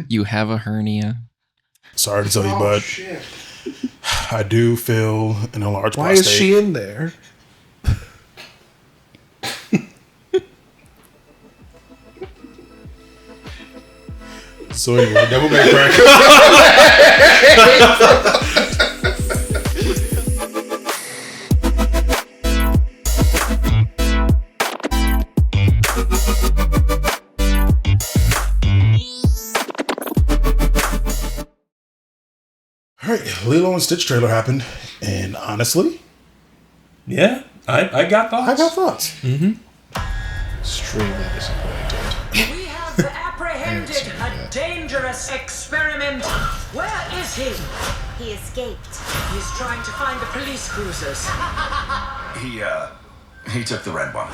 You have a hernia. Sorry to tell you, bud. Shit. I do feel an enlarged Why prostate. is she in there? So anyway, Devil May Cry. Alright, Lilo and Stitch trailer happened, and honestly, Yeah, I got thoughts. I got thoughts. Extremely disappointed. We have apprehended a dangerous experiment. Where is he? He escaped. He's trying to find the police cruisers. He took the red one.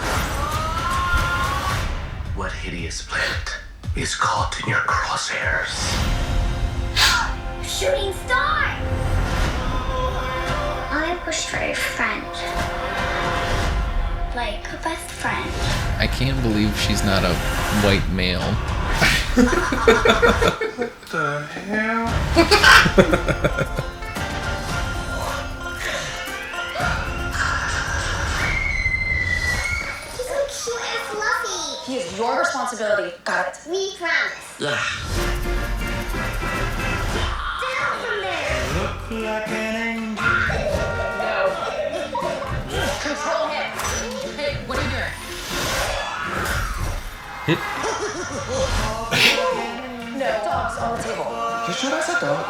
What hideous planet is caught in your crosshairs? Shooting star! I wish for a friend. Like a best friend. I can't believe she's not a white male. What the hell? He's so cute and fluffy. He is your responsibility. Got it. We promise. Down from there. Control him. Hey, what are you doing? No, dogs on the table. You sure that's a dog?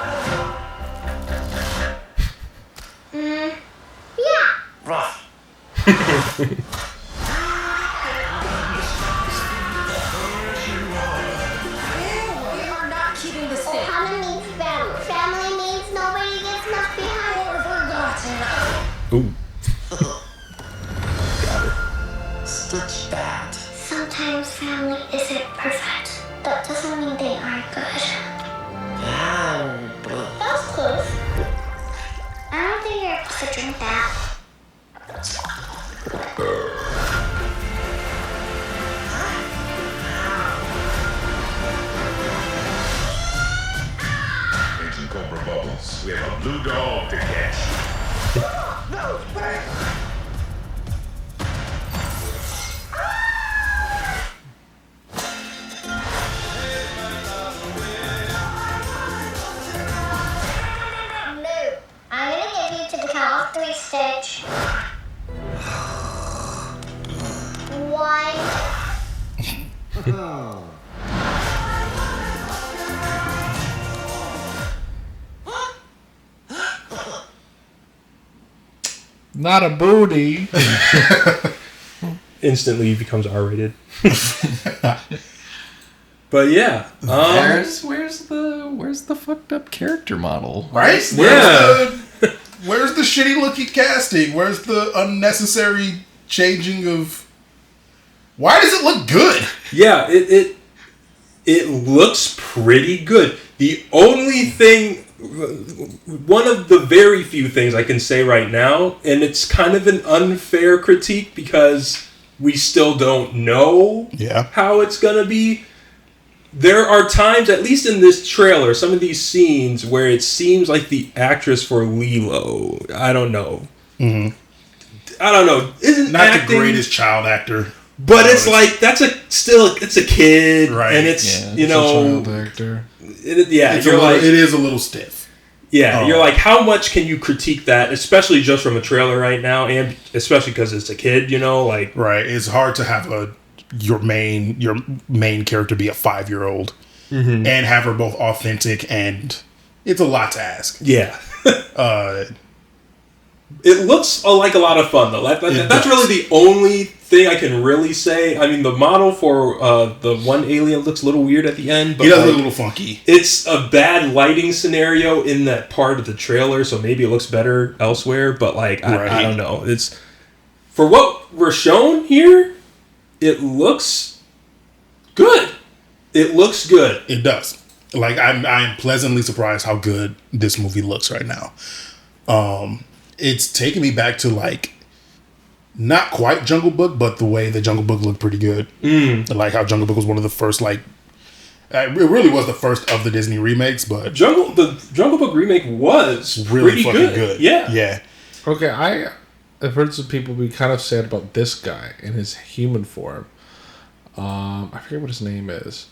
Yeah. Rough. We are not keeping this thing. Ohana means family. Family means nobody gets left behind. Ooh. Stitch that. Sometimes family isn't perfect. That doesn't mean they are good. That was close. I don't think you're supposed to drink that. Agent Cobra Bubbles, we have a blue dog to catch. No. I'm gonna give you to the count of 3, Stitch. 1. Not a booty. Instantly he becomes R-rated. But yeah, Where's the fucked up character model? Right? Yeah. Where's the shitty looking casting? Where's the unnecessary changing of... Why does it look good? yeah, it looks pretty good. The only thing, one of the very few things I can say right now, and it's kind of an unfair critique because we still don't know how it's gonna be. There are times, at least in this trailer, some of these scenes where it seems like the actress for Lilo, I don't know. I don't know. Isn't Not acting, the greatest child actor. but it's like it's a kid, Right. and it's Yeah, you It's a know, child actor. it is a little stiff. Yeah, Oh. you're like, how much can you critique that, especially just from a trailer right now, and especially because it's a kid, you know, like Right. It's hard to have your main character be a 5-year-old and have her both authentic, and it's a lot to ask. yeah. Uh, It looks like a lot of fun though. That's does. really the only thing I can really say. I mean, the model for the one alien looks a little weird at the end, but he does like, look a little funky. it's a bad lighting scenario in that part of the trailer, so maybe it looks better elsewhere. But like, I Right. don't know. It's for what we're shown here. It looks good. It looks good. It does. Like I'm pleasantly surprised how good this movie looks right now. It's taking me back to like not quite Jungle Book, but the way the Jungle Book looked pretty good. Like how Jungle Book was one of the first like It really was the first of the Disney remakes, but The Jungle Book remake was really pretty fucking good. Yeah. Okay, I've heard some people be kind of sad about this guy in his human form. I forget what his name is.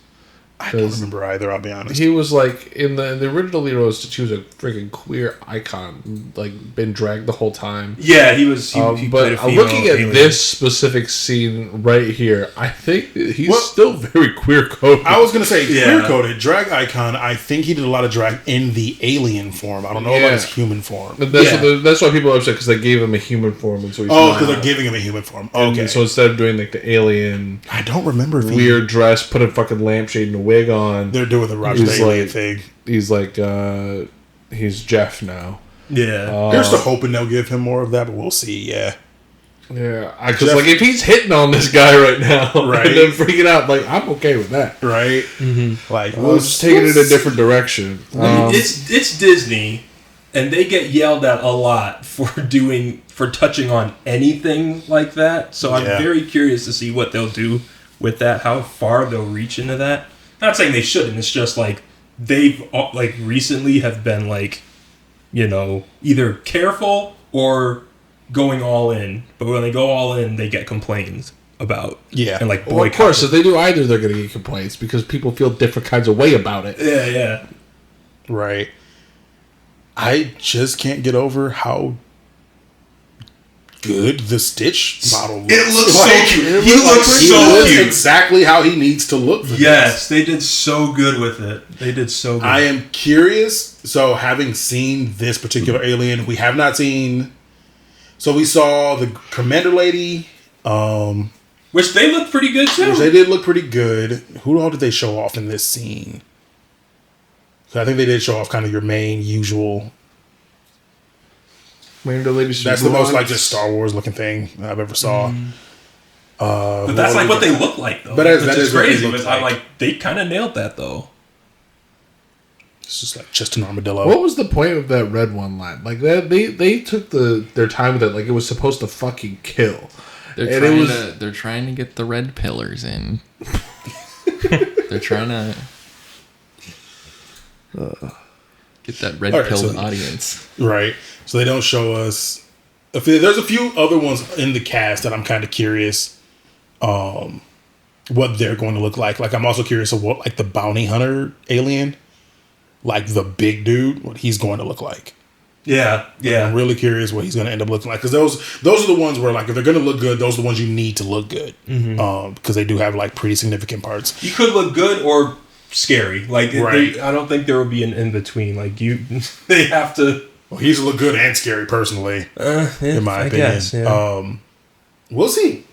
I don't remember either, I'll be honest. He was like in the original Lilo was she was a freaking queer icon, like been dragged the whole time. Yeah, he was. He played But a female looking at alien. this specific scene right here, I think he's still very queer coded. I was gonna say Yeah. queer coded drag icon. I think he did a lot of drag in the alien form. I don't know about his human form. That's why people are upset because they gave him a human form, and so he's Oh, because they're giving him a human form. Okay, So instead of doing like the alien I don't remember if weird dress, put a fucking lampshade and a wig on. they're doing the Roger the He's Alien like- thing. He's like he's Jeff now. Yeah. Here's to hoping they'll give him more of that, but we'll see. Yeah, Yeah, because like if he's hitting on this guy right now, Right. and then freaking out, like I'm okay with that. right. Like I was just taking it in a different direction. It's Disney, and they get yelled at a lot for touching on anything like that. So I'm Yeah. very curious to see what they'll do with that, how far they'll reach into that. Not saying they shouldn't. It's just like they've like recently have been like, either careful or going all in. But when they go all in, they get complaints about. Yeah. And like Well, of course, if they do either, they're going to get complaints because people feel different kinds of way about it. Yeah. Right. I just can't get over how good the Stitch model looks. It looks so cute. He looks He so looks cute. exactly how he needs to look for Yes, they did so good with it. They did so good. I am curious. So, having seen this particular alien, we have not seen. So, we saw the Commander Lady, which they look pretty good too. which they did look pretty good. Who all did they show off in this scene? So I think they did show off kind of your main usual. That's the most like just Star Wars looking thing I've ever saw. But that's like what they look like though. But that Which is what they crazy. look Because I'm like, they kind of nailed that though. It's just like just an armadillo. What was the point of that red one line? Like that, they took their time with it. Like it was supposed to fucking kill. They're trying to get the red pillars in. They're trying to get that red pilled audience. Right. So they don't show us. There's a few other ones in the cast that I'm kind of curious what they're going to look like. Like I'm also curious of what like the bounty hunter alien, like the big dude, what he's going to look like. Yeah. I'm really curious what he's going to end up looking like because those are the ones where like if they're going to look good, those are the ones you need to look good because they do have like pretty significant parts. You could look good or scary. Like Right. I don't think there will be an in between. Like they have to. Well, he's look good and scary personally, in my opinion. Guess, yeah. We'll see.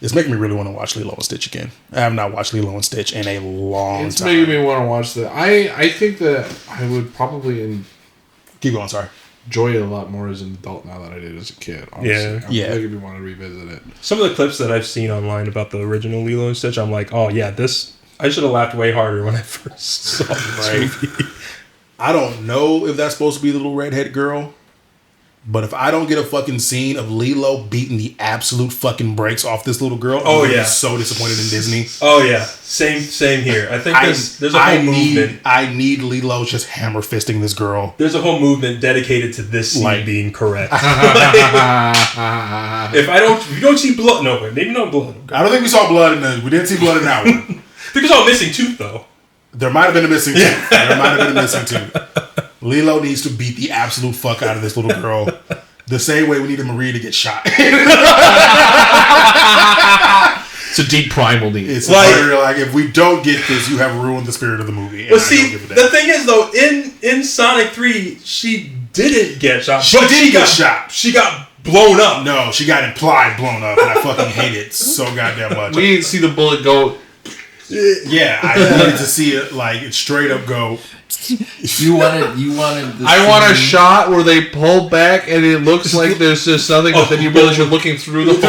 It's making me really want to watch Lilo and Stitch again. I have not watched Lilo and Stitch in a long It's time. making me want to watch that. I think that I would probably Keep going, sorry. enjoy it a lot more as an adult now than I did as a kid. Honestly. Yeah. I'm making me want to revisit it. Some of the clips that I've seen online about the original Lilo and Stitch, I'm like, oh yeah, this. I should have laughed way harder when I first saw this movie. I don't know if that's supposed to be the little redhead girl, but if I don't get a fucking scene of Lilo beating the absolute fucking brakes off this little girl, I'm gonna be so disappointed in Disney. Oh yeah, same here. I think there's a whole movement. I need Lilo just hammer fisting this girl. There's a whole movement dedicated to this scene being correct. If you don't see blood, no, maybe no blood. I don't think we saw blood in that. We didn't see blood in that one. I think we saw a missing tooth though. There might have been a missing tooth. Lilo needs to beat the absolute fuck out of this little girl. The same way we needed Marie to get shot. It's a deep primal need. It's like if we don't get this, you have ruined the spirit of the movie. But see, the thing is though, in Sonic 3, she didn't get shot. She did get shot. She got blown up. No, she got implied blown up, and I fucking hate it so goddamn much. We didn't see the bullet go. Yeah, I needed to see it like it straight up go. You wanted. I want a shot where they pull back and it looks like there's just nothing, but then you realize you're looking through the hole.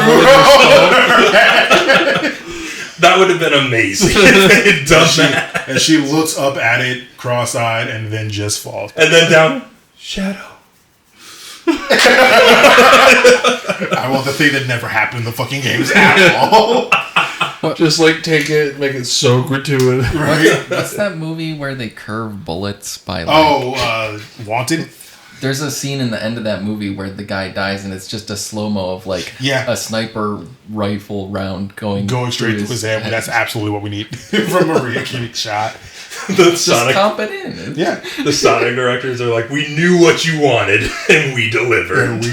That would have been amazing if they had done that. And she looks up at it, cross-eyed, and then just falls. And then down, shadow. I want the thing that never happened in the fucking games at all. Just like take it, make it so gratuitous. What's that movie where they curve bullets by like... Wanted? There's a scene in the end of that movie where the guy dies and it's just a slow-mo of like a sniper rifle round going straight to his head. That's absolutely what we need from a Maria shot. Just comp it in. Yeah. The Sonic directors are like, we knew what you wanted and we delivered.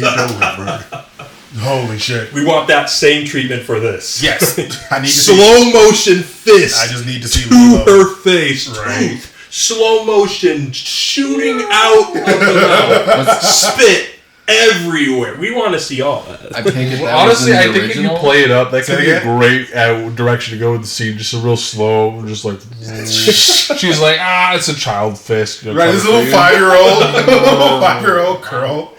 Holy shit. We want that same treatment for this. Yes. I need to slow motion fist. I just need to see to her face. Right. Slow motion shooting out of the mouth. Spit everywhere. We want to see all that. Honestly, I think if you play it up, that could be a great direction to go with the scene. Just a real slow, just like she's like, it's a child fist. You know, right, this little 5-year-old curl.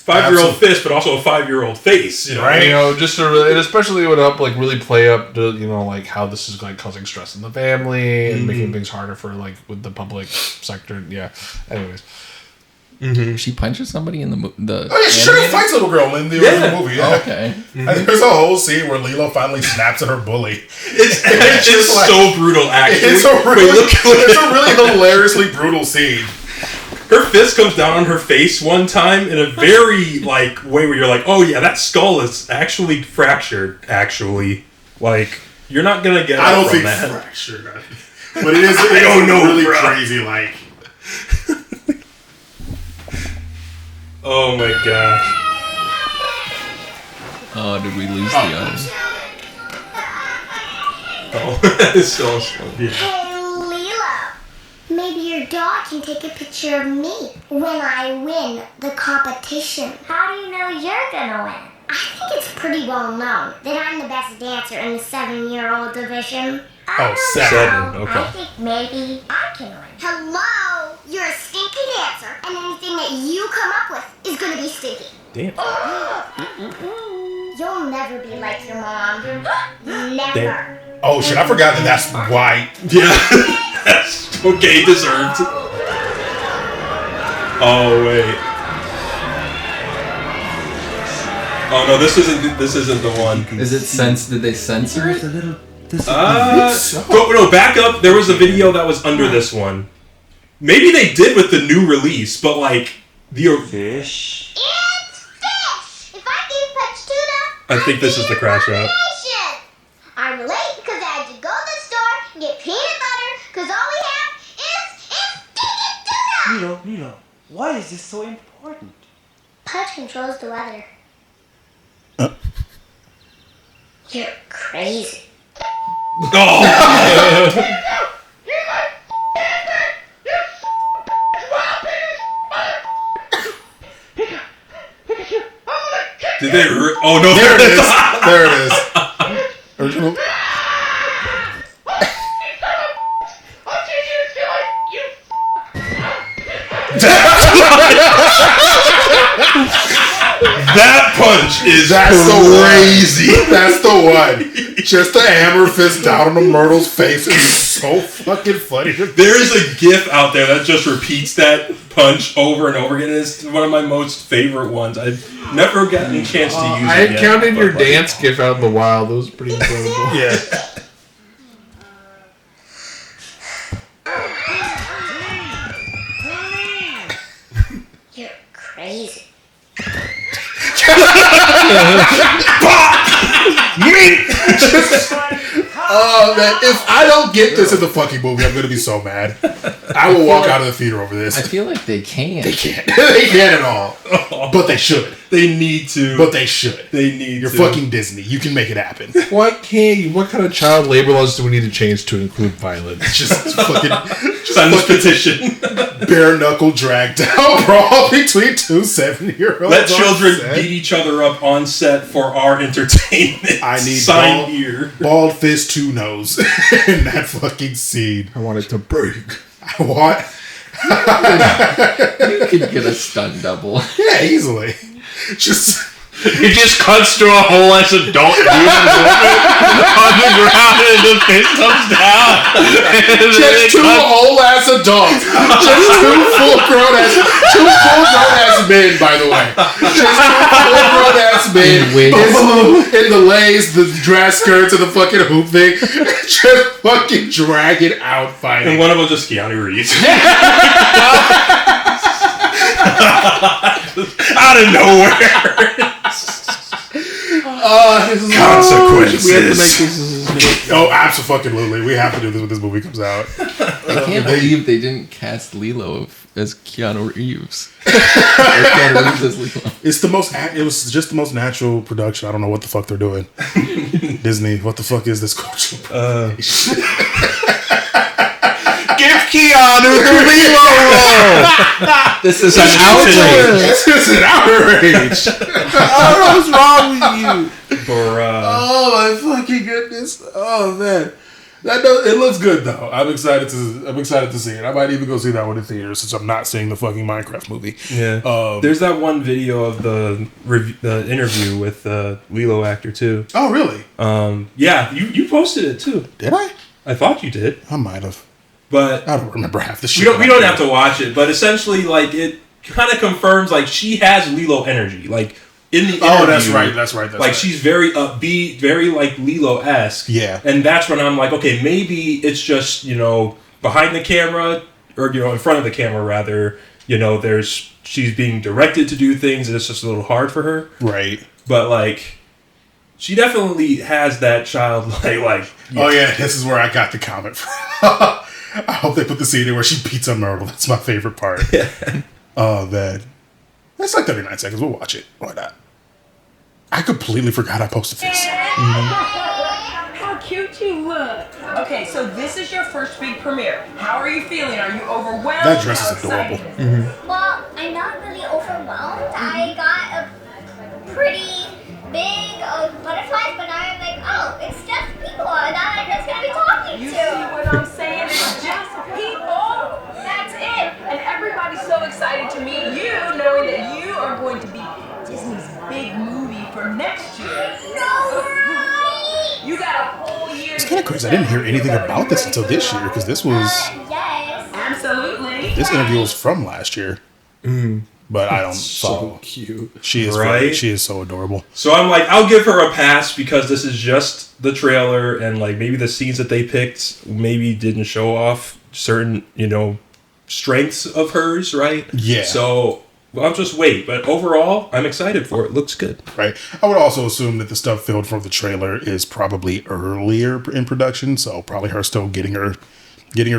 5-year-old fist, but also a 5-year-old face. You know? Right. You know, just to really, and especially it would help like really play up to, you know, like how this is like causing stress in the family and making things harder for like with the public sector. Yeah. Anyways. She punches somebody in the she sure fights a little girl in the original movie. Yeah. Okay. And there's a whole scene where Lilo finally snaps at her bully. It's just like, so brutal. Actually, it's a really hilariously brutal scene. Her fist comes down on her face one time in a very like way where you're like, oh yeah, that skull is actually fractured. Actually, like you're not gonna get. I don't think that. Fractured, but it is. I don't know, really crazy. Like, oh my gosh. Oh, did we lose the others? Oh, it's so yeah. Hey, Lilo. Maybe your dog can take a picture of me when I win the competition. How do you know you're gonna win? I think it's pretty well known that I'm the best dancer in the 7-year-old division. Oh, 7. Okay. I think maybe I can win. Hello? You're a stinky dancer, and anything that you come up with is gonna be stinky. Damn. You'll never be like your mom. Never. Damn. Oh shit! I forgot that's why. Yeah. That's okay. Deserved. Oh wait. Oh no! This isn't the one. Is it Did they censor it? No, back up. There was a video that was under this one. Maybe they did with the new release, but like the fish. It's fish. If I can touch tuna, I think this is the crash out. I'm late because I had to go to the store and get peanut butter because all we have is stinking tuna. Lilo, why is this so important? Pudge controls the weather. You're crazy. Oh. Did they? Oh no! There it is. There it is. Original. That punch is crazy. That's the one. Just the hammer fist down on the Myrtle's face is so fucking funny. There is a GIF out there that just repeats that punch over and over again. It's one of my most favorite ones. I've never gotten a chance to use it. I encountered your dance GIF out in the wild. That was pretty incredible. Yeah. You're crazy. Oh man, if I don't get this in the fucking movie, I'm gonna be so mad. I will walk out of the theater over this. I feel like they can't. They can't. They can't at all. But they should. They need to. But they should. They need You're to. fucking Disney. You can make it happen. Why can't you? What kind of child labor laws do we need to change to include violence? Just fucking sign this petition. Bare knuckle drag down brawl between two 7-year-olds. Let children beat each other up on set for our entertainment. I need sign here. Bald fist 2 nose in that fucking scene. I want it to break. I want. You could get a stunt double. Yeah, easily. Just He just cuts through a whole ass adult dude on the ground and the fist comes down. Just two whole ass adults. Just two full grown ass men, by the way. Just two full grown ass men in the lays, the dress skirts, and the fucking hoop thing. Just fucking dragging out fighting. And one of them just Keanu Reeves. Out of nowhere. Consequences. We have to make this. Oh, absolutely. We have to do this when this movie comes out. I can't believe they didn't cast Lilo as Keanu Reeves. Or Keanu Reeves as Lilo. It was just the most natural production. I don't know what the fuck they're doing. Disney, what the fuck is this culture? Give Keanu the Lilo role. This is an outrage. This is an outrage. What's wrong with you? Oh my fucking goodness! Oh man, it looks good though. I'm excited to see it. I might even go see that one in theaters since I'm not seeing the fucking Minecraft movie. Yeah. There's that one video of the interview with the Lilo actor too. Oh really? Yeah, you posted it too. Did I? I thought you did. I might have. But I don't remember half the shit. We don't have to watch it, but essentially, like, it kind of confirms, like, she has Lilo energy. Like, in the interview. Oh, that's right. Like, she's very upbeat, very, like, Lilo-esque. Yeah. And that's when I'm like, okay, maybe it's just, behind the camera, or, in front of the camera, rather, she's being directed to do things, and it's just a little hard for her. Right. But, like, she definitely has that childlike. Oh, yeah, this is where I got the comment from. I hope they put the scene in where she beats up Myrtle. That's my favorite part. Oh, man. That's like 39 seconds. We'll watch it. Why not? I completely forgot I posted this. How cute you look. Okay, so this is your first big premiere. How are you feeling? Are you overwhelmed? That dress is adorable. Well, I'm not really overwhelmed. I got a pretty big butterflies, but now I'm like, oh, it's just people that I'm just going to be talking to. You see what I'm saying? It's just people. That's it. And everybody's so excited to meet you, knowing that you are going to be Disney's big movie for next year. No way! You got a whole year. It's kind of crazy. I didn't hear anything about this until this year, because this was... Yes. Absolutely. This interview was from last year. But I don't follow. So cute. She is right? She is so adorable. So I'm like, I'll give her a pass because this is just the trailer, and like maybe the scenes that they picked maybe didn't show off certain, strengths of hers, right? Yeah. So I'll just wait. But overall, I'm excited for it. Looks good. Right. I would also assume that the stuff filmed from the trailer is probably earlier in production, so probably her still getting her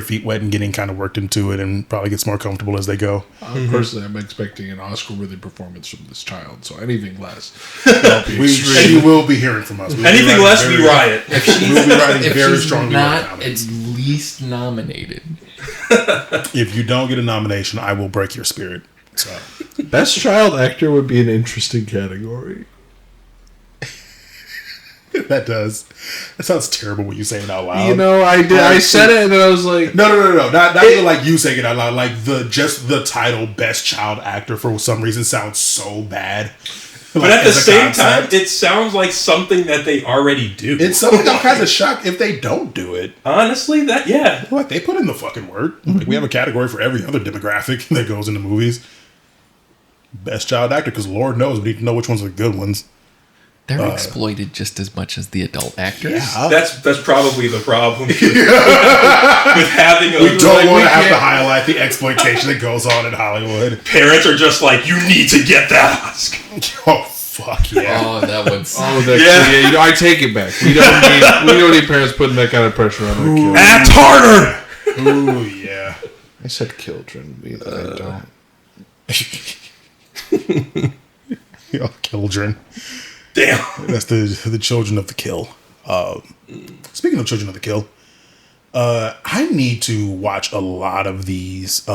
feet wet and getting kind of worked into it, and probably gets more comfortable as they go. Personally, I'm expecting an Oscar-worthy performance from this child, so anything less. She will be hearing from us. Anything less, we riot. We'll be writing very strongly. Not at least nominated. If you don't get a nomination, I will break your spirit. So, Best child actor would be an interesting category. that sounds terrible when you say it out loud. I did. I said it, and then I was like, No. Not even like you saying it out loud. Like the title "Best Child Actor" for some reason sounds so bad. But at the same time, it sounds like something that they already do. It's something I'm kind of shocked if they don't do it. Honestly, Like, they put in the fucking work. Like, we have a category for every other demographic that goes into movies. Best child actor, because Lord knows we need to know which ones are the good ones. They're exploited just as much as the adult actors. Yeah. That's probably the problem with having a... We don't want to have to highlight the exploitation that goes on in Hollywood. Parents are just like, you need to get that Oscar. Oh, fuck yeah. Oh, that would suck. yeah. I take it back. We don't need parents putting that kind of pressure on their kids. Act harder! Ooh, yeah. I said children. I don't. Children. Damn. That's the children of the kill. Speaking of children of the kill, I need to watch a lot of these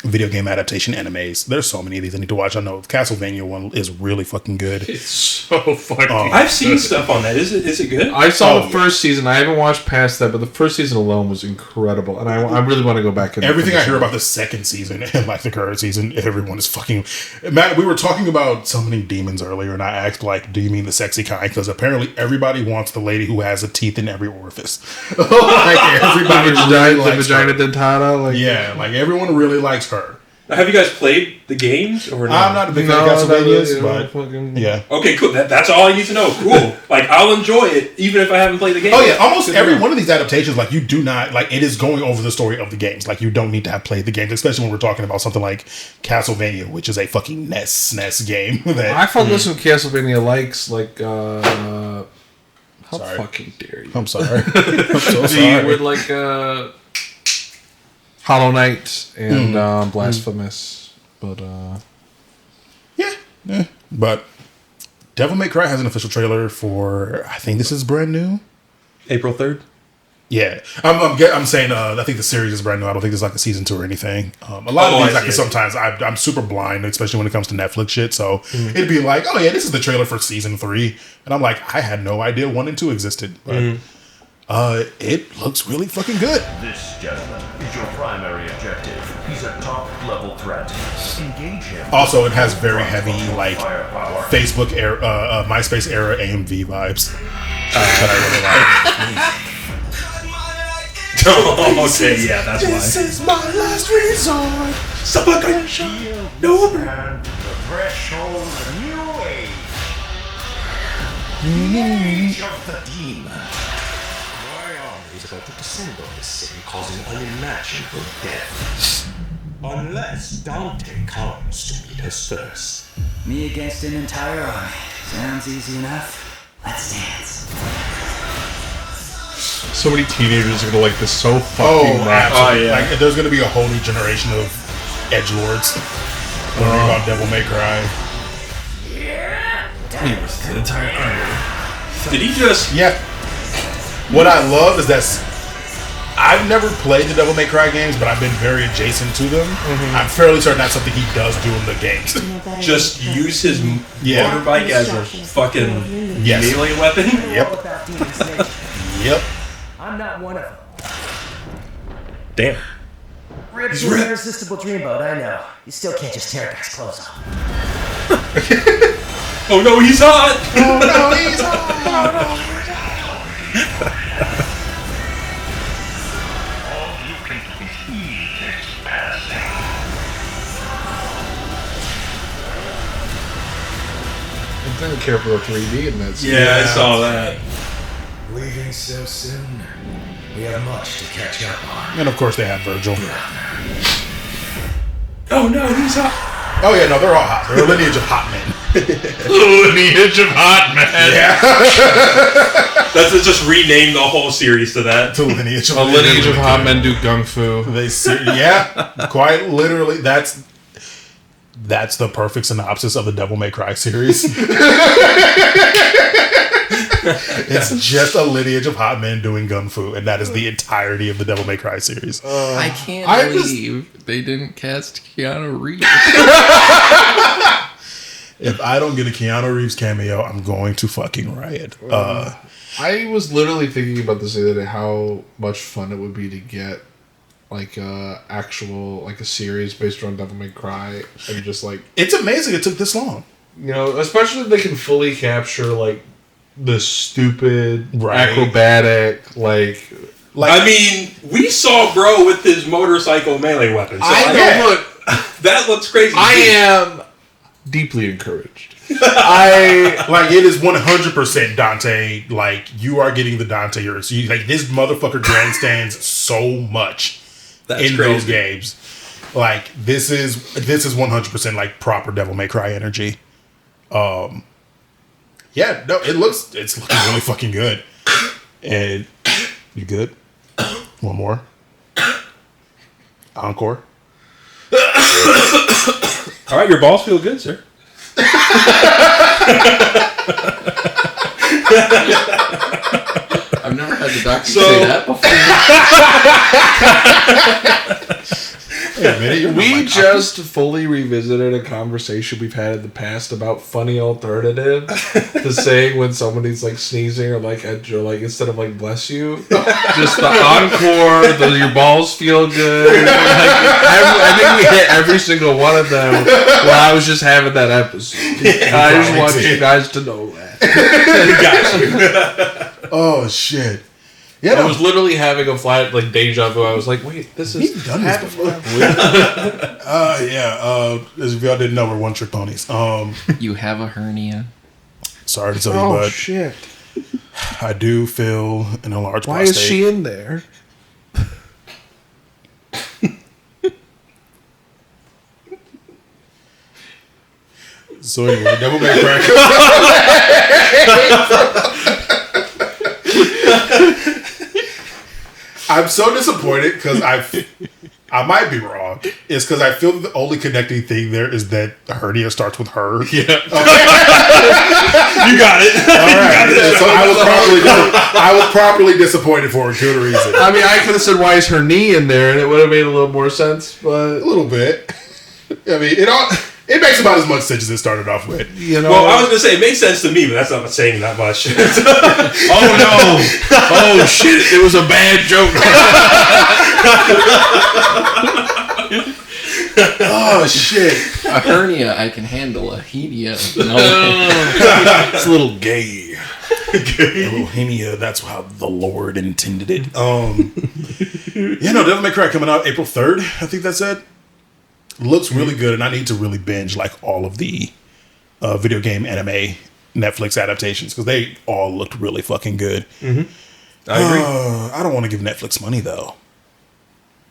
video game adaptation animes. There's so many of these I need to watch. I know the Castlevania one is really fucking good. It's so fucking I've seen stuff on that. Is it good? I saw the first season. I haven't watched past that, but the first season alone was incredible. And I really want to go back and everything I hear about the second season and like the current season, everyone is fucking... Matt, we were talking about summoning demons earlier, and I asked, like, do you mean the sexy kind? Because apparently everybody wants the lady who has a teeth in every orifice. Like, everybody the vagina dentata. Like, yeah, like everyone really likes her. Have you guys played the games or no? I'm not a big fan of Castlevanias, but yeah. Okay, cool. That's all I need to know. Cool. Like, I'll enjoy it even if I haven't played the game. Oh yeah, almost every one of these adaptations, like, you do not, like, it is going over the story of the games. Like, you don't need to have played the games, especially when we're talking about something like Castlevania, which is a fucking SNES game. That I fuck with some Castlevania likes, like, how fucking dare you? I'm sorry. I'm so sorry. With like Hollow Knight and Blasphemous, but yeah. But Devil May Cry has an official trailer for, I think this is brand new, April 3rd. Yeah, I'm saying I think the series is brand new. I don't think there's like a season 2 or anything. A lot of these, like, sometimes I'm super blind, especially when it comes to Netflix shit. So it'd be like, oh yeah, this is the trailer for season 3, and I'm like, I had no idea 1 and 2 existed. But it looks really fucking good. This, gentleman, is your primary objective. He's a top-level threat. Engage him. Also, it has very heavy, like, Facebook era, MySpace era AMV vibes that I really like. Oh, okay, yeah, that's why. This is my last resort. Supplication. No. And the threshold of a new age. Age of the demon. Is about to descend on this city, causing unimaginable death. Unless Dante comes to meet us first. Me against an entire army. Sounds easy enough. Let's dance. So many teenagers are gonna like this so fucking much. Oh yeah. Like, there's gonna be a whole new generation of edgelords learning about Devil May Cry. He was the entire army. Did he just... Yeah. What I love is that I've never played the Devil May Cry games, but I've been very adjacent to them. I'm fairly certain that's something he does do in the games. Just use his motorbike as a fucking melee weapon? Yep. Yep. I'm not one of them. Damn. Rip's an irresistible dreamboat, I know. You still can't just tear a guy's clothes off. Oh no, he's hot! Oh no, he's hot! All you think is easy is passing. I'm kind of careful of 3D in that scene. Yeah, I saw that. Leaving so soon? We have much to catch up on. And of course they have Virgil. Oh no, he's hot! Oh yeah, no, they're all hot. They're a lineage of hot men. Lineage of hot men. Yeah. That's just rename the whole series to that. To Lineage of A lineage of hot men do gung fu. Yeah, quite literally. That's the perfect synopsis of the Devil May Cry series. It's just a lineage of hot men doing gung fu, and that is the entirety of the Devil May Cry series. I can't believe they didn't cast Keanu Reeves. If I don't get a Keanu Reeves cameo, I'm going to fucking riot. I was literally thinking about this the other day, how much fun it would be to get like a series based around Devil May Cry, and just like, it's amazing it took this long. You know, especially if they can fully capture like the stupid acrobatic like I mean, we saw bro with his motorcycle melee weapon. So that looks crazy. I am deeply encouraged. It is 100% Dante. Like, you are getting the Dante yours. Like, this motherfucker grandstands so much those games. Like, this is 100% like proper Devil May Cry energy. Yeah, no, it's looking really fucking good. And you good? One more. Encore. All right, your balls feel good, sir. I've never had the doctor say that before. a minute. We just fully revisited a conversation we've had in the past about funny alternative to saying when somebody's like sneezing or like instead of like bless you, just the encore, your balls feel good. I think we hit every single one of them while I was just having that episode. I just want you guys to know that. Got you. Oh shit. Yeah, I was literally having a flat like deja vu. I was like, "Wait, this is we've done this before." As if y'all didn't know, we're one trick ponies. You have a hernia. Sorry to tell you, oh but shit! I do feel an enlarged Why prostate. is she in there? So anyway, Devil May Cry. I'm so disappointed because I might be wrong. It's because I feel the only connecting thing there is that hernia starts with her. Yeah. Okay. You got it. All right. So I was properly disappointed for a good reason. I mean, I could have said, "Why is her knee in there?" and it would have made a little more sense, but a little bit. I mean, it makes about as much sense as it started off with. You know. Well, I was gonna say it makes sense to me, but that's not saying that much. Oh no! Oh shit! It was a bad joke. Oh shit! A hernia I can handle. A hernia, no. It's a little gay. A little hernia. That's how the Lord intended it. Devil May Cry coming out April 3rd. I think that's it. Looks really good, and I need to really binge like all of the video game anime Netflix adaptations because they all looked really fucking good. Mm-hmm. I agree. I don't want to give Netflix money though.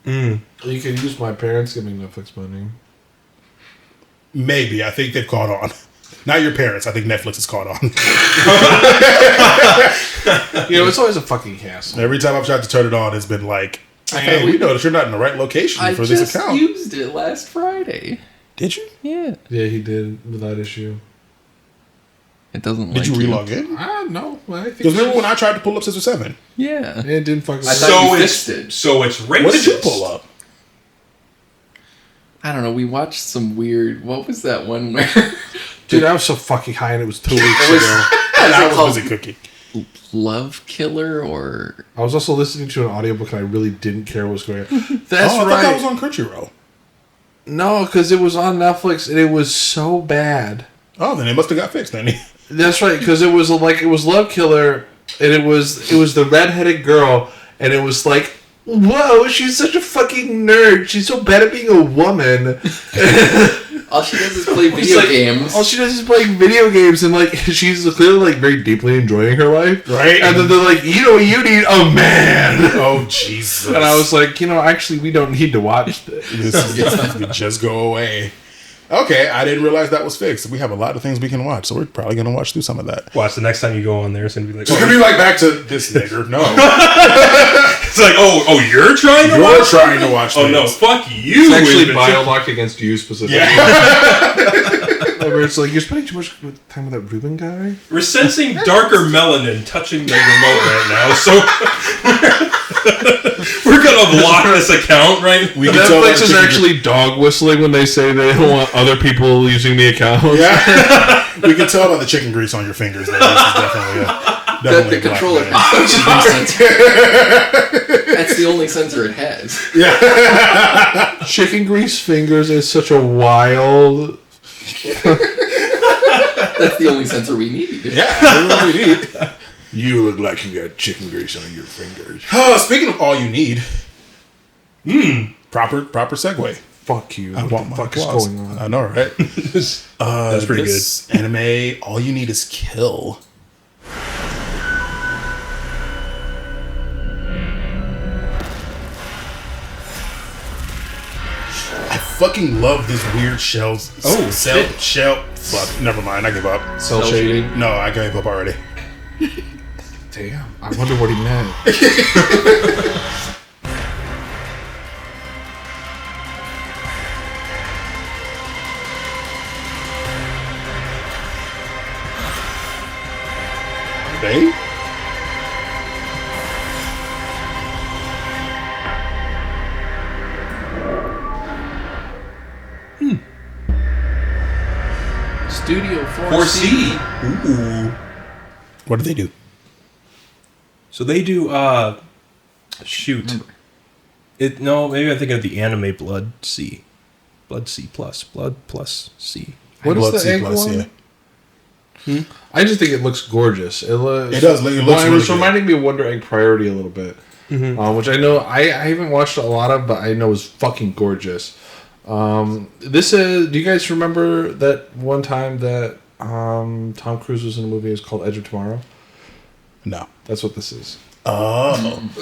You can use my parents giving Netflix money. Maybe. I think they've caught on. Not your parents. I think Netflix has caught on. It's always a fucking hassle. Every time I've tried to turn it on, it's been like, hey, we know that you're not in the right location for this account. I just used it last Friday. Did you? Yeah. Yeah, he did without issue. It doesn't. Did you relog in? No. Because remember when I tried to pull up Sister 7? Yeah. It didn't fucking. So it's racist. What did you pull up? I don't know. We watched some weird. What was that one where? Dude, I was so fucking high, and it was 2 weeks ago. I was busy cooking. Love Killer, or I was also listening to an audiobook, and I really didn't care what was going on. That's I right. thought that was on Crunchyroll. No, because it was on Netflix, and it was so bad. Oh, then it must have got fixed then. That's right, because it was Love Killer, and it was the redheaded girl, and it was like, whoa, she's such a fucking nerd. She's so bad at being a woman. All she does is play video games. All she does is play video games, and like she's clearly like very deeply enjoying her life, right? And then they're like, you know what you need? A man. Oh Jesus! And I was like, actually, we don't need to watch this. Just go away. Okay, I didn't realize that was fixed. We have a lot of things we can watch, so we're probably gonna watch through some of that. Watch the next time you go on there. It's gonna be like, it's gonna be like back to this nigger. No, it's like, you're trying to watch. Oh no, fuck you. It's actually bio-locked against you specifically. Yeah. Where it's like you're spending too much time with that Rueben guy. We're sensing darker melanin touching the remote right now, so we're gonna block this account, right? Netflix is actually dog whistling when they say they don't want other people using the account. Yeah, we can tell by the chicken grease on your fingers. There, this is definitely the controller. That's the only sensor it has. Yeah, chicken grease fingers is such a wild. That's the only sensor we need. Yeah, that's what we need. You look like you got chicken grease on your fingers. Oh, speaking of all you need, proper segue. Fuck you. What the fuck is going on? I know, right? That's pretty good. Anime, all you need is kill. I fucking love this weird shell. Shell. Fuck. Never mind. I give up. Cell shading. No, I gave up already. Damn. I wonder what he meant. They? Studio 4C. Ooh. What do they do? So they do, shoot. Maybe I'm thinking of the anime Blood C. Blood C plus. Blood plus C. What Blood is the C egg plus, one? yeah. I just think it looks gorgeous. It does. It looks it really was good. reminding me of Wonder Egg Priority a little bit. Which I know I haven't watched a lot of, but I know is fucking gorgeous. This is. Do you guys remember that one time that Tom Cruise was in a movie? It's called Edge of Tomorrow. No, that's what this is. Oh,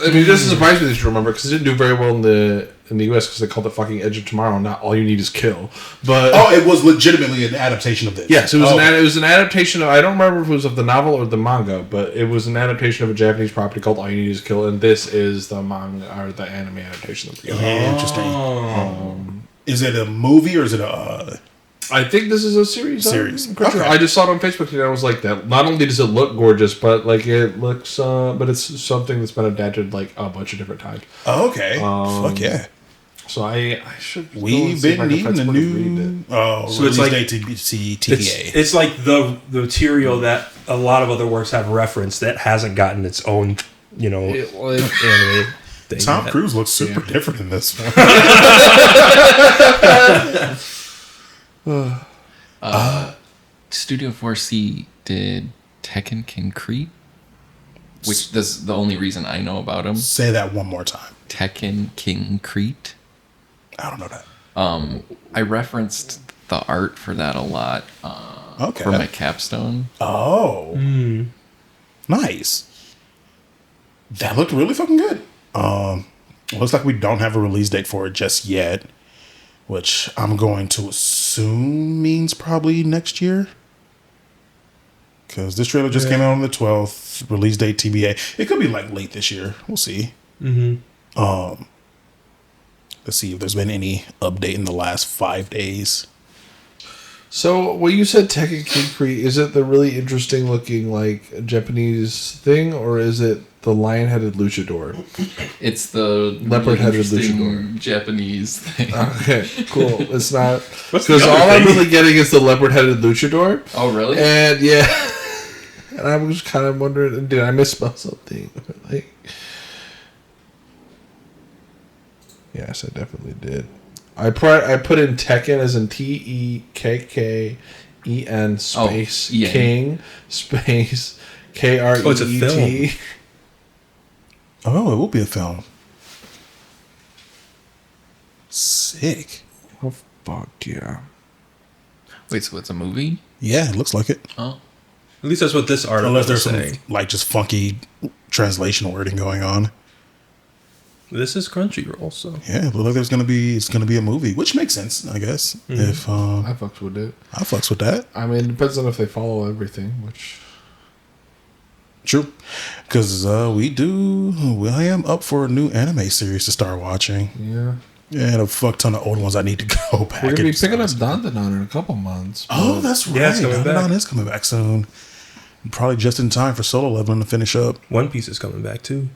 I mean, it doesn't surprise me that you remember because it didn't do very well in the US because they called it fucking Edge of Tomorrow. Not All You Need Is Kill, but it was legitimately an adaptation of this. Yes, it was it was an adaptation of. I don't remember if it was of the novel or the manga, but it was an adaptation of a Japanese property called All You Need Is Kill, and this is the manga or the anime adaptation of the. Interesting. Is it a movie or is it a? I think this is a series. Okay. Sure. I just saw it on Facebook today and I was like, that. Not only does it look gorgeous, but like it looks, but it's something that's been adapted like a bunch of different times. Oh, okay. Fuck yeah. So I should. We've been needing a new. So it's like TPA. It's like the material that a lot of other works have referenced that hasn't gotten its own, anime thing. Tom Cruise looks super different in this one. Studio 4C did Tekken Concrete, which is the only reason I know about him. Say that one more time. Tekken Concrete. I don't know that. I referenced the art for that a lot for my capstone. Oh. Nice. That looked really fucking good. Looks like we don't have a release date for it just yet, which I'm going to assume means probably next year. Because this trailer just came out on the 12th. Release date TBA. It could be like late this year. We'll see. Let's see if there's been any update in the last 5 days. So, when you said Tekken Concrete, is it the really interesting looking like Japanese thing, or is it the lion-headed luchador? It's the leopard-headed luchador Japanese thing. Okay, cool. It's not because all I'm really getting is the leopard-headed luchador. Oh, really? And yeah, and I was kind of wondering, did I misspell something? Like, yes, I definitely did. I put in Tekken as in TEKKEN space King space KREET. Oh, it's a film. Oh, it will be a film. Sick. Oh, fuck yeah. Wait, so it's a movie? Yeah, it looks like it. Oh. At least that's what this article Unless there's is some saying. like just funky translation wording going on. This is Crunchyroll, so yeah, it looks like it's gonna be a movie, which makes sense, I guess. If I fucks with it. I fucks with that. I mean, it depends on if they follow everything, which true, because I am up for a new anime series to start watching. Yeah, and a fuck ton of old ones I need to go back. We're gonna be picking up Dandanon in a couple months. Oh, that's right. Yeah, it's coming back. Dandanon is coming back soon. Probably just in time for Solo Leveling to finish up. One Piece is coming back too.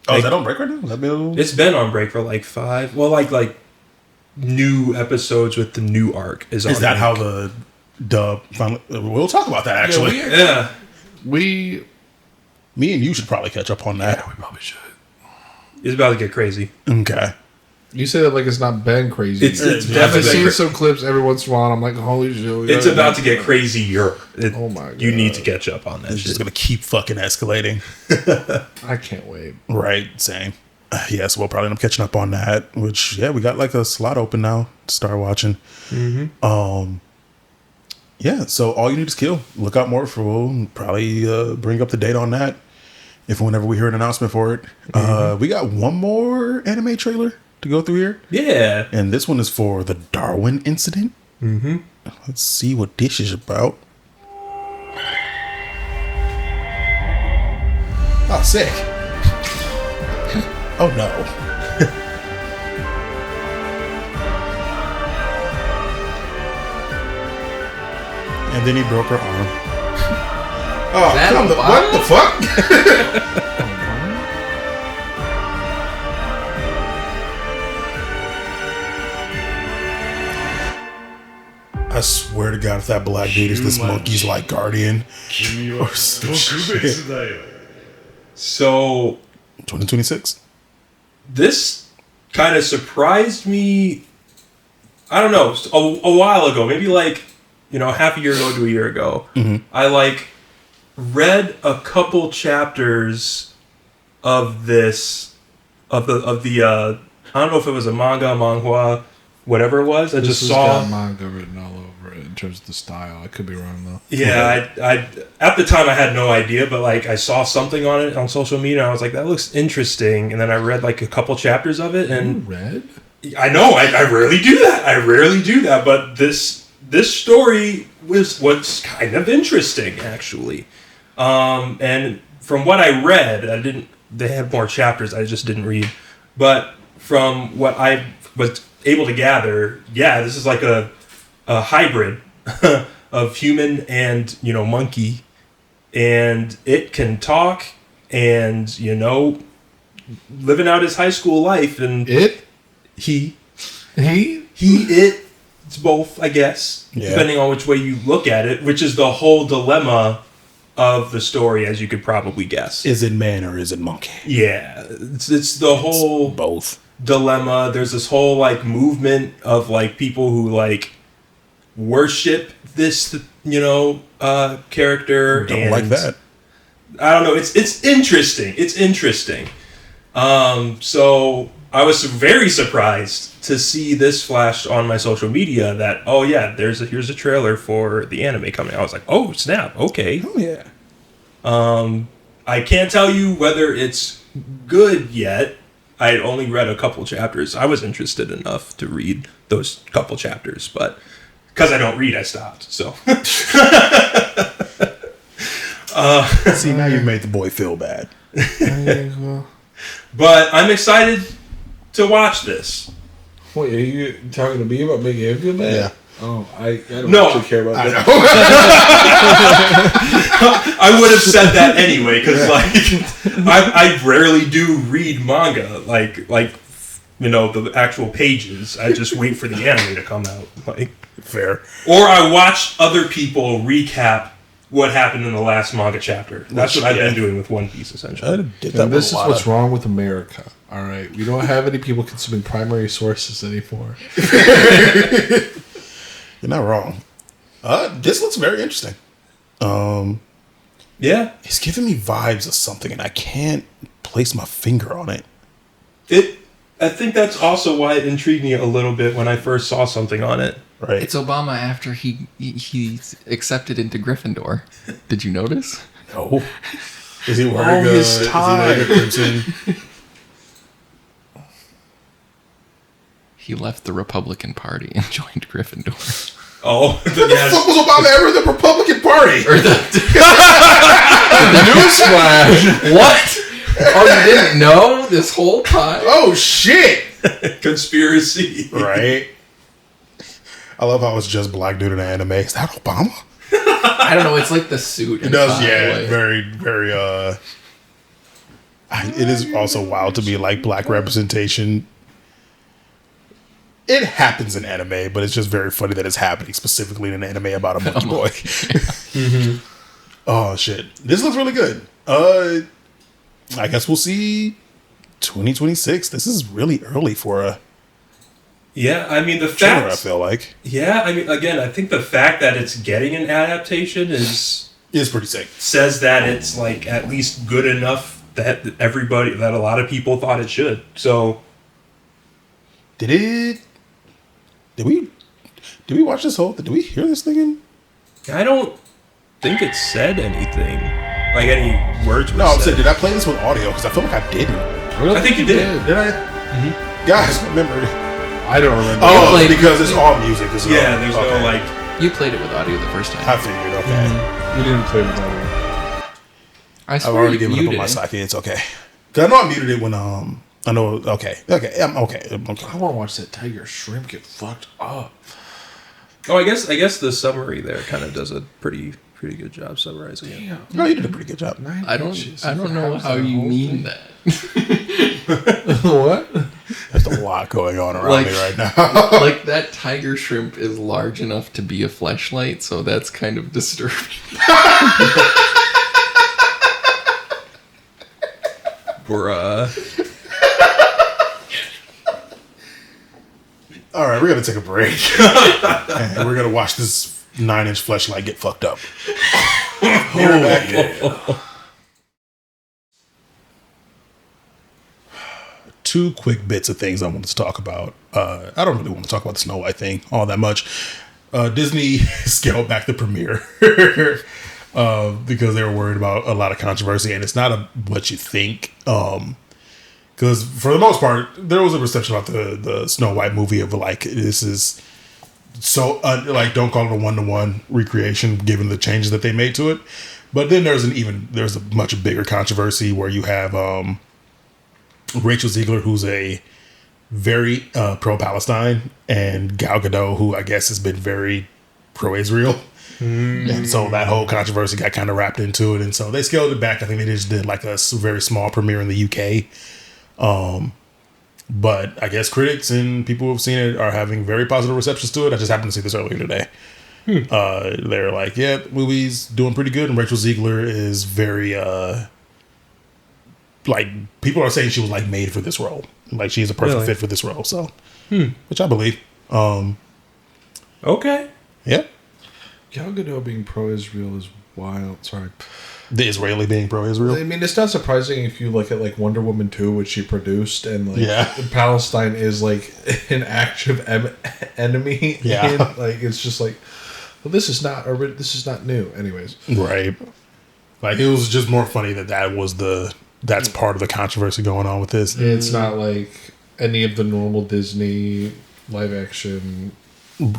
Oh, is that on break right now? It's been on break for like 5. Well, like new episodes with the new arc is on. Is that how the dub finally? We'll talk about that actually. Me and you should probably catch up on that. Yeah, we probably should. It's about to get crazy. Okay. You say that like it's not been crazy. It's I've definitely seen some clips every once in a while. And I'm like, holy shit! It's about to get crazier. Oh my god! You need to catch up on that. It's just gonna keep fucking escalating. I can't wait. Right, same. Yes, we'll probably end up catching up on that. Which we got like a slot open now to start watching. Yeah, so All You Need Is Kill. Look out more for. We'll probably bring up the date on that if whenever we hear an announcement for it. We got one more anime trailer to go through here. Yeah. And this one is for the Darwin incident. Let's see what this is about. Oh, sick. Oh, no. And then he broke her arm. Oh, what the fuck? I swear to God, if that black dude is this monkey's like guardian or some shit. So 2026. This kind of surprised me. I don't know, a while ago, maybe like, half a year ago to a year ago. I like read a couple chapters of this, of the I don't know if it was a manhwa, whatever it was. I This just has saw got manga written all over it in terms of the style. I could be wrong though. Yeah, I at the time I had no idea, but like I saw something on it on social media, and I was like, that looks interesting. And then I read like a couple chapters of it, and You read? I know I rarely do that. But this story was kind of interesting actually. And from what I read, they had more chapters I just didn't read. But from what I was able to gather, yeah, this is like a hybrid of human and, monkey. And it can talk and, living out his high school life. And it's both, I guess, depending on which way you look at it, which is the whole dilemma of the story, as you could probably guess. Is it man or is it monkey? Yeah, it's the whole both dilemma. There's this whole like movement of like people who like worship this, character. Don't like that. I don't know. It's interesting. It's interesting. So I was very surprised to see this flashed on my social media that, oh yeah, here's a trailer for the anime coming. I was like, oh snap, okay. Oh yeah. I can't tell you whether it's good yet. I only read a couple chapters. I was interested enough to read those couple chapters, but because I don't read, I stopped. So. See, now you've made the boy feel bad. But I'm excited to watch this. Wait, are you talking to me about making him feel bad? Yeah. Oh, I don't actually care about that. I would have said that anyway, because I rarely do read manga, like the actual pages. I just wait for the anime to come out. Fair. Or I watch other people recap what happened in the last manga chapter. That's what I've been doing with One Piece, essentially. This is what's wrong with America. All right, we don't have any people consuming primary sources anymore. You're not wrong. This looks very interesting. Yeah, it's giving me vibes of something, and I can't place my finger on it. I think that's also why it intrigued me a little bit when I first saw something on it. Right. It's Obama after he's accepted into Gryffindor. Did you notice? No. Is he wearing his tie? Is he wearing a crimson? He left the Republican Party and joined Gryffindor. Oh, what the fuck was Obama ever in the Republican Party? Or the newsflash. What? Oh, you didn't know this whole time? Oh shit! Conspiracy, right? I love how it's just black dude in an anime. Is that Obama? I don't know. It's like the suit. It does, yeah. Very, very. It is also wild to be like black representation. It happens in anime, but it's just very funny that it's happening specifically in an anime about a monkey boy. Mm-hmm. Oh shit! This looks really good. I guess we'll see 2026. This is really early for a. Yeah, I mean the fact. I feel like. Yeah, I mean, again, I think the fact that it's getting an adaptation is pretty sick. Says that it's like at least good enough that a lot of people thought it should. So. Did we watch this whole? Did we hear this thing in? I don't think it said anything. Like any words were No, I'm said. saying, did I play this with audio? Because I feel like I didn't. I think you did. Did I? Mm-hmm. Guys, remember. I don't remember. Oh, because it's all music. There's no like. You played it with audio the first time. I figured. Okay. You didn't play with audio. I've already given up on my socket. It's okay. Cause I know I muted it when I know. Okay. I'm okay. I want to watch that tiger shrimp get fucked up. Oh, I guess the summary there kind of does a pretty good job summarizing it. Damn. No, you did a pretty good job. I don't know how you mean that. What? There's a lot going on around Like- me right now. Like that tiger shrimp is large enough to be a fleshlight, so that's kind of disturbing. Bruh. All right, we're gonna take a break, and we're gonna watch this 9-inch fleshlight get fucked up. Two quick bits of things I wanted to talk about. I don't really want to talk about the Snow White thing all that much. Disney scaled back the premiere because they were worried about a lot of controversy, and it's not what you think. Because for the most part, there was a perception about the Snow White movie of like, this is so like, don't call it a 1-to-1 recreation given the changes that they made to it. But then there's a much bigger controversy where you have Rachel Ziegler, who's a very pro-Palestine, and Gal Gadot, who I guess has been very pro-Israel. And so that whole controversy got kind of wrapped into it, and so they scaled it back. I think they just did like a very small premiere in the UK. But I guess critics and people who've seen it are having very positive receptions to it. I just happened to see this earlier today. They're like, yeah, the movie's doing pretty good, and Rachel Ziegler is very like, people are saying she was like made for this role. Like, she's a perfect fit for this role. So, which I believe. Okay. Yeah. Gal Gadot being pro-Israel is wild. Sorry. The Israeli being pro-Israel. I mean, it's not surprising if you look at like Wonder Woman 2, which she produced, and like Palestine is like an active enemy. Yeah. And, like, it's just like, well, this is not new. Anyways. Right. Like, it was just more funny that's part of the controversy going on with this. It's not like any of the normal Disney live action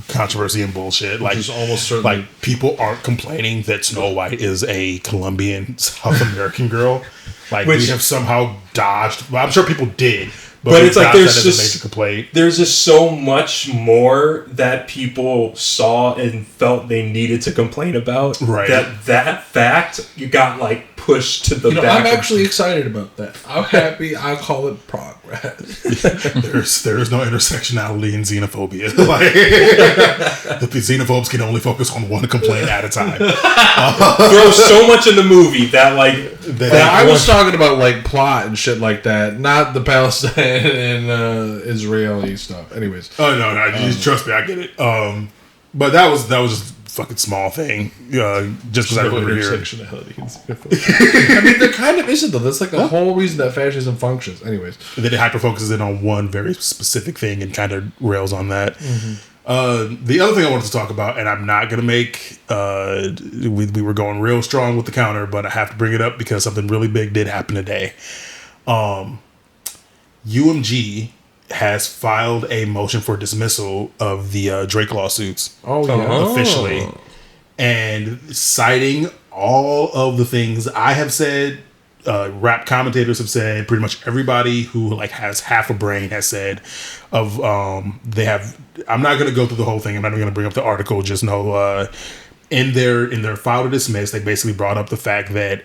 controversy and bullshit. Like, is almost certainly, like, people aren't complaining that Snow White is a Colombian South American girl. Like, we have somehow dodged. Well, I'm sure people did, but it's like there's just major complaint. There's just so much more that people saw and felt they needed to complain about. Right. That fact you got like pushed to the back. I'm actually excited about that. I'm happy. I call it progress. There's no intersectionality in xenophobia. Like, the xenophobes can only focus on one complaint at a time. Throw so much in the movie that like. I was talking about like plot and shit like that, not the Palestine and Israeli stuff. Anyways. Oh no, just trust me, I get it. But that was just a fucking small thing. Just because I remember here. I mean, there kind of isn't though. That's like the whole reason that fascism functions. Anyways, then it hyper focuses in on one very specific thing and kind of rails on that. The other thing I wanted to talk about, and I'm not gonna make. We were going real strong with the counter, but I have to bring it up because something really big did happen today. UMG has filed a motion for dismissal of the Drake lawsuits. Officially, and citing all of the things I have said, rap commentators have said, pretty much everybody who like has half a brain has said of they have. I'm not going to go through the whole thing. I'm not even going to bring up the article. Just know in their file to dismiss, they basically brought up the fact that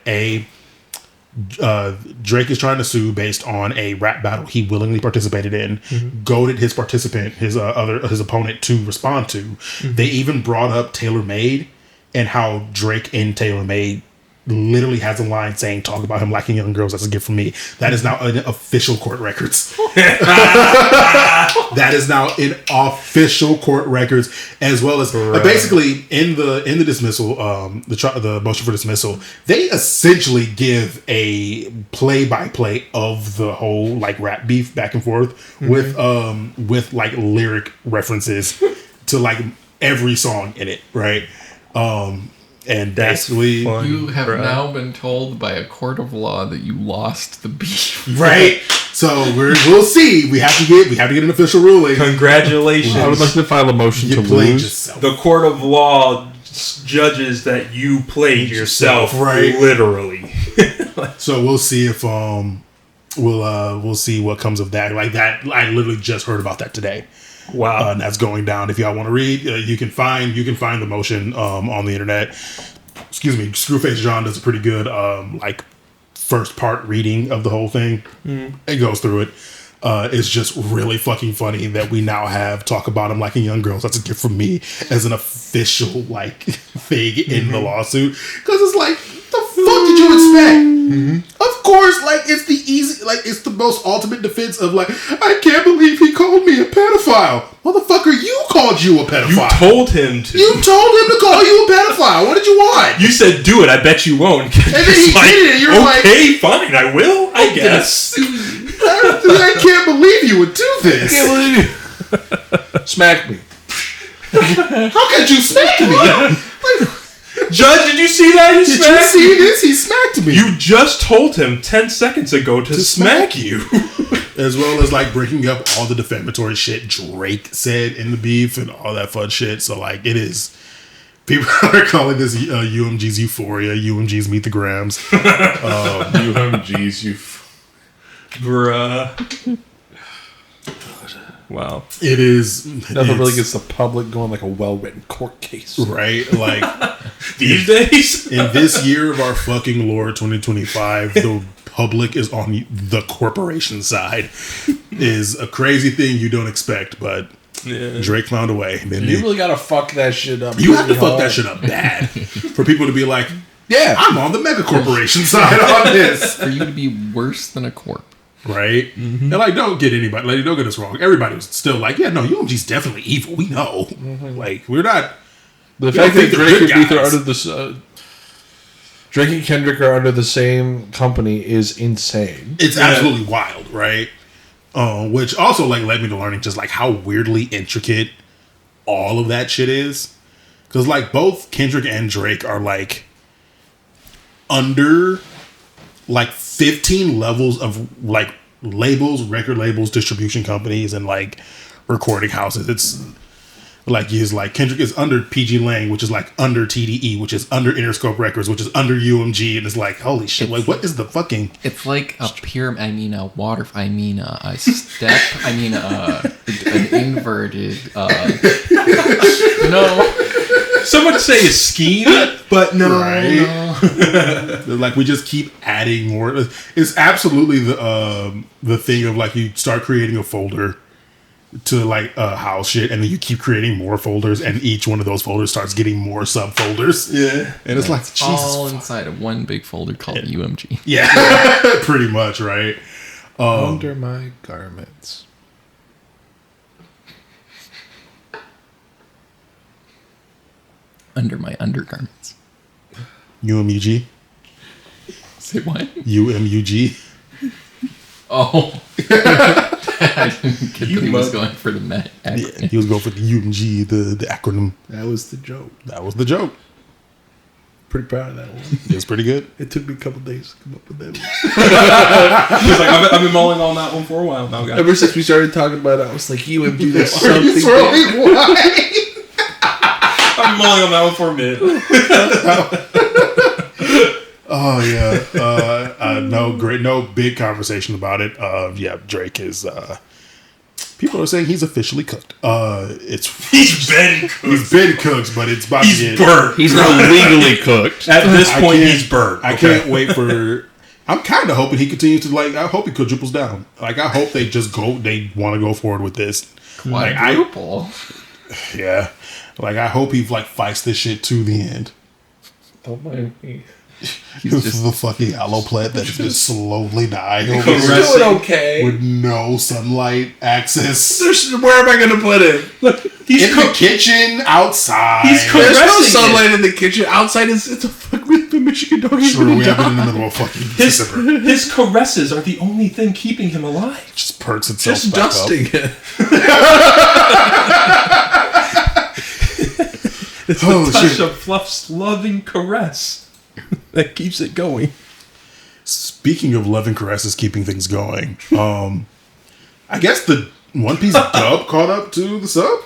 Drake is trying to sue based on a rap battle he willingly participated in, goaded his opponent to respond to. They even brought up Taylor Made and how Drake in Taylor Made literally has a line saying, talk about him liking young girls, that's a gift from me. That is now in official court records. That is now in official court records, as well as basically in the dismissal, the motion for dismissal, they essentially give a play-by-play of the whole like rap beef back and forth with like lyric references to like every song in it, right? And basically, you have now been told by a court of law that you lost the beef. Right. So we'll see. We have to get an official ruling. Congratulations. I would like to file a motion to lose. Yourself. The court of law judges that you played yourself, right? Literally. So we'll see if we'll see what comes of that. Like that, I literally just heard about that today. Wow, and that's going down. If y'all want to read, you can find the motion on the internet. Excuse me, Screwface John does a pretty good like first part reading of the whole thing. It goes through it. is just really fucking funny that we now have talk about him like in Young Girls. That's a gift from me as an official like thing in the lawsuit, because it's like, the fuck did you expect? Of course, like it's the easy, like it's the most ultimate defense of like, I can't believe he called me a pedophile. Motherfucker, you called you a pedophile. You told him to. You told him to call you a pedophile. What did you want? You said, do it. I bet you won't. And then he did it, and you're like, okay, fine, I will, I guess. I can't believe you would do this. I can't believe you. Smack me. How could you smack me? Judge, did you see that? Did you see this? He smacked me. You just told him 10 seconds ago to smack you. As well as like breaking up all the defamatory shit Drake said in the beef and all that fun shit. So like it is, people are calling this UMG's Euphoria, UMG's Meet the Grams. UMG's Bruh. Wow. It is. Nothing really gets the public going like a well-written court case. Right? Like, these days? In this year of our fucking Lord 2025, the public is on the corporation side. Is a crazy thing you don't expect, but Drake found a way. Then you really gotta fuck that shit up. You have to fuck that shit up bad for people to be like, yeah, I'm on the mega corporation side on this. For you to be worse than a corp. Right? And like, don't get anybody, like, don't get us wrong. Everybody was still like, yeah, no, UMG's definitely evil. We know. Like, we're not. The fact that Drake and Beef are under this, Drake and Kendrick are under the same company is insane. It's absolutely wild, right? Which also like led me to learning just like how weirdly intricate all of that shit is. Because like both Kendrick and Drake are like under like 15 levels of like labels, record labels, distribution companies, and like recording houses. It's like he's like Kendrick is under PG Lang, which is like under TDE, which is under Interscope Records, which is under UMG, and it's like holy shit! Like what is the fucking? It's like a pyramid. I mean a water. I mean a step. I mean an inverted. No. Someone say a scheme, but no. Right? No. Like we just keep adding more. It's absolutely the thing of like you start creating a folder to like house shit, and then you keep creating more folders, and each one of those folders starts getting more subfolders. Yeah, and it's like Jesus, all inside of one big folder called UMG. Yeah, pretty much, right? Under my garments. Under my undergarments. UMUG. Say what? UMUG. Oh. I didn't get that he was going for the acronym. Yeah, he was going for the UMG, the acronym. That was the joke. That was the joke. Pretty proud of that one. It was pretty good. It took me a couple days to come up with that one. He's like, I've been mulling on that one for a while now, guys. Ever since we started talking about it, I was like, UMG, there's something. I'm mulling on that one for a minute. Oh yeah, no big conversation about it. Yeah, Drake is. People are saying he's officially cooked. He's been cooked. He's been cooked, but it's about to get burnt. He's not legally cooked. At this point, he's burnt. I can't wait for. I'm kind of hoping he continues to like. I hope he quadruples down. Like I hope they just go. They want to go forward with this. Quadruple. Yeah. Like I hope he like fights this shit to the end. Don't mind me. He's just the fucking aloe plant that's just slowly dying. He's doing okay with no sunlight access. Where am I going to put it? Look, he's in the kitchen, outside. There's no sunlight in the kitchen. Outside it's a fucking Michigan dog. Sure, we have been in the middle of fucking December. His caresses are the only thing keeping him alive. Just perks itself. Just back dusting up. it. It's the touch of Fluff's loving caress that keeps it going. Speaking of loving caresses keeping things going, I guess the One Piece dub caught up to the sub?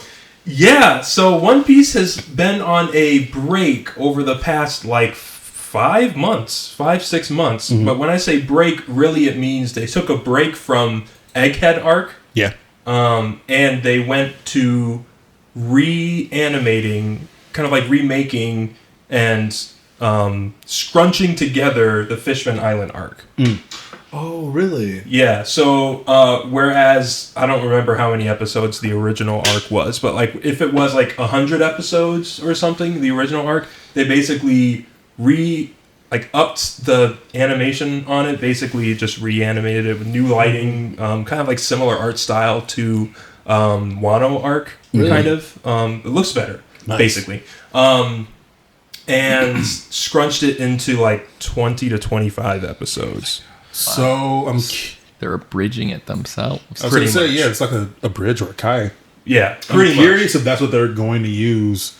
Yeah, so One Piece has been on a break over the past like 5 months, 6 months. Mm-hmm. But when I say break, really it means they took a break from Egghead arc. Yeah. And they went to reanimating, kind of like remaking and scrunching together the Fishman Island arc. Oh, really? Yeah. So whereas I don't remember how many episodes the original arc was, but like if it was like 100 episodes or something, the original arc, they basically upped the animation on it. Basically, just reanimated it with new lighting, kind of like similar art style to Wano arc, kind of. It looks better, basically. And scrunched it into like 20 to 25 episodes. So they're abridging it themselves. I was going to say, yeah, it's like a bridge or a kai. Yeah, I'm curious if that's what they're going to use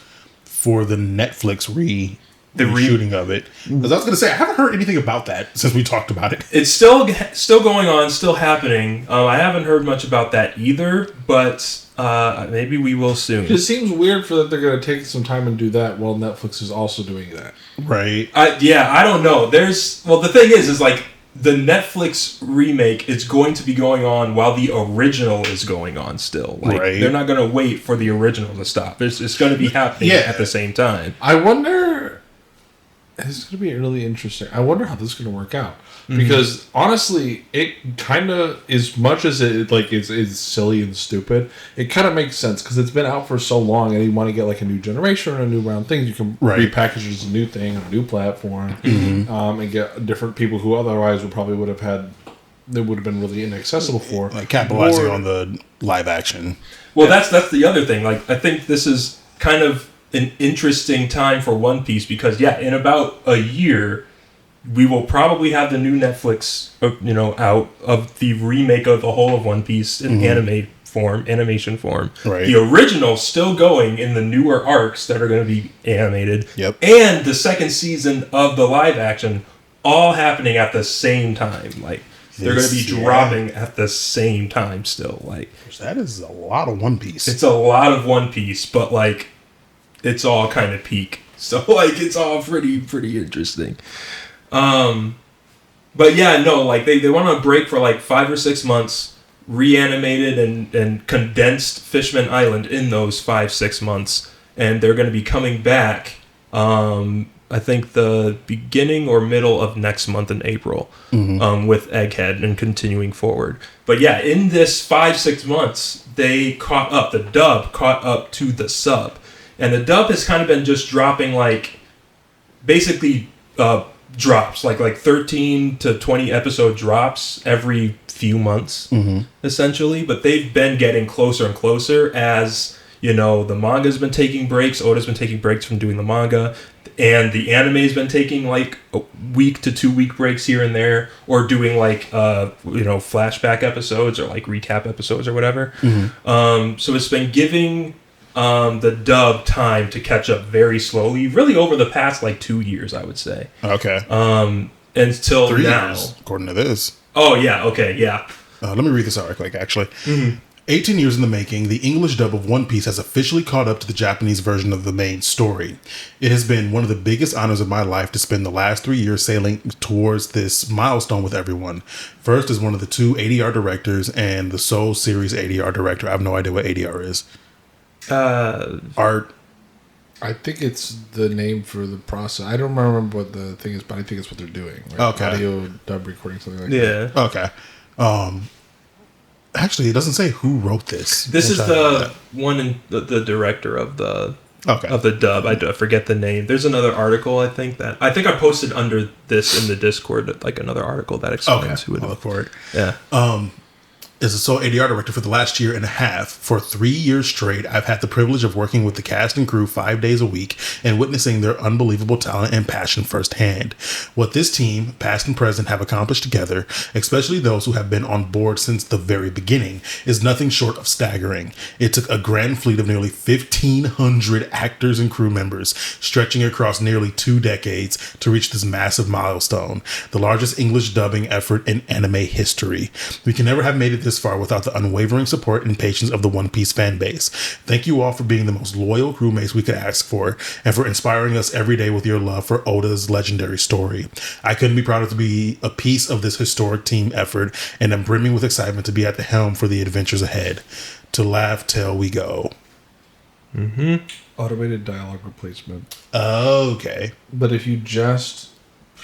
for the Netflix reshooting of it. Because I was going to say, I haven't heard anything about that since we talked about it. It's still going on, still happening. I haven't heard much about that either, but maybe we will soon. It seems weird for that they're going to take some time and do that while Netflix is also doing that. Right. I don't know. The thing is like the Netflix remake is going to be going on while the original is going on still. Like, they're not going to wait for the original to stop. It's going to be happening at the same time. I wonder... It's going to be really interesting. I wonder how this is going to work out. Because, honestly, it kind of, as much as it like is silly and stupid, it kind of makes sense. Because it's been out for so long, and you want to get like a new generation or a new round thing, you can repackage it as a new thing, a new platform, and get different people who otherwise would have been really inaccessible for. Like capitalizing on the live action. Well, that's the other thing. Like, I think this is kind of an interesting time for One Piece because, in about a year, we will probably have the new Netflix, out of the remake of the whole of One Piece in animation form. Right. The original still going in the newer arcs that are going to be animated. Yep. And the second season of the live action all happening at the same time. Like, they're going to be dropping at the same time still. Like, that is a lot of One Piece. It's a lot of One Piece, but like, it's all kind of peak. So like, it's all pretty interesting. But like they went on a break for like 5 or 6 months, reanimated and condensed Fishman Island in those 5-6 months, and they're going to be coming back. I think the beginning or middle of next month in April, with Egghead and continuing forward. But in this 5-6 months, they caught up. The dub caught up to the sub, and the dub has kind of been just dropping like, basically. Drops like 13 to 20 episode drops every few months, essentially. But they've been getting closer and closer as the manga's been taking breaks. Oda's been taking breaks from doing the manga, and the anime's been taking like a week to 2 week breaks here and there, or doing like flashback episodes or like recap episodes or whatever. So it's been giving the dub time to catch up very slowly, really over the past like 2 years, I would say. Okay. Until 3 now, years, according to this. Oh yeah. Okay. Yeah. Let me read this out real quick. Actually, 18 years in the making, the English dub of One Piece has officially caught up to the Japanese version of the main story. It has been one of the biggest honors of my life to spend the last 3 years sailing towards this milestone with everyone. First is one of the 2 ADR directors and the sole series ADR director. I have no idea what ADR is. Art. I think it's the name for the process. I don't remember what the thing is, but I think it's what they're doing. Like audio, dub recording, something like that. Yeah. Okay. Actually, it doesn't say who wrote this. This is the one in the director of the of the dub. I forget the name. There's another article I think I posted under this in the Discord, like another article that explains who it is. I'll look for it. Yeah. Is a sole ADR director for the last year and a half. For 3 years straight, I've had the privilege of working with the cast and crew 5 days a week and witnessing their unbelievable talent and passion firsthand. What this team, past and present, have accomplished together, especially those who have been on board since the very beginning, is nothing short of staggering. It took a grand fleet of nearly 1,500 actors and crew members, stretching across nearly 2 decades, to reach this massive milestone, the largest English dubbing effort in anime history. We can never have made it this far without the unwavering support and patience of the One Piece fan base. Thank you all for being the most loyal crewmates we could ask for, and for inspiring us every day with your love for Oda's legendary story. I couldn't be prouder to be a piece of this historic team effort, and I'm brimming with excitement to be at the helm for the adventures ahead. To laugh till we go. Automated dialogue replacement. Okay. But if you just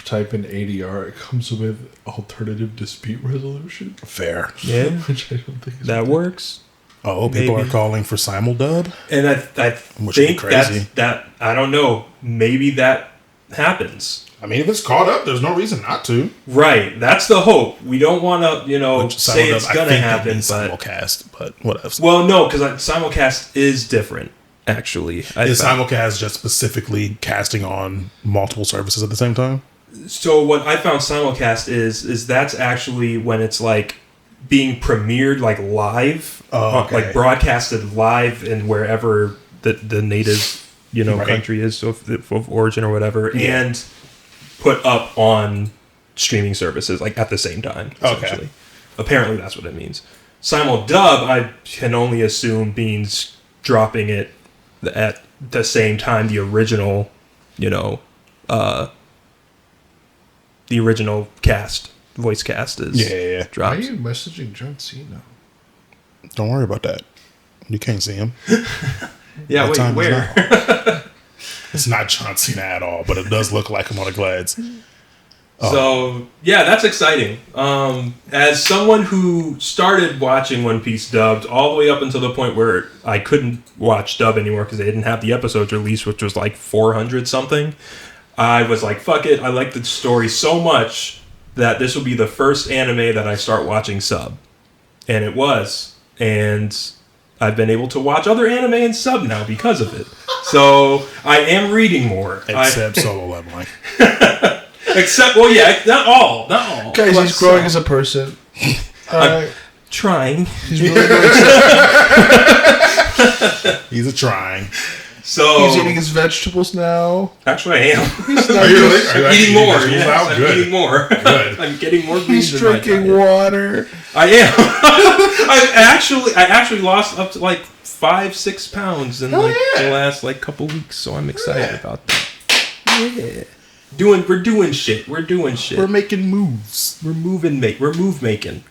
type in ADR, it comes with alternative dispute resolution. Fair. Yeah, Which I don't think is that works. Oh, people are calling for simuldub? And I Which would be think crazy. that I don't know. Maybe that happens. I mean, if it's caught up, there's no reason not to. Right. That's the hope. We don't want to, say it's going to happen. But simulcast, but whatever. Well, no, because simulcast is different, actually. Is simulcast just specifically casting on multiple services at the same time? So what I found simulcast is that's actually when it's like being premiered like live, like broadcasted live in wherever the native country is of origin or whatever, and put up on streaming services like at the same time. Essentially, apparently that's what it means. Simuldub, I can only assume means dropping it at the same time the original, the original voice cast is drops. Why are you messaging John Cena? Don't worry about that. You can't see him. Yeah, wait, where? It's not John Cena at all, but it does look like him on the glads. So, yeah, that's exciting. As someone who started watching One Piece dubbed all the way up until the point where I couldn't watch dub anymore because they didn't have the episodes released, which was like 400 something, I was like, fuck it, I like the story so much that this will be the first anime that I start watching sub. And it was. And I've been able to watch other anime in sub now because of it. So I am reading more. Except solo leveling. Except, well, yeah, not all. Guys, he's growing as a person. I'm trying. He's really He's a trying. So he's eating his vegetables now. Actually, I am. Are you really? I'm eating more. Yes, I'm eating more. Good. I'm getting more greens. He's drinking water. I am. I actually lost up to like 5-6 pounds in the last couple weeks, so I'm excited about that. Yeah. We're doing shit. We're making moves. We're moving. We're move making.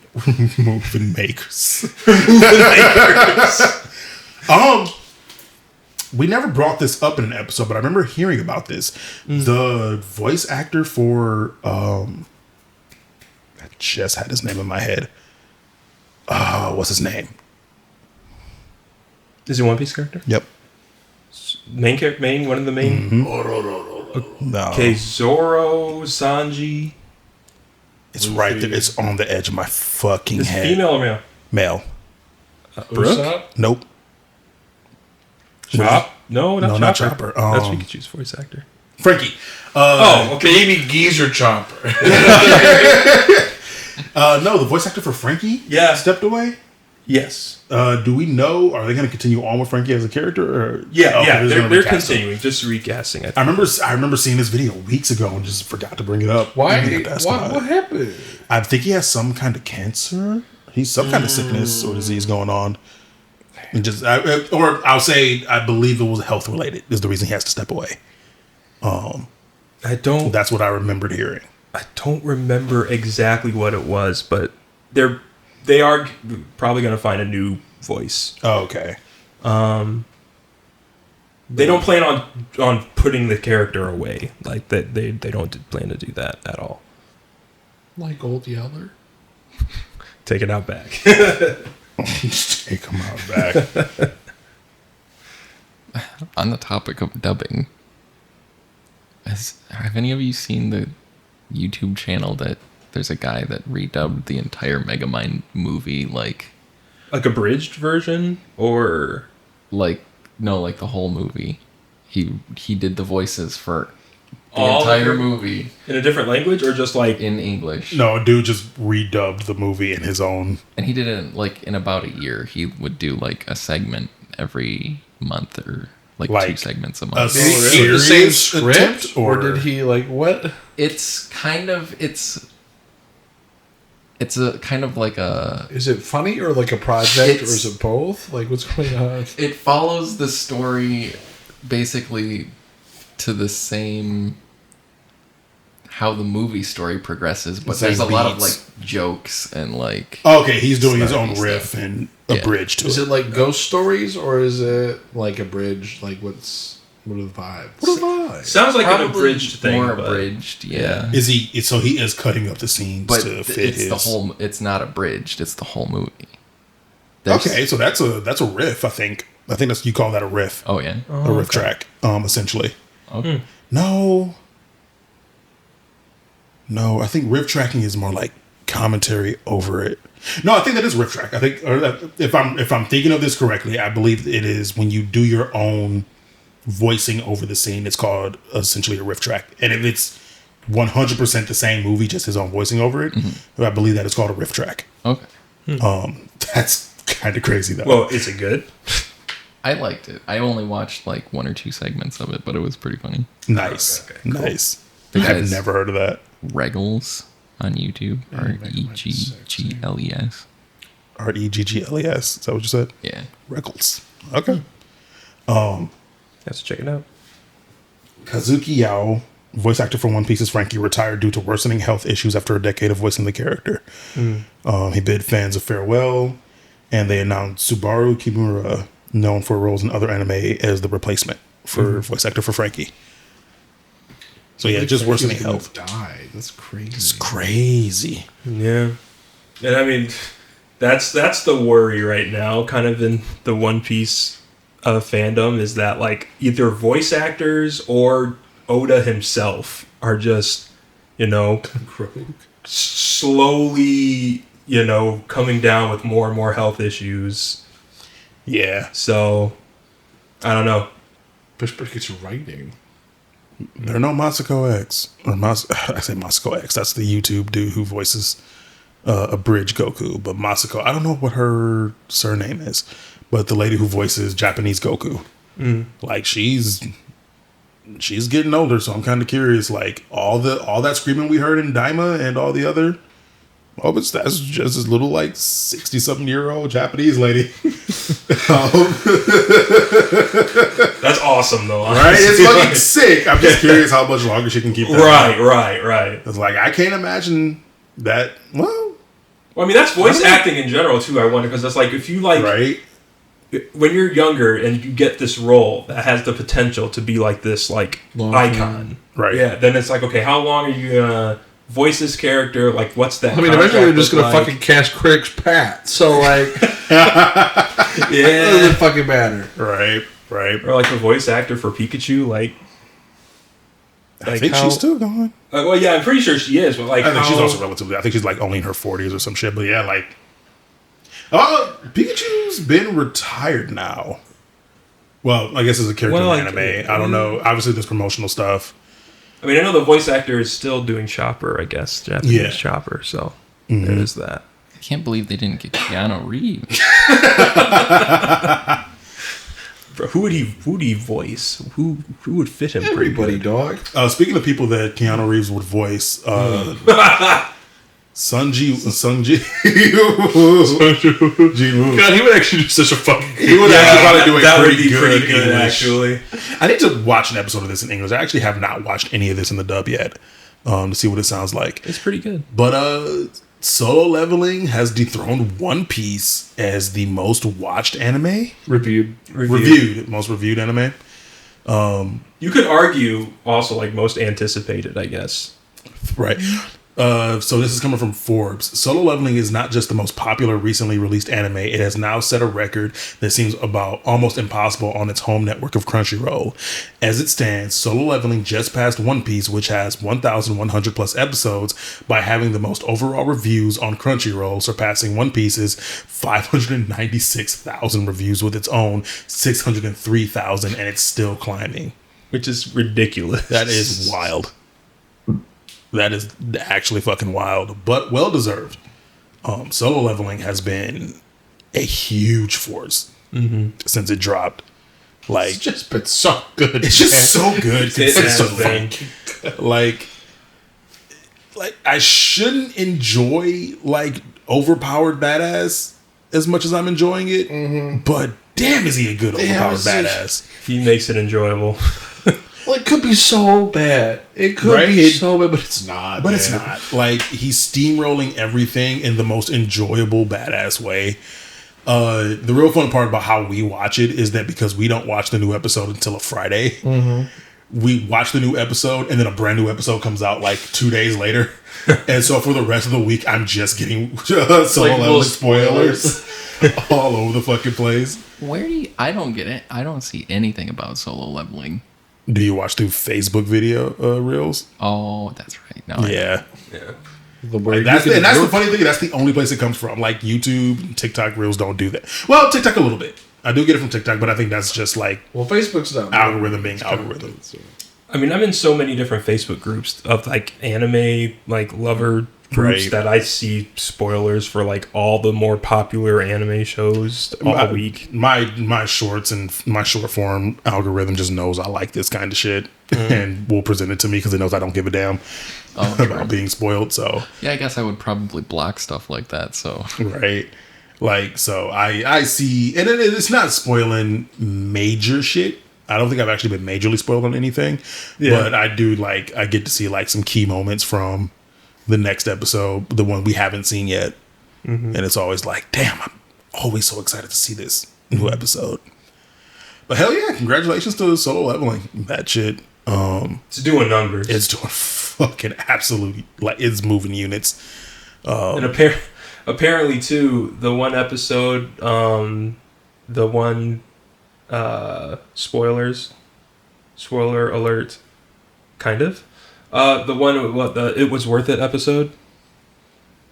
Moving makers. We never brought this up in an episode, but I remember hearing about this. The voice actor for I just had his name in my head. What's his name? Is he a One Piece character? Yep. Main character, one of the main. Mm-hmm. No. Okay, Zoro, Sanji. It's right there. It's on the edge of my fucking head. Female or male? Male. Brooke? Nope. Chop? No, not Chopper. That's Pikachu's voice actor. Frankie. Baby Geezer Chopper. No, the voice actor for Frankie stepped away? Yes. Do we know, are they going to continue on with Frankie as a character? Or? They're continuing, just recasting it. I remember seeing this video weeks ago and just forgot to bring it up. Why? What happened? I think he has some kind of cancer. He's some kind of sickness or disease going on. And I'll say, I believe it was health related is the reason he has to step away. That's what I remembered hearing. I don't remember exactly what it was, but they are probably going to find a new voice. Oh, okay. They don't plan on putting the character away. Like they don't plan to do that at all. Like Old Yeller. Take it out back. Take him out back. On the topic of dubbing, have any of you seen the YouTube channel that there's a guy that redubbed the entire Megamind movie like abridged version or the whole movie? He did the voices for the entire movie in a different language or just like in English. No, dude just redubbed the movie in his own. And he did it in about a year. He would do like a segment every month or like 2 segments a month. Did he keep the same script or did he what? It's a kind of like a... Is it funny or like a project or is it both? Like what's going on? It follows the story basically to the same... how the movie story progresses, but there's a lot of like jokes and like... Okay, he's doing his own riff and a bridge to it. Is it like ghost stories or is it like a bridge? Like what's... What are the vibes? Sounds like Probably an abridged thing. More but abridged, yeah. Is he? So he is cutting up the scenes But to fit it's his. the whole. It's not abridged. It's the whole movie. Okay, so that's a riff. I think that's you call that a riff. Oh yeah. A riff track. Essentially. Okay. No. I think riff tracking is more like commentary over it. No, I think that is riff track. I think, or if I'm thinking of this correctly, I believe it is when you do your own voicing over the scene. It's called essentially a riff track, and if it's 100% the same movie, just his own voicing over it, I believe that is called a riff track. Okay. That's kind of crazy though. Well, is it good? I liked it. I only watched like 1 or 2 segments of it, but it was pretty funny. Nice, Okay, cool. nice. The I've guys- never heard of that. Regles on YouTube. REGGLES. REGGLES. Is that what you said? Yeah. Regals. Okay. Let's check it out. Kazuki Yao, voice actor for One Piece's Frankie, retired due to worsening health issues after a decade of voicing the character. He bid fans a farewell, and they announced Subaru Kimura, known for roles in other anime, as the replacement for voice actor for Frankie. So yeah, just worsening health. Died. That's crazy. It's crazy. Yeah. And I mean, that's the worry right now, kind of in the One Piece fandom, is that like either voice actors or Oda himself are just, slowly, coming down with more and more health issues. Yeah. So, I don't know. Pushback gets writing. There are no Masako X. I say Masako X. That's the YouTube dude who voices Abridged Goku. But Masako, I don't know what her surname is. But the lady who voices Japanese Goku. Like, she's getting older, so I'm kind of curious. Like, all that screaming we heard in Daima and all the other... Oh, but that's just this little, like, 60-something-year-old Japanese lady. That's awesome, though. Right? It's fucking sick. I'm just curious how much longer she can keep that. Right. It's like, I can't imagine that. Well, I mean, that's voice acting in general, too, I wonder. Because it's like, if you, like... Right? When you're younger and you get this role that has the potential to be, like, this, like, icon. Right. Yeah, then it's like, okay, how long are you gonna... voice this character, like, what's that? I mean, eventually they're just gonna fucking cast Crick's Pat. So, like, it doesn't fucking matter. Right. Or like the voice actor for Pikachu, like I think she's still going. Well, yeah, I'm pretty sure she is, but like, I think she's also relatively. I think she's like only in her 40s or some shit. But yeah, like, Pikachu's been retired now. Well, I guess as a character in anime, I don't know. Obviously, there's promotional stuff. I mean, I know the voice actor is still doing Chopper, I guess, Japanese Chopper, so there is that. I can't believe they didn't get Keanu Reeves. Bro, who would he voice? Who would fit him? Everybody, dog. Speaking of people that Keanu Reeves would voice, Sunji Ji-woo. God, he would actually do such a fucking. He would actually probably do that would pretty be pretty good, English. actually. I need to watch an episode of this in English. I actually have not watched any of this in the dub yet, to see what it sounds like. It's pretty good. But Solo Leveling has dethroned One Piece as the most watched anime. Reviewed. Most reviewed anime. You could argue also like most anticipated, I guess. Right. So this is coming from Forbes. Solo Leveling is not just the most popular recently released anime. It has now set a record that seems about almost impossible on its home network of Crunchyroll. As it stands, Solo Leveling just passed One Piece, which has 1,100 plus episodes, by having the most overall reviews on Crunchyroll, surpassing One Piece's 596,000 reviews with its own 603,000, and it's still climbing. Which is ridiculous. That is wild. That is actually fucking wild, but well deserved. Solo Leveling has been a huge force since it dropped. Like, It's just been so good. it's just so good. It has so been. like I shouldn't enjoy like overpowered badass as much as I'm enjoying it, but damn, is he a good overpowered badass? He makes it enjoyable. Well, it could be so bad. It could be so bad, but it's not. But it's not. Like, he's steamrolling everything in the most enjoyable, badass way. The real fun part about how we watch it is that because we don't watch the new episode until a Friday, we watch the new episode and then a brand new episode comes out like 2 days later. And so for the rest of the week, I'm just getting solo leveling spoilers all over the fucking place. Where do you... I don't get it. I don't see anything about solo leveling. Do you watch through Facebook video reels? Oh, that's right. No, yeah. Like, that's the funny thing. That's the only place it comes from. Like YouTube, TikTok reels don't do that. Well, TikTok a little bit. I do get it from TikTok, but I think that's just like Facebook's not algorithm being algorithm. I mean, I'm in so many different Facebook groups of like anime like lover groups that I see spoilers for like all the more popular anime shows all week. My shorts and my short form algorithm just knows I like this kind of shit and will present it to me because it knows I don't give a damn about being spoiled. So yeah, I guess I would probably block stuff like that. So right, like so I see, and it's not spoiling major shit. I don't think I've actually been majorly spoiled on anything, but I do like I get to see like some key moments from the next episode, the one we haven't seen yet, and it's always like, damn, I'm always so excited to see this new episode. But hell yeah, congratulations to solo leveling. That shit, it's doing numbers. It's doing fucking absolutely like it's moving units. And apparently too, the one episode, the one spoiler alert, kind of. The one it was worth it episode.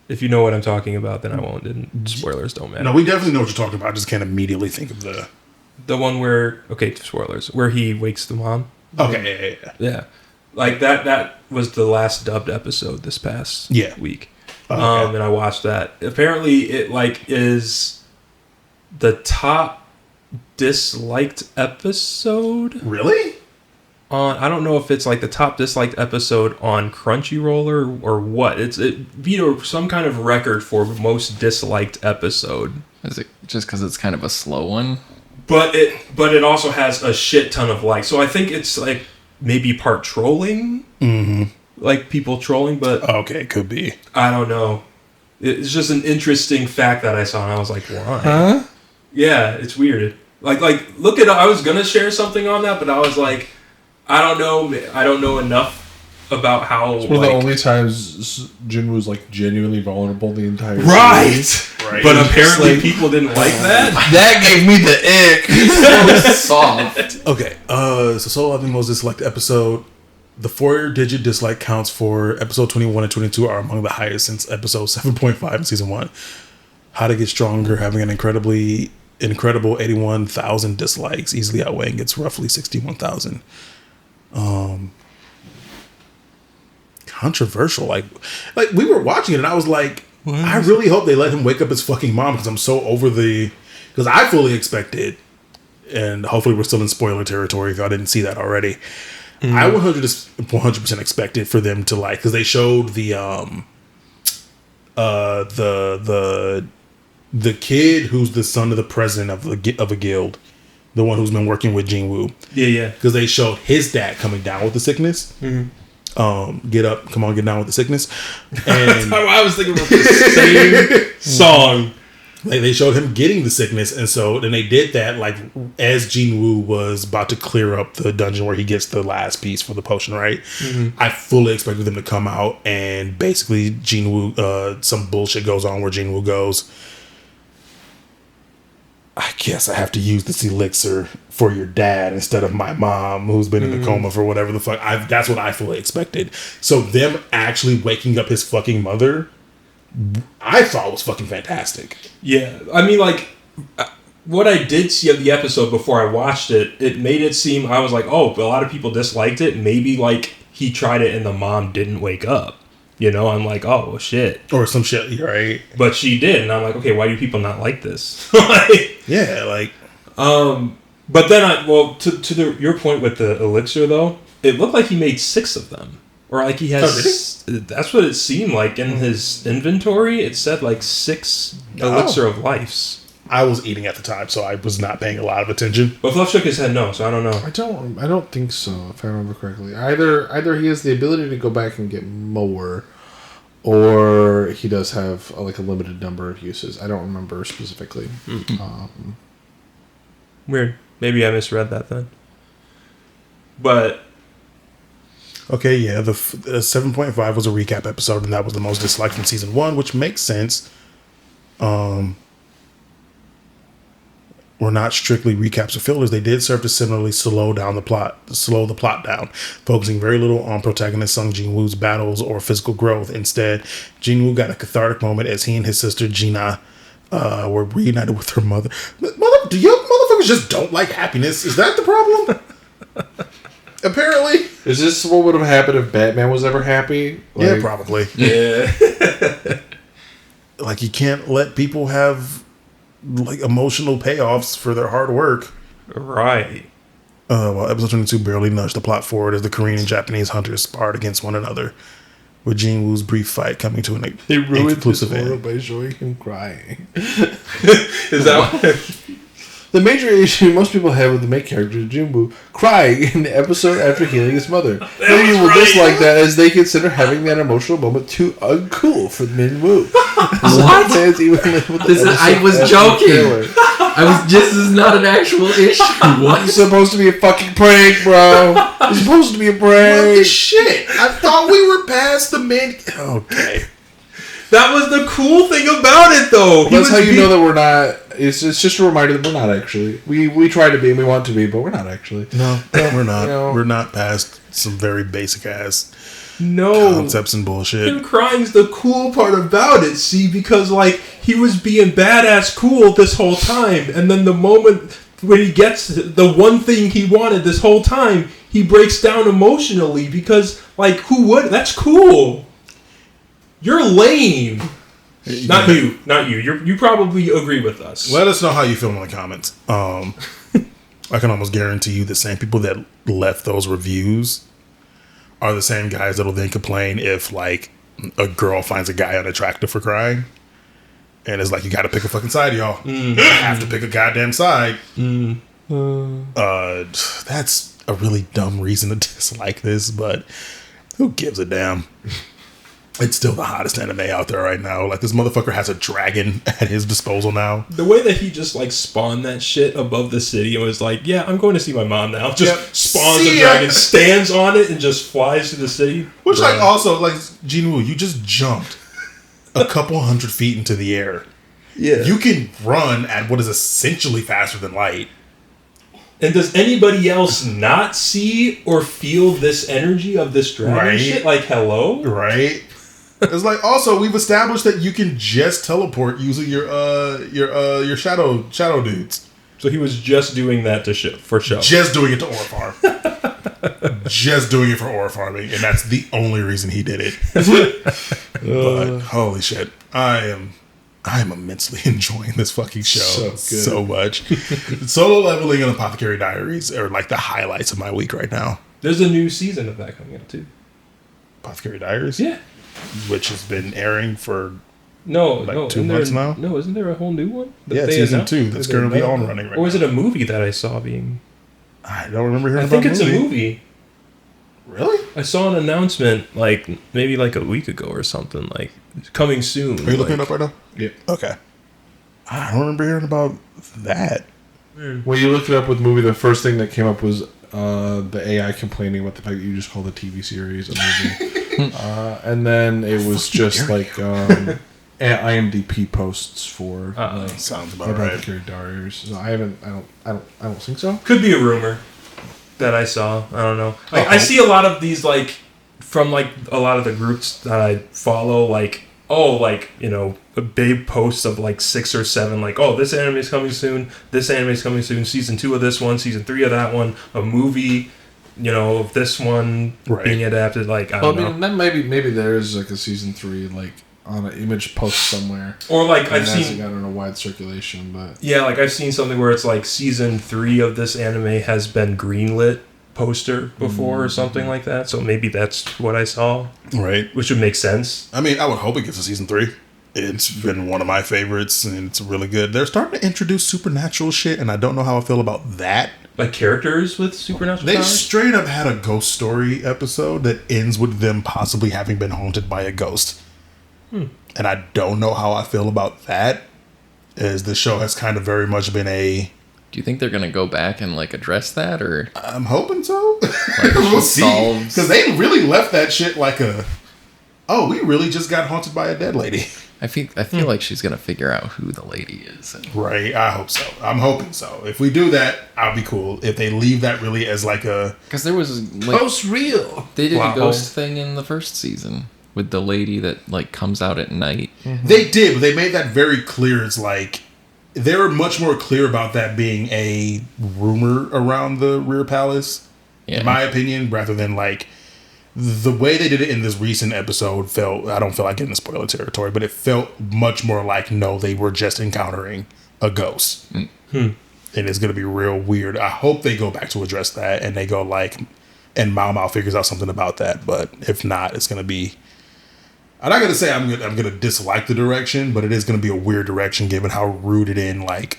If you know what I'm talking about, then I won't. And spoilers don't matter. No, we definitely know what you're talking about. I just can't immediately think of the one where spoilers where he wakes the mom. Okay, yeah. Like that was the last dubbed episode this past week. And I watched that. Apparently, it like is the top disliked episode. Really? I don't know if it's like the top disliked episode on Crunchyroll or what. It beat some kind of record for most disliked episode. Is it just because it's kind of a slow one? But it also has a shit ton of likes. So I think it's like maybe part trolling, like people trolling. But okay, could be. I don't know. It's just an interesting fact that I saw, and I was like, why? Huh? Yeah, it's weird. Like look at. I was gonna share something on that, but I was like, I don't know enough about how. It's one of the only times Jinwoo's like genuinely vulnerable the entire series. Right. But apparently people didn't like that. That gave me the ick. So soft. Okay, so solo leveling was disliked episode. The 4-digit dislike counts for episode 21 and 22 are among the highest since episode 7.5 in season 1. How to Get Stronger, having an incredible 81,000 dislikes, easily outweighing its roughly 61,000. Controversial. Like we were watching it and I was like, I really hope they let him wake up his fucking mom because I'm so over because I fully expected, and hopefully we're still in spoiler territory if I didn't see that already. I 100% expected for them to like, because they showed the kid who's the son of the president of a guild, the one who's been working with Jinwoo. Yeah. Because they showed his dad coming down with the sickness. Get up, come on, get down with the sickness. And I was thinking about the same song. Like they showed him getting the sickness, and so then they did that like as Jinwoo was about to clear up the dungeon where he gets the last piece for the potion, right? I fully expected them to come out and basically Jinwoo, some bullshit goes on where Jinwoo goes, I guess I have to use this elixir for your dad instead of my mom who's been in a coma for whatever the fuck. That's what I fully expected. So them actually waking up his fucking mother, I thought was fucking fantastic. Yeah. I mean, like, what I did see of the episode before I watched it, it made it seem, I was like, oh, a lot of people disliked it. Maybe, like, he tried it and the mom didn't wake up. You know, I'm like, oh, well, shit. Or some shit, right? But she did, and I'm like, okay, why do people not like this? Yeah, like... But then, your point with the elixir, though, it looked like he made 6 of them. Or like he has... Oh, did he? That's what it seemed like in his inventory. It said like 6 elixir of lives. I was eating at the time, so I was not paying a lot of attention. But Fluff shook his head no, so I don't know. I don't think so, if I remember correctly. Either he has the ability to go back and get more, or he does have a limited number of uses. I don't remember specifically. Weird. Maybe I misread that then. But okay, yeah, the 7.5 was a recap episode, and that was the most disliked from season 1, which makes sense. Were not strictly recaps or fillers. They did serve to similarly slow the plot down, focusing very little on protagonist Sung Jin-woo's battles or physical growth. Instead, Jin-woo got a cathartic moment as he and his sister Gina were reunited with her mother. Do you motherfuckers just don't like happiness? Is that the problem? Apparently. Is this what would have happened if Batman was ever happy? Yeah, probably. yeah. You can't let people have emotional payoffs for their hard work. Right. Well, episode 22 barely nudged the plot forward as the Korean and Japanese hunters sparred against one another, with Jin-woo's brief fight coming to an inconclusive end. By showing him crying. Is that the major issue most people have with the main character, Jin-woo, crying in the episode after healing his mother. Many people dislike that as they consider having that emotional moment too uncool for Min-woo. What? I was joking. I was just, this is not an actual issue. What? It's supposed to be a fucking prank, bro. It's supposed to be a prank. What the shit? I thought we were past the main... Okay. That was the cool thing about it, though. Well, that's how you know that we're not... It's just a reminder that we're not actually. We try to be and we want to be, but we're not actually. No, we're not. We're not past some very basic ass concepts and bullshit. Him crying's the cool part about it, see, because he was being badass cool this whole time, and then the moment when he gets the one thing he wanted this whole time, he breaks down emotionally because who would? That's cool. You're lame. Not you. You probably agree with us. Let us know how you feel in the comments. I can almost guarantee you the same people that left those reviews are the same guys that'll then complain if a girl finds a guy unattractive for crying, and it's you got to pick a fucking side, y'all. You have to pick a goddamn side. That's a really dumb reason to dislike this, but who gives a damn? It's still the hottest anime out there right now. This motherfucker has a dragon at his disposal now. The way that he just spawned that shit above the city and was yeah, I'm going to see my mom now. Just spawns a dragon, stands on it, and just flies to the city. Which also Jin-woo, you just jumped a couple 100 feet into the air. Yeah. You can run at what is essentially faster than light. And does anybody else not see or feel this energy of this dragon shit? Hello? Right. It's also we've established that you can just teleport using your shadow dudes. So he was just doing that for show. Just doing it to ore farm. Just doing it for ore farming, and that's the only reason he did it. But holy shit, I am immensely enjoying this fucking show so much. Solo Leveling and Apothecary Diaries are the highlights of my week right now. There's a new season of that coming up too. Apothecary Diaries? Yeah. Which has been airing for 2 months now? No, isn't there a whole new one? Yeah, season 2 that's currently on running right now. Or is it a movie that I saw being... I don't remember hearing about it. I think it's a movie. Really? I saw an announcement maybe a week ago or something coming soon. Are you looking it up right now? Yeah. Okay. I don't remember hearing about that. When you looked it up with movie, the first thing that came up was the AI complaining about the fact that you just called the TV series a movie. And then it was just IMDb posts for sounds about right. Apothecary Diaries. So I don't think so. Could be a rumor that I saw. I don't know. I see a lot of these from a lot of the groups that I follow. Big posts of 6 or 7. This anime is coming soon. This anime is coming soon. Season 2 of this one. Season 3 of that one. A movie. Of this one being adapted, I don't know. Then maybe there is a season 3 on an image post somewhere, or I've seen got in a wide circulation, but I've seen something where it's season 3 of this anime has been greenlit poster before or something like that. So maybe that's what I saw, right? Which would make sense. I mean, I would hope it gets a season 3. It's been one of my favorites, and it's really good. They're starting to introduce supernatural shit, and I don't know how I feel about that. Characters with supernatural powers? They straight up had a ghost story episode that ends with them possibly having been haunted by a ghost. And I don't know how I feel about that, as the show has kind of very much been a... Do you think they're going to go back and, like, address that, or... I'm hoping so. Like, we'll see. Because they really left that shit like a... Oh, we really just got haunted by a dead lady. I feel like she's going to figure out who the lady is. Right, I hope so. I'm hoping so. If we do that, I'll be cool. If they leave that really as like a... Because there was... Like, Ghost real. They did a ghost thing in the first season with the lady that, like, comes out at night. Mm-hmm. They did, but they made that very clear. It's like... They were much more clear about that being a rumor around the rear palace, in my opinion, rather than, like... The way they did it in this recent episode felt... I don't feel like getting the spoiler territory, but it felt much more like, no, they were just encountering a ghost. And it's going to be real weird. I hope they go back to address that, and they go, like... And Mau Mau figures out something about that, but if not, it's going to be... I'm not going to say I'm going to dislike the direction, but it is going to be a weird direction given how rooted in, like...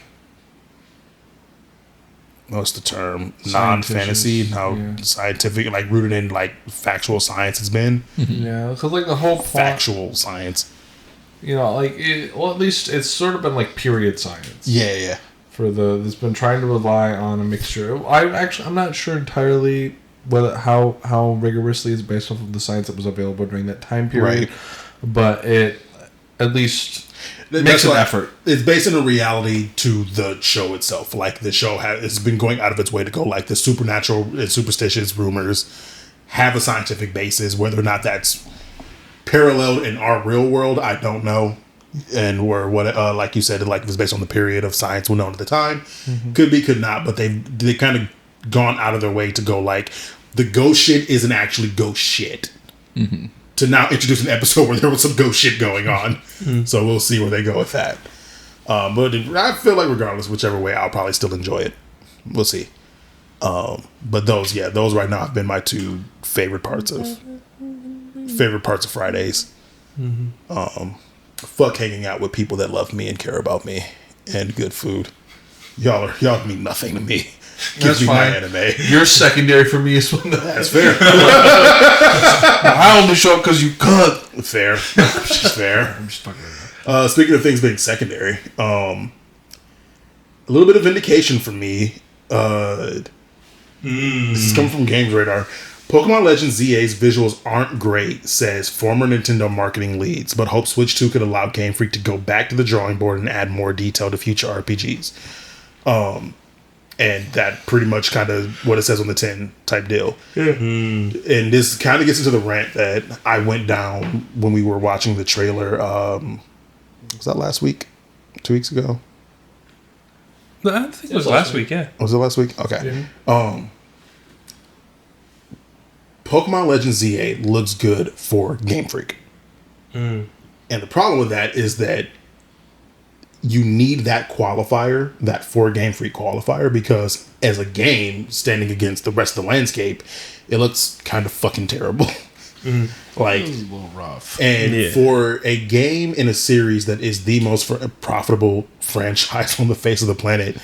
What's the term? Non-fantasy, how scientific, like rooted in like factual science has been. Yeah, because like the whole plot, factual science. You know, like at least it's sort of been like period science. Yeah. It's been trying to rely on a mixture. I'm not sure entirely whether how rigorously it's based off of the science that was available during that time period, but it at least. Makes an effort. It's based on a reality to the show itself. Like the show has been going out of its way to go like the supernatural and superstitious rumors have a scientific basis. Whether or not that's paralleled in our real world, I don't know. And where what like you said, like it was based on the period of science known at the time. Could be, could not. But they kind of gone out of their way to go like the ghost shit isn't actually ghost shit. To now introduce an episode where there was some ghost shit going on. So we'll see where they go with that. But I feel like regardless, whichever way, I'll probably still enjoy it. We'll see. But those right now have been my two favorite parts of Fridays. Fuck hanging out with people that love me and care about me and good food. Y'all mean nothing to me. Give me my anime. You're secondary for me as well. That's fair. I only show up because you cook. Fair. Just fair. I'm just fucking around. Speaking of things being secondary, a little bit of vindication for me. This is coming from Games Radar. Pokemon Legends ZA's visuals aren't great, says former Nintendo marketing leads, but hope Switch 2 could allow Game Freak to go back to the drawing board and add more detail to future RPGs. And that pretty much kind of what it says on the tin type deal. And this kind of gets into the rant that I went down when we were watching the trailer. Was that last week? 2 weeks ago? No, I think it was last week, yeah. Was it last week? Okay. Pokemon Legends ZA looks good for Game Freak. And the problem with that is that you need that qualifier, that for Game Freak qualifier, because as a game standing against the rest of the landscape, it looks kind of fucking terrible. Like, it's a little rough. And for a game in a series that is the most profitable franchise on the face of the planet,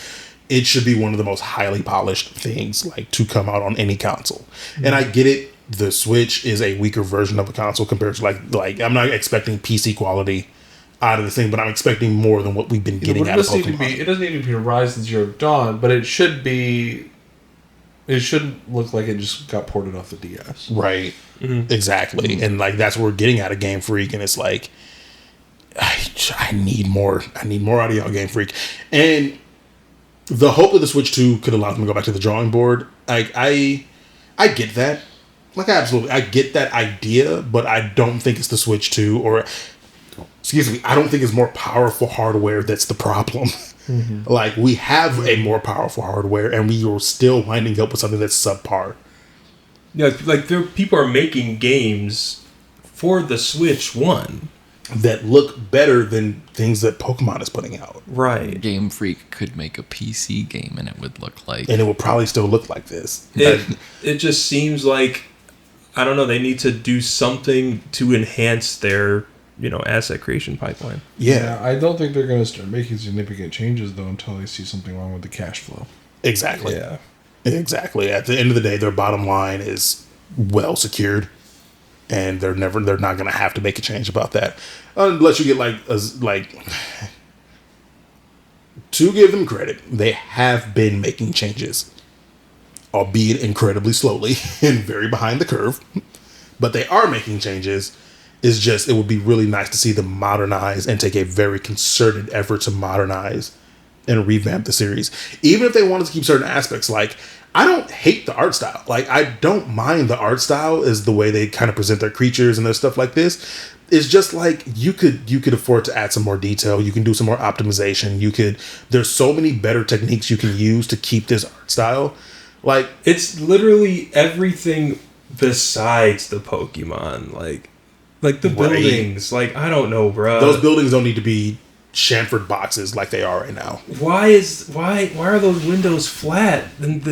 it should be one of the most highly polished things like to come out on any console. And I get it. The Switch is a weaker version of a console compared to like I'm not expecting PC quality out of the thing, but I'm expecting more than what we've been getting out of Pokemon. It doesn't need to be Horizon Zero Dawn, but it should be. It shouldn't look like it just got ported off the DS. Right. Exactly. And like that's what we're getting out of Game Freak, and it's like I need more. I need more out of y'all, Game Freak. And the hope that the Switch 2 could allow them to go back to the drawing board, I get that. Like I get that idea, but I don't think it's the Switch 2 or I don't think it's more powerful hardware that's the problem. Like we have a more powerful hardware and we are still winding up with something that's subpar. Yeah, like people are making games for the Switch 1 that look better than things that Pokemon is putting out. Right. Game Freak could make a PC game and it would look like... And it would probably still look like this. It just seems like, I don't know, they need to do something to enhance their, asset creation pipeline. Yeah, I don't think they're going to start making significant changes, though, until they see something wrong with the cash flow. Exactly. Yeah. Exactly. At the end of the day, their bottom line is well secured. and they're not going to have to make a change about that unless you get to give them credit, they have been making changes, albeit incredibly slowly and very behind the curve, but they are making changes. It's just, it would be really nice to see them modernize and take a very concerted effort to modernize and revamp the series. Even if they wanted to keep certain aspects, like, I don't hate the art style. Like, I don't mind the art style as the way they kind of present their creatures and their stuff like this. It's just like, you could afford to add some more detail. You can do some more optimization. There's so many better techniques you can use to keep this art style. Like, it's literally everything besides the Pokemon. Like the buildings. Like, I don't know, bro. Those buildings don't need to be chamfered boxes like they are right now. Why are those windows flat? And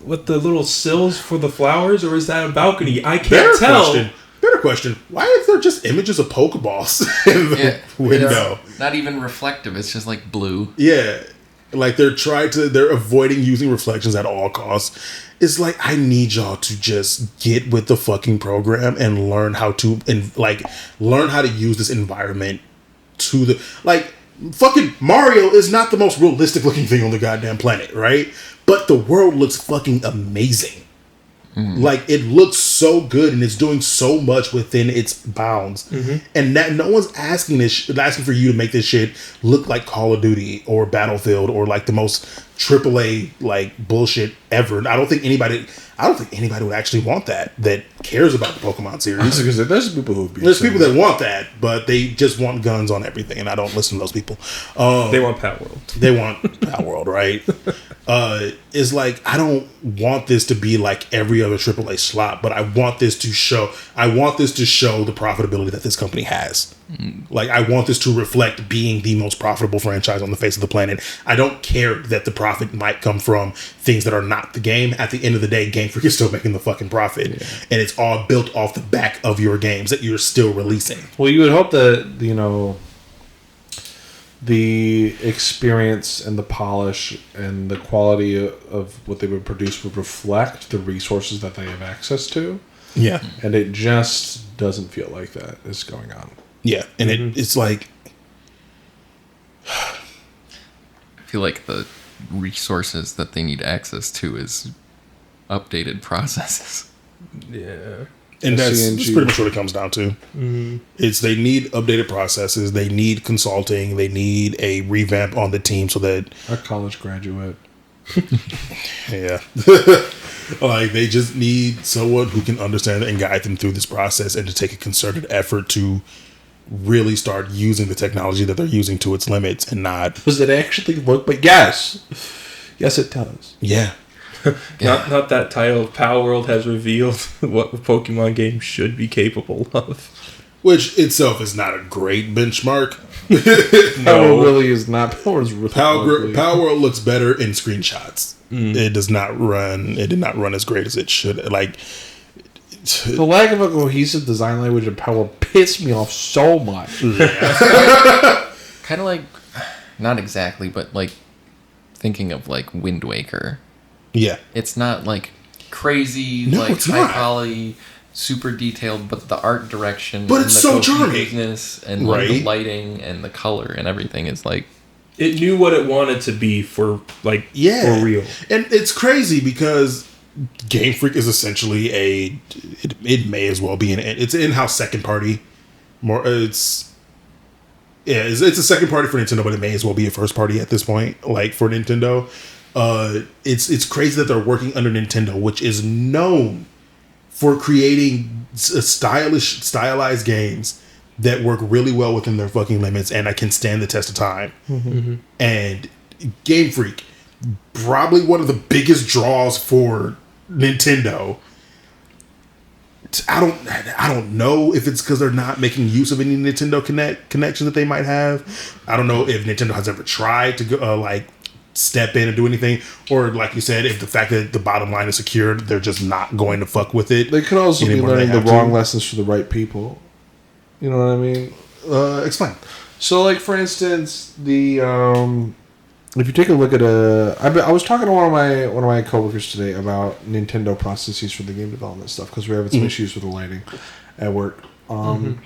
with the little sills for the flowers, or is that a balcony? I can't tell. Better question. Why is there just images of Pokeballs in the window? Not even reflective. It's just like blue. Yeah. Like they're avoiding using reflections at all costs. It's like, I need y'all to just get with the fucking program and learn how to use this environment to the, like, fucking Mario is not the most realistic looking thing on the goddamn planet, right? But the world looks fucking amazing. Mm-hmm. Like, it looks so good and it's doing so much within its bounds. Mm-hmm. And that no one's asking for you to make this shit look like Call of Duty or Battlefield or like the most AAA like bullshit ever. I don't think anybody would actually want that cares about the Pokemon series. Because there's people who would be. There's people that want that, but they just want guns on everything, and I don't listen to those people. They want Pat World. They want Pat World, right? It's like, I don't want this to be like every other AAA slot, but I want this to show the profitability that this company has. Like, I want this to reflect being the most profitable franchise on the face of the planet. I don't care that the profit might come from things that are not the game. At the end of the day, Game Freak is still making the fucking profit. Yeah. And it's all built off the back of your games that you're still releasing. Well, you would hope that, the experience and the polish and the quality of what they would produce would reflect the resources that they have access to. Yeah. And it just doesn't feel like that is going on. Yeah. And it's like, I feel like the resources that they need access to is updated processes. Yeah. And that's pretty much what it comes down to. Mm-hmm. It's, they need updated processes, they need consulting, they need a revamp on the team so that a college graduate. Yeah. Like, they just need someone who can understand and guide them through this process and to take a concerted effort to really start using the technology that they're using to its limits and not. Does it actually work? But yes, it does. Yeah. Not that title. Power World has revealed what a Pokemon game should be capable of, which itself is not a great benchmark. Power really is not. Power World looks better in screenshots. It does not run. It did not run as great as it should. Like, the lack of a cohesive design language in Power pissed me off so much. Yeah. Kind of like, not exactly, but like thinking of like Wind Waker. Yeah. It's not like crazy, like high quality, super detailed, but the art direction, but it's so charming, and like the lighting and the color and everything is like, it knew what it wanted to be for for real. And it's crazy because Game Freak is essentially it may as well be it's an in-house second party. It's a second party for Nintendo, but it may as well be a first party at this point. Like, for Nintendo, it's crazy that they're working under Nintendo, which is known for creating stylized games that work really well within their fucking limits and I can stand the test of time. Mm-hmm. And Game Freak, probably one of the biggest draws for Nintendo. I don't know if it's because they're not making use of any Nintendo connection that they might have. I don't know if Nintendo has ever tried to go, step in and do anything, or like you said, if the fact that the bottom line is secured, they're just not going to fuck with it. They could also be learning the wrong lessons for the right people. You know what I mean? Explain. So, like, for instance, if you take a look at I was talking to one of my coworkers today about Nintendo processes for the game development stuff because we're having some issues with the lighting, at work. And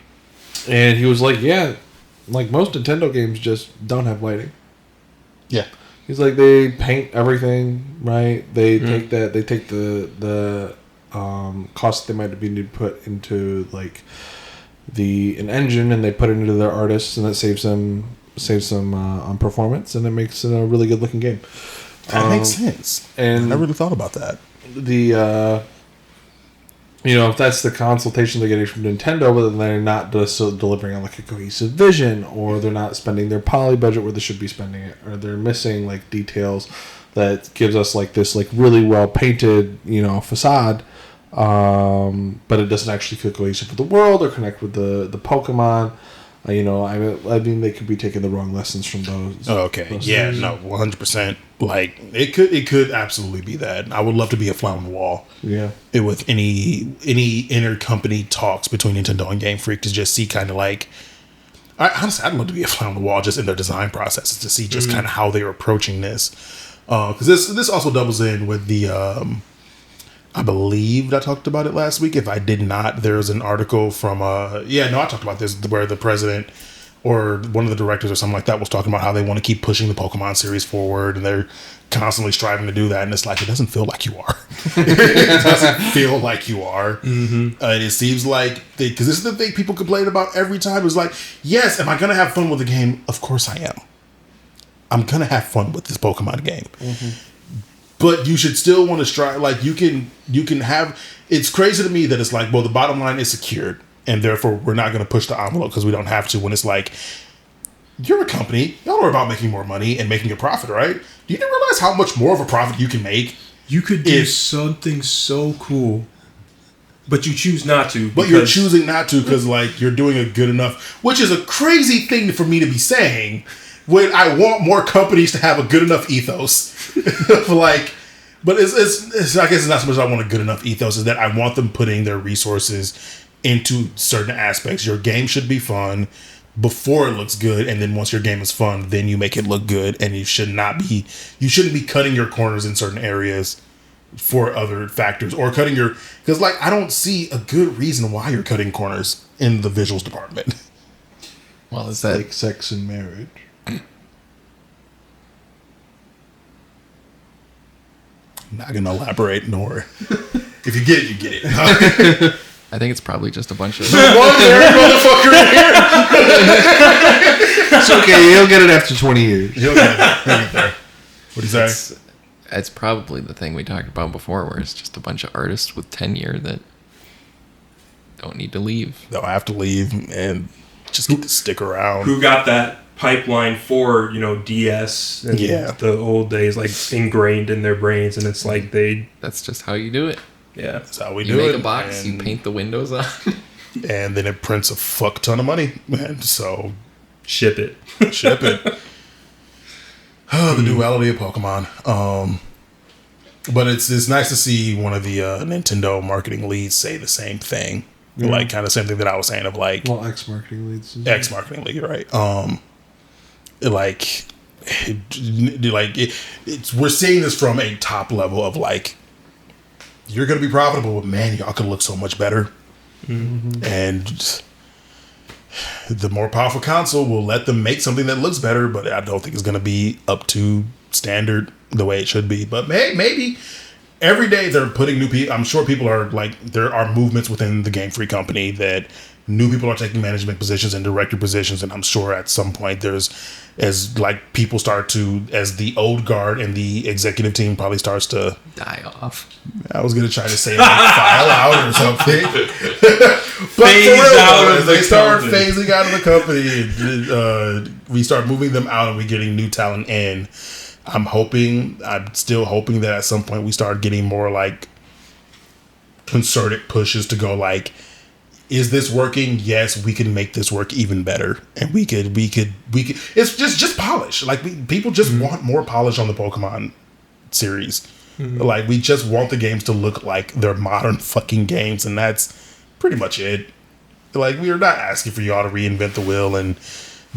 he was like, yeah, like most Nintendo games just don't have lighting. Yeah. He's like, they paint everything, right? They take the cost they might be need to put into like an engine, and they put it into their artists, and that saves them on performance, and it makes it a really good looking game. That makes sense. And I never really thought about that. If that's the consultation they're getting from Nintendo, but then they're not just delivering on like a cohesive vision, or they're not spending their poly budget where they should be spending it, or they're missing like details that gives us like this like really well painted facade, but it doesn't actually feel cohesive with the world or connect with the Pokemon. I mean, they could be taking the wrong lessons from those. Oh, okay. Those things. No, 100%. Like it could absolutely be that. I would love to be a fly on the wall. Yeah. With any intercompany talks between Nintendo and Game Freak to just see kind of like, honestly, I'd love to be a fly on the wall just in their design processes to see just kind of how they're approaching this. Because this also doubles in with the. I believe I talked about it last week. If I did not, there's an article from I talked about this where the president or one of the directors or something like that was talking about how they want to keep pushing the Pokemon series forward, and they're constantly striving to do that. And it's like, it doesn't feel like you are. It doesn't feel like you are. It seems like because this is the thing people complain about every time. Is like, yes, am I going to have fun with the game? Of course I am. I'm going to have fun with this Pokemon game. But you should still want to strive. Like you can have. It's crazy to me that it's like, well, the bottom line is secured, and therefore we're not going to push the envelope because we don't have to. When it's like, you're a company, y'all are about making more money and making a profit, right? Do you realize how much more of a profit you can make? You could do something so cool, but you choose not to. But you're choosing not to because like you're doing a good enough, which is a crazy thing for me to be saying. When I want more companies to have a good enough ethos, but it's I guess it's not so much I want a good enough ethos, is that I want them putting their resources into certain aspects. Your game should be fun before it looks good, and then once your game is fun, then you make it look good. And you shouldn't be cutting your corners in certain areas for other factors, or because like I don't see a good reason why you're cutting corners in the visuals department. Well, is that like sex and marriage? Not gonna elaborate, nor if you get it, you get it. I think it's probably just a bunch of. One nerd motherfucker in here. It's okay. He'll get it after 20 years. He'll get there. What do you say? It's probably the thing we talked about before, where it's just a bunch of artists with tenure that don't need to leave. They'll have to leave and just get to stick around. Who got that pipeline for DS and the old days, like ingrained in their brains, and it's like that's just how you do it. Yeah, that's how we do it. You make a box, you paint the windows on, and then it prints a fuck ton of money, man. So ship it. The duality of Pokemon. But it's nice to see one of the Nintendo marketing leads say the same thing. Yeah. Like kind of same thing that I was saying of like ex-marketing leads. Ex-marketing lead, right? We're seeing this from a top level of like, you're gonna be profitable, but man, y'all could look so much better. And the more powerful console will let them make something that looks better, but I don't think it's gonna be up to standard the way it should be. But maybe every day they're putting new people. I'm sure people are like, there are movements within the Game Freak company that new people are taking management positions and director positions, and I'm sure at some point as people start to, as the old guard and the executive team probably starts to die off. I was gonna try to say like file out or something. But as they start phasing out of the company, we start moving them out and we're getting new talent in. I'm still hoping that at some point we start getting more like concerted pushes to go like, is this working? Yes, we can make this work even better, and we could. It's just polish. Like people just want more polish on the Pokemon series. Like we just want the games to look like they're modern fucking games, and that's pretty much it. Like we are not asking for y'all to reinvent the wheel and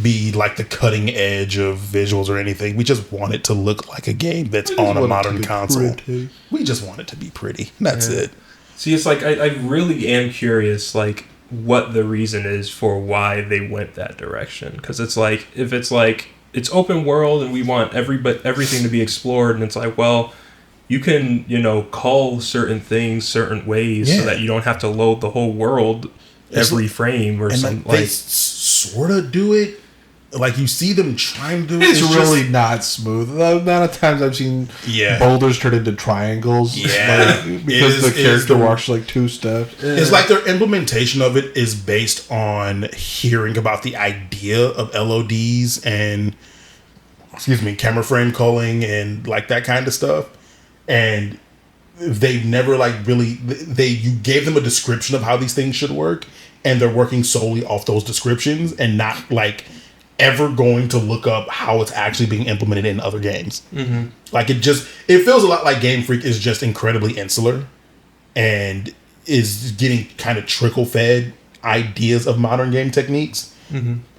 be like the cutting edge of visuals or anything. We just want it to look like a game that's on a modern console. We just want it to be pretty. That's it. See, it's like I really am curious. Like what the reason is for why they went that direction. Because it's like, if it's like, it's open world and we want everything to be explored, and it's like, well, you can, call certain things certain ways so that you don't have to load the whole world every frame or something. They sort of do it. Like, you see them trying to do it. It's really not smooth. The amount of times I've seen boulders turn into triangles. Yeah. Because the character walks like 2 steps. It's like their implementation of it is based on hearing about the idea of LODs and, camera frame culling and like that kind of stuff. And they've never you gave them a description of how these things should work, and they're working solely off those descriptions and not like ever going to look up how it's actually being implemented in other games. Mm-hmm. Like, it feels a lot like Game Freak is just incredibly insular and is getting kind of trickle fed ideas of modern game techniques,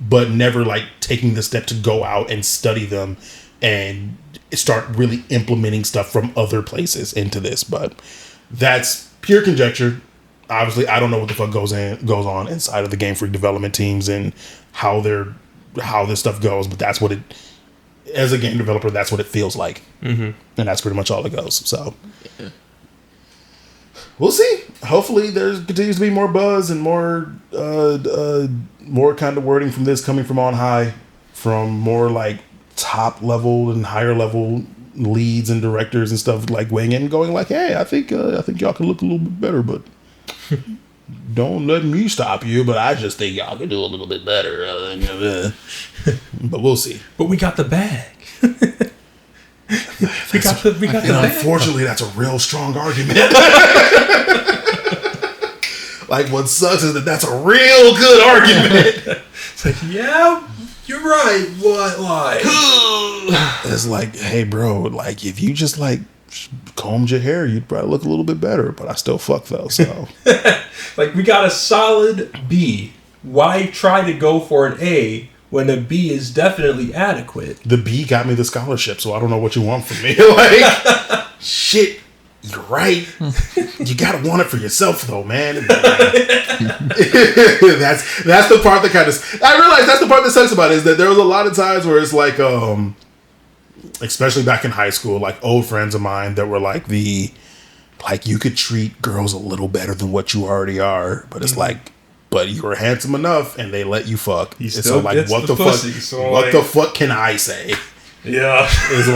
but never like taking the step to go out and study them and start really implementing stuff from other places into this. But that's pure conjecture. Obviously, I don't know what the fuck goes on inside of the Game Freak development teams and how this stuff goes, but that's what as a game developer, that's what it feels like. And that's pretty much all it goes. So we'll see. Hopefully there continues to be more buzz and more kind of wording from this coming from on high, from more like top level and higher level leads and directors and stuff, like weighing in and going like, hey, I think y'all can look a little bit better, but don't let me stop you, but I just think y'all can do a little bit better. But we'll see. But we got the bag. we got the bag. Unfortunately, that's a real strong argument. Like, what sucks is that's a real good argument. It's like, yeah, you're right. What, like? It's like, hey, bro, like, if you just like combed your hair, you'd probably look a little bit better, but I still fuck though, so. Like, we got a solid B. Why try to go for an A when a B is definitely adequate? The B got me the scholarship, so I don't know what you want from me. Like, shit, you're right. You gotta want it for yourself though, man. That's the part that kind of, I realize that's the part that sucks about it, is that there was a lot of times where it's like, especially back in high school, like old friends of mine that were like you could treat girls a little better than what you already are, but it's like, but you were handsome enough and they let you fuck. He still so like, gets what the pussy, fuck? so what like, the fuck can I say? Yeah, it's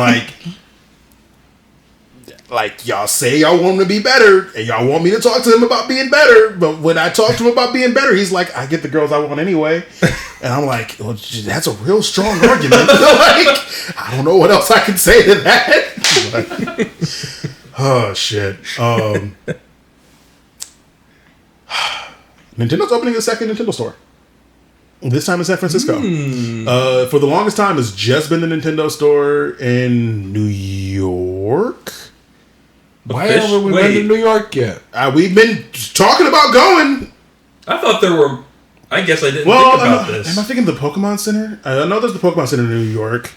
like y'all say y'all want him to be better and y'all want me to talk to him about being better, but when I talk to him about being better, he's like, I get the girls I want anyway. And I'm like, well, that's a real strong argument. Like, I don't know what else I can say to that. Oh shit. Nintendo's opening a second Nintendo store. This time in San Francisco. For the longest time, it's just been the Nintendo store in New York. Why haven't we been to New York yet? We've been talking about going. I thought there were. I guess I didn't think about this. Am I thinking the Pokemon Center? I know there's the Pokemon Center in New York.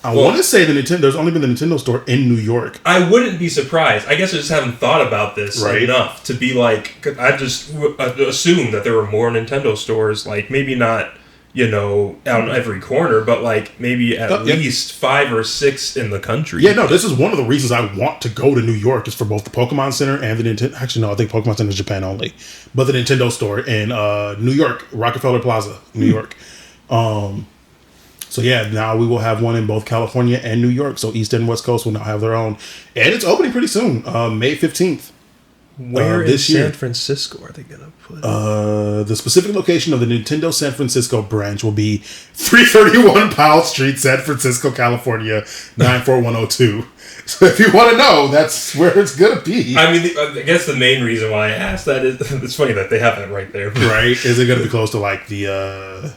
I want to say there's only been the Nintendo store in New York. I wouldn't be surprised. I guess I just haven't thought about this enough to be like, 'cause I just assumed that there were more Nintendo stores, like maybe not, out on every corner, but like maybe at least 5 or 6 in the country. Yeah, no, this is one of the reasons I want to go to New York, is for both the Pokemon Center and the Nintendo. Actually, no, I think Pokemon Center is Japan only, but the Nintendo store in New York, Rockefeller Plaza, New York. So yeah, now we will have one in both California and New York. So East and West Coast will now have their own, and it's opening pretty soon, May 15th. Where in San Francisco are they gonna put it? The specific location of the Nintendo San Francisco branch will be 331 Powell Street, San Francisco, California 94102. So if you want to know, that's where it's gonna be. I mean, I guess the main reason why I asked that is it's funny that they have that right there. Right? Is it gonna be close to like the?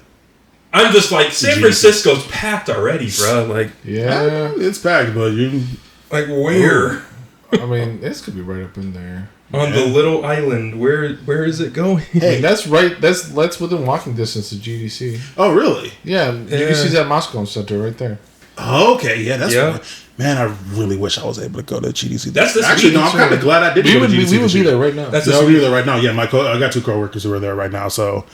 I'm just like, San Francisco's packed already, bro. Like, yeah, it's packed, but you like where? I mean, this could be right up in there on the little island. Where is it going? Hey, I mean, that's right. That's within walking distance of GDC. Oh, really? Yeah, GDC's at Moscow Center right there. Okay, yeah, that's fun. Man, I really wish I was able to go to GDC. That's this actually week. no. I'm kind of glad I did. We would be there right now. That's we be there right now. Yeah, I got 2 coworkers who are there right now. So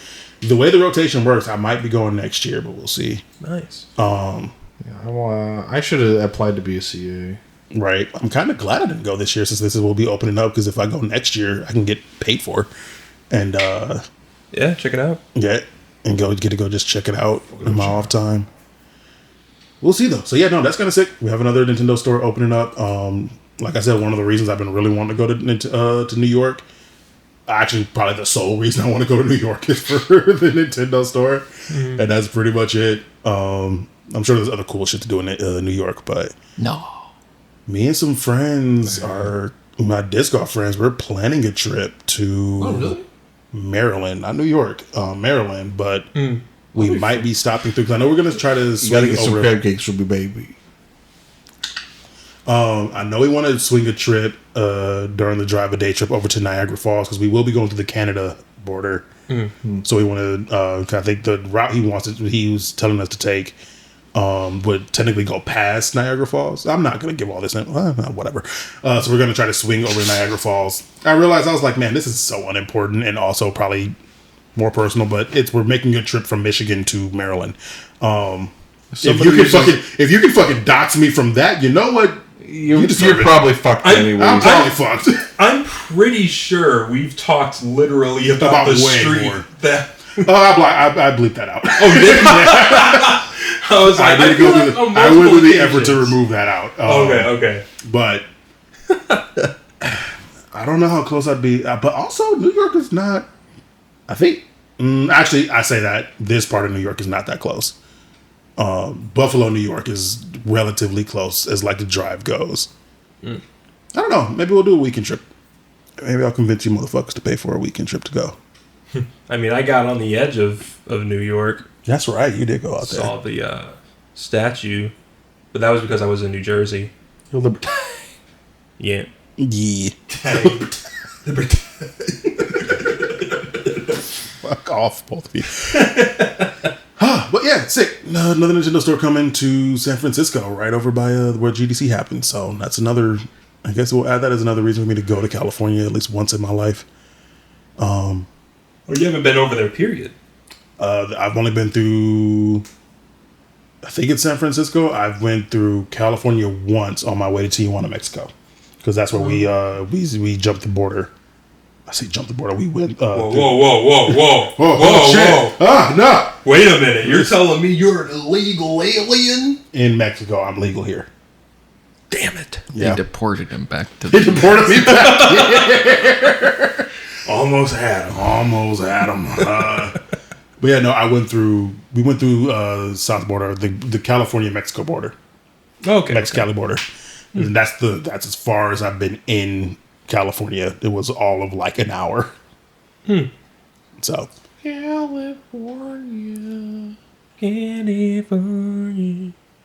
the way the rotation works, I might be going next year, but we'll see. Nice. I should have applied to be a CA. Right. I'm kind of glad I didn't go this year since this will be opening up. Because if I go next year, I can get paid for, and yeah, check it out. Yeah, and get to go just check it out in my off time. We'll see though. So yeah, no, that's kind of sick. We have another Nintendo store opening up. Like I said, one of the reasons I've been really wanting to go to New York. Actually, probably the sole reason I want to go to New York is for the Nintendo store, and that's pretty much it. I'm sure there's other cool shit to do in New York, but no. Me and some friends my disc golf friends. We're planning a trip to Maryland, not New York, Maryland, but. We might be stopping through because I know we're gonna try to swing get some crab cakes for me, baby. I know we want to swing a trip during the drive a day trip over to Niagara Falls because we will be going to the Canada border. So we want to. I think the route he was telling us to take would technically go past Niagara Falls. I'm not gonna give all this in. Whatever. So we're gonna try to swing over to Niagara Falls. I realized I was like, man, this is so unimportant and also probably more personal, but we're making a trip from Michigan to Maryland. If you can fucking dox me from that, you know what? You're probably fucked anyway. I'm probably fucked. I'm pretty sure we've talked literally about the street more. That. I bleeped that out. Oh, did you? I was like, I went through the effort to remove that out. Okay. But I don't know how close I'd be. But also, New York is not. I think, actually, I say that this part of New York is not that close. Buffalo, New York is relatively close as like the drive goes. I don't know. Maybe we'll do a weekend trip. Maybe I'll convince you motherfuckers to pay for a weekend trip to go. I mean, I got on the edge of New York. That's right. You did go out there. Saw the statue, but that was because I was in New Jersey. Yeah. Yeah. Fuck off, both of you. But yeah, sick. Another Nintendo store coming to San Francisco, right over by where GDC happened. So that's another. I guess we'll add that as another reason for me to go to California at least once in my life. Well, you haven't been over there, period. I've only been through. I think it's San Francisco. I've went through California once on my way to Tijuana, Mexico, because that's where we jumped the border. I say jump the border. We went. Whoa! No! Wait a minute. You're telling me you're an illegal alien in Mexico? I'm legal here. Damn it! Yeah. They deported him back to. They deported me back here. Almost had him. But yeah, no. We went through south border, the California-Mexico border. Okay. Mexico-Cali border. And that's as far as I've been in California. It was all of like an hour. So California.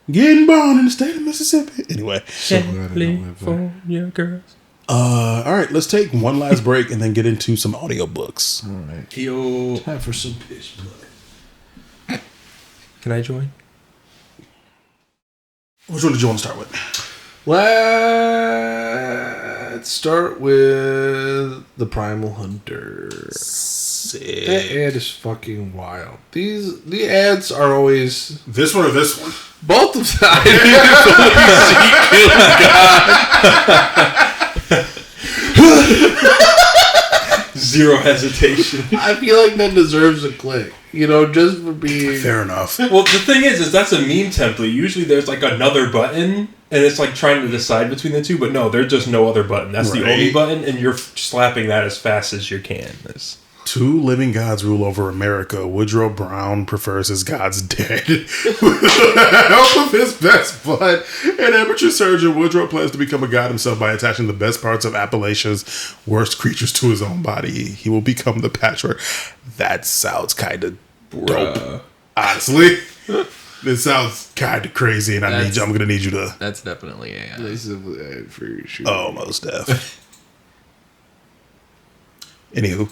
Getting born in the state of Mississippi. Anyway. California girls. All right, let's take one last break and then get into some audiobooks. All right. Yo. Time for some pitch blood. Can I join? Which one did you want to start with? Let's start with the Primal Hunter. Sick. That ad is fucking wild. The ads are always this one or this one. Both of them. Zero hesitation. I feel like that deserves a click. Just for being fair enough. Well, the thing is that's a meme template. Usually there's like another button, and it's like trying to decide between the two. But no, there's just no other button. That's the only button, and you're slapping that as fast as you can. Two living gods rule over America. Woodrow Brown prefers his gods dead. With the help of his best bud, an amateur surgeon, Woodrow plans to become a god himself by attaching the best parts of Appalachia's worst creatures to his own body. He will become the patchwork. That sounds kind of dope. Honestly, this sounds kind of crazy, and I'm gonna need you to. That's definitely AI. This is for sure. Oh, most def. Anywho.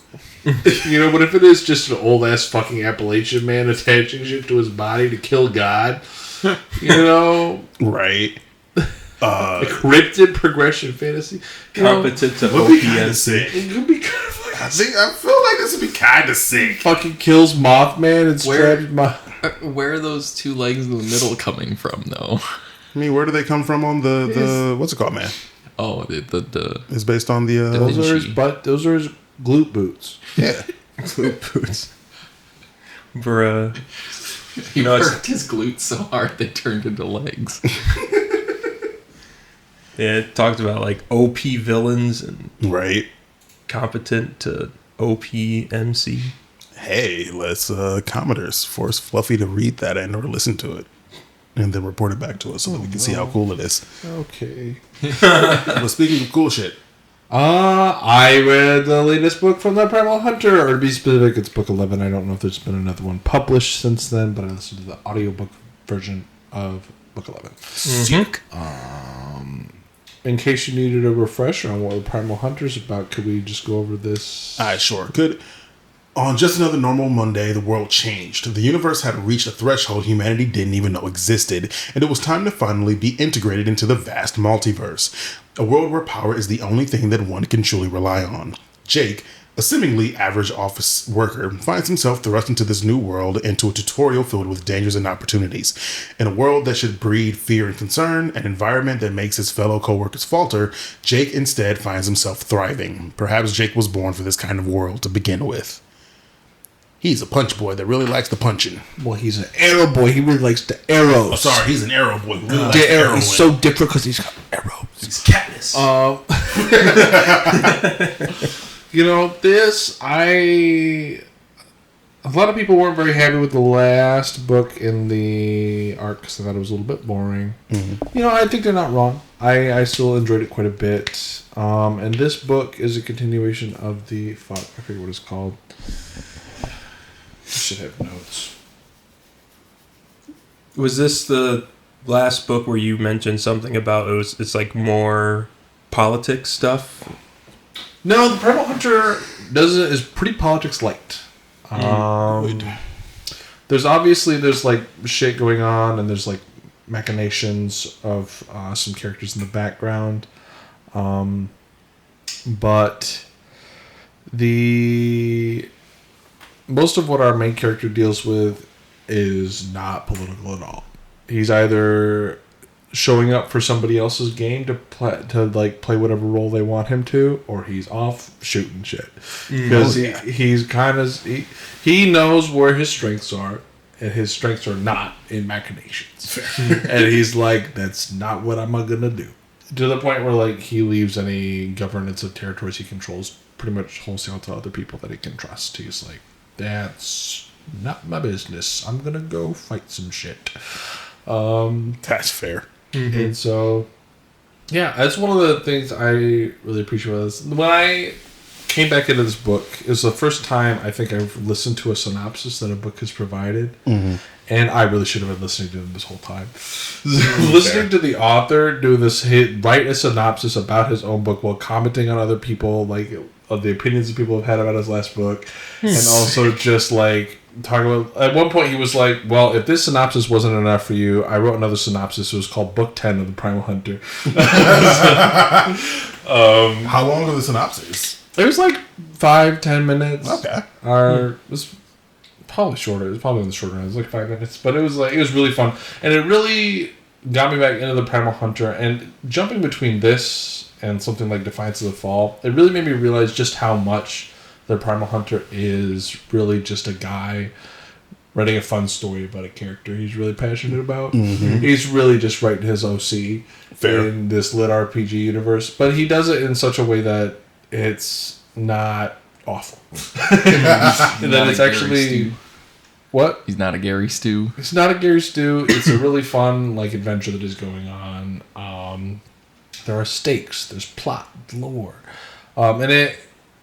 You know, but if it is just an old ass fucking Appalachian man attaching shit to his body to kill God, you know, right? Cryptid progression fantasy, competent to OPS. It could be kind of like, I feel like this would be kind of sick. Fucking kills Mothman and straps where are those two legs in the middle coming from, though? I mean, where do they come from on the what's it called, man? Oh, the it's based on the those are his those are his glute boots. Yeah, glute boots. Bruh. He worked his glutes so hard they turned into legs. Yeah, it talked about like OP villains and right, competent to OP MC. Hey, let's Commodores force Fluffy to read that and or listen to it, and then report it back to us so that we can see how cool it is. Okay. But speaking of cool shit, I read the latest book from the Primal Hunter, or to be specific, it's book 11. I don't know if there's been another one published since then, but I listened to the audiobook version of book 11. Sick. In case you needed a refresher on what the Primal Hunter's about, could we just go over this? Sure. Could. On just another normal Monday, the world changed. The universe had reached a threshold humanity didn't even know existed, and it was time to finally be integrated into the vast multiverse. A world where power is the only thing that one can truly rely on. Jake, a seemingly average office worker, finds himself thrust into this new world, into a tutorial filled with dangers and opportunities. In a world that should breed fear and concern, an environment that makes his fellow co-workers falter, Jake instead finds himself thriving. Perhaps Jake was born for this kind of world to begin with. He's a punch boy that really likes the punching. Well, he's an arrow boy. He really likes the arrows. Oh, sorry, he's an arrow boy who really likes the arrows. He's so different because he's got arrows. He's Katniss. You know, a lot of people weren't very happy with the last book in the arc because they thought it was a little bit boring. Mm-hmm. You know, I think they're not wrong. I still enjoyed it quite a bit. And this book is a continuation of I forget what it's called. I should have notes. Was this the last book where you mentioned something about it's like more politics stuff? No, the Primal Hunter is pretty politics light. There's like shit going on, and there's like machinations of some characters in the background. But most of what our main character deals with is not political at all. He's either showing up for somebody else's game to play whatever role they want him to, or he's off shooting shit because he knows where his strengths are, and his strengths are not in machinations. And he's like, that's not what I'm gonna do. To the point where like he leaves any governance of territories he controls pretty much wholesale to other people that he can trust. He's like, that's not my business. I'm gonna go fight some shit. That's fair. Mm-hmm. And so, yeah, that's one of the things I really appreciate about this. When I came back into this book, it was the first time I think I've listened to a synopsis that a book has provided. Mm-hmm. And I really should have been listening to them this whole time. Listening to the author do this, write a synopsis about his own book while commenting on other people, like of the opinions that people have had about his last book, and also just like talking about. At one point, he was like, "Well, if this synopsis wasn't enough for you, I wrote another synopsis. It was called Book 10 of the Primal Hunter." How long are the synopses? It was like 5-10 minutes. Okay, it was probably shorter. It was probably on the shorter end. It was like 5 minutes, but it was really fun, and it really got me back into the Primal Hunter. And jumping between this and something like Defiance of the Fall, it really made me realize just how much the Primal Hunter is really just a guy writing a fun story about a character he's really passionate about. Mm-hmm. He's really just writing his OC in this lit RPG universe, but he does it in such a way that it's not awful. And then it's actually... What? He's not a Gary Stew. It's not a Gary Stew. It's a really fun adventure that is going on. There are stakes. There's plot, lore, and it,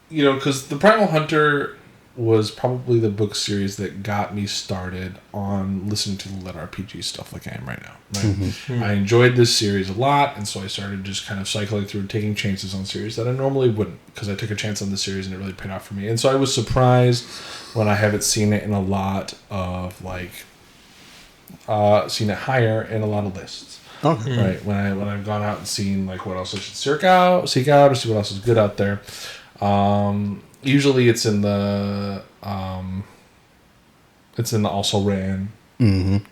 because the Primal Hunter was probably the book series that got me started on listening to the lit RPG stuff like I am right now. Right? I enjoyed this series a lot, and so I started just kind of cycling through and taking chances on series that I normally wouldn't, because I took a chance on this series and it really paid off for me. And so I was surprised when I haven't seen it in a lot of seen it higher in a lot of lists. Okay. Right. When I've gone out and seen like what else I should seek out or see what else is good out there. Usually it's in the also ran kind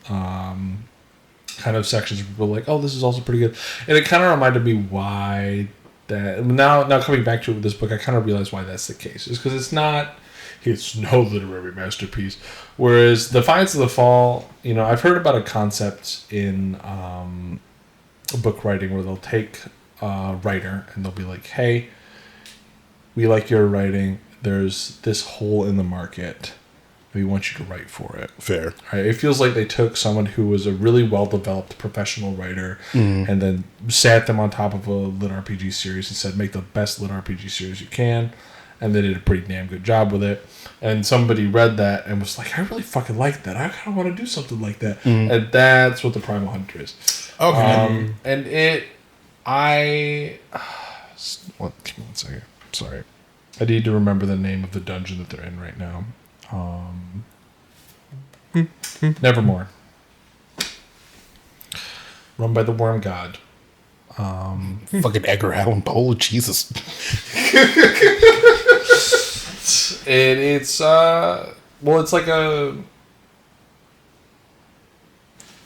of sections where people are like, oh, this is also pretty good. And it kind of reminded me why that now coming back to it with this book, I kind of realized why that's the case. Is because it's no literary masterpiece. Whereas Defiance of the Fall, I've heard about a concept in book writing where they'll take a writer and they'll be like, hey, we like your writing. There's this hole in the market. We want you to write for it. Fair. Right? It feels like they took someone who was a really well-developed professional writer and then sat them on top of a lit RPG series and said, make the best lit RPG series you can. And they did a pretty damn good job with it. And somebody read that and was like, I really fucking like that. I kind of want to do something like that. And that's what the Primal Hunter is. Okay. And give me 1 second. Sorry. I need to remember the name of the dungeon that they're in right now. Nevermore. Run by the Worm God. Fucking Edgar Allan Poe, Jesus. It's like a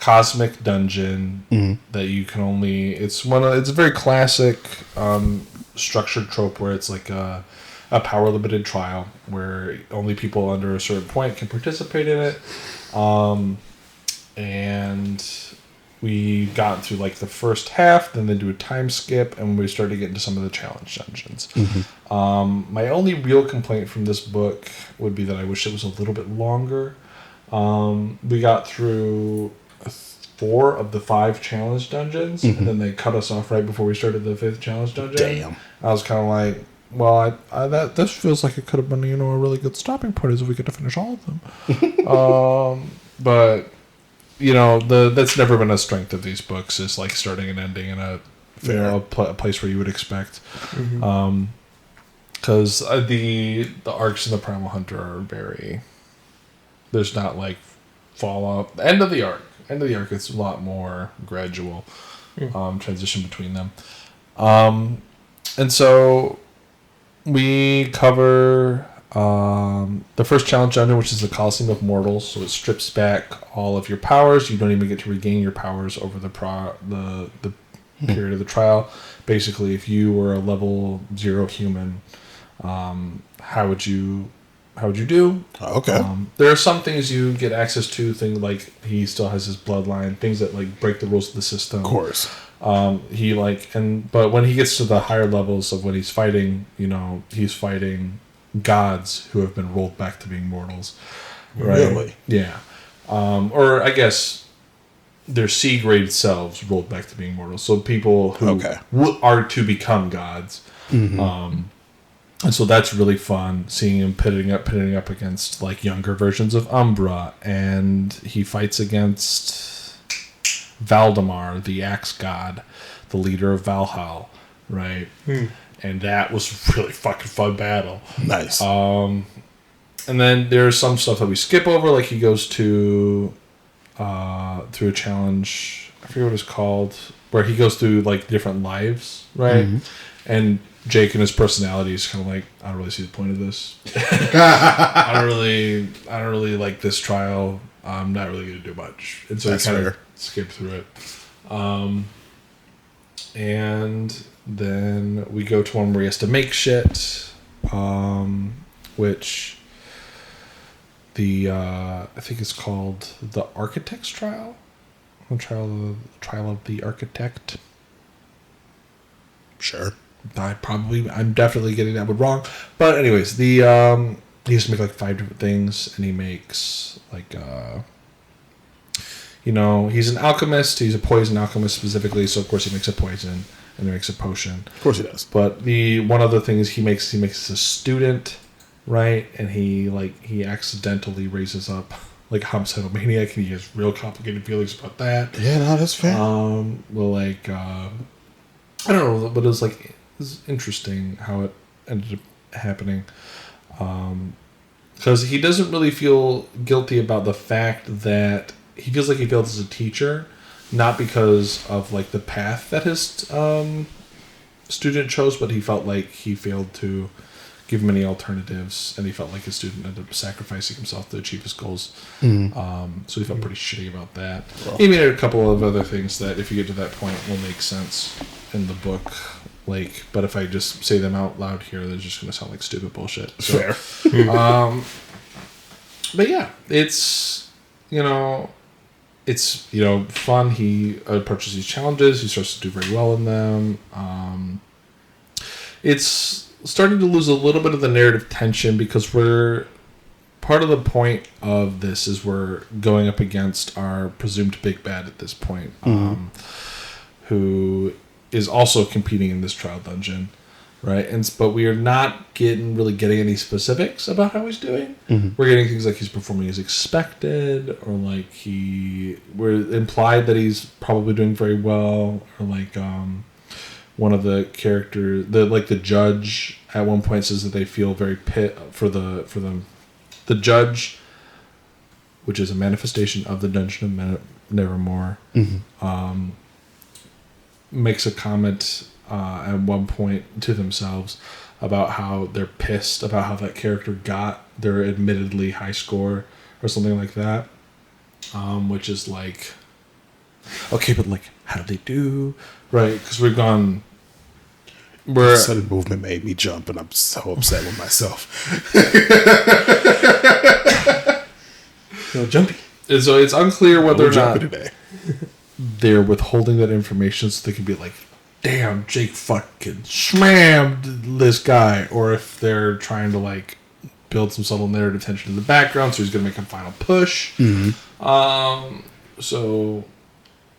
cosmic dungeon that you can only. It's a very classic structured trope where it's like a power limited trial where only people under a certain point can participate in it, and we got through like the first half, then they do a time skip, and we started to get into some of the challenge dungeons. My only real complaint from this book would be that I wish it was a little bit longer. We got through 4 of the 5 challenge dungeons, and then they cut us off right before we started the 5th challenge dungeon. Damn. I was kind of like, well, this feels like it could have been, a really good stopping point if we get to finish all of them. But that's never been a strength of these books, is like starting and ending in a place where you would expect. Because the arcs in the Primal Hunter are very. There's not like fallout. End of the arc, it's a lot more gradual transition between them. And so we cover the first challenge dungeon, which is the Coliseum of Mortals. So it strips back all of your powers. You don't even get to regain your powers over the period of the trial. Basically, if you were a level 0 human, how would you do? Okay. There are some things you get access to, things like he still has his bloodline, things that like break the rules of the system. Of course. But when he gets to the higher levels of what he's fighting, he's fighting gods who have been rolled back to being mortals. Right? Really? Yeah. Or I guess their C-grade selves rolled back to being mortals. So people who are to become gods. And so that's really fun, seeing him pitting up against like younger versions of Umbra, and he fights against Valdemar, the axe god, the leader of Valhalla, right? And that was a really fucking fun battle. Nice. And then there's some stuff that we skip over, like he goes to through a challenge, I forget what it's called, where he goes through like different lives, right? And Jake and his personality is kind of like, I don't really see the point of this. I don't really like this trial. I'm not really going to do much. And so I kind of skip through it. And then we go to one where he has to make shit, which I think it's called the Architect's Trial. The trial of the Architect. Sure. I'm definitely getting that one wrong. But anyways, he has to make like 5 different things, and he makes like he's an alchemist. He's a poison alchemist specifically, so of course he makes a poison and he makes a potion. Of course he does. But one of the things he makes a student right? And he accidentally raises up like a homicidal maniac, and he has real complicated feelings about that. Yeah, no, that's fair. I don't know, but it was interesting how it ended up happening. Because he doesn't really feel guilty about the fact that he feels like he failed as a teacher, not because of like the path that his student chose, but he felt like he failed to give him any alternatives, and he felt like his student ended up sacrificing himself to achieve his goals. So he felt pretty shitty about that. Well, he made a couple of other things that, if you get to that point, will make sense in the book. But if I just say them out loud here, they're just going to sound like stupid bullshit. So, fair. But yeah, it's fun. He approaches these challenges. He starts to do very well in them. It's starting to lose a little bit of the narrative tension because part of the point of this is we're going up against our presumed big bad at this point, who is also competing in this trial dungeon, right? But we are not really getting any specifics about how he's doing. We're getting things like he's performing as expected, or like we're implied that he's probably doing very well, or like one of the characters, the judge at one point says that they feel very for the judge, which is a manifestation of the Dungeon of Nevermore, makes a comment at one point to themselves about how they're pissed about how that character got their admittedly high score or something like that, which is like, okay, but like, how do they do? Right, because the sudden movement made me jump, and I'm so upset with myself. Jumpy. And so it's unclear whether or not today. They're withholding that information so they can be like, damn, Jake fucking slammed this guy, or if they're trying to like build some subtle narrative tension in the background, so he's going to make a final push. So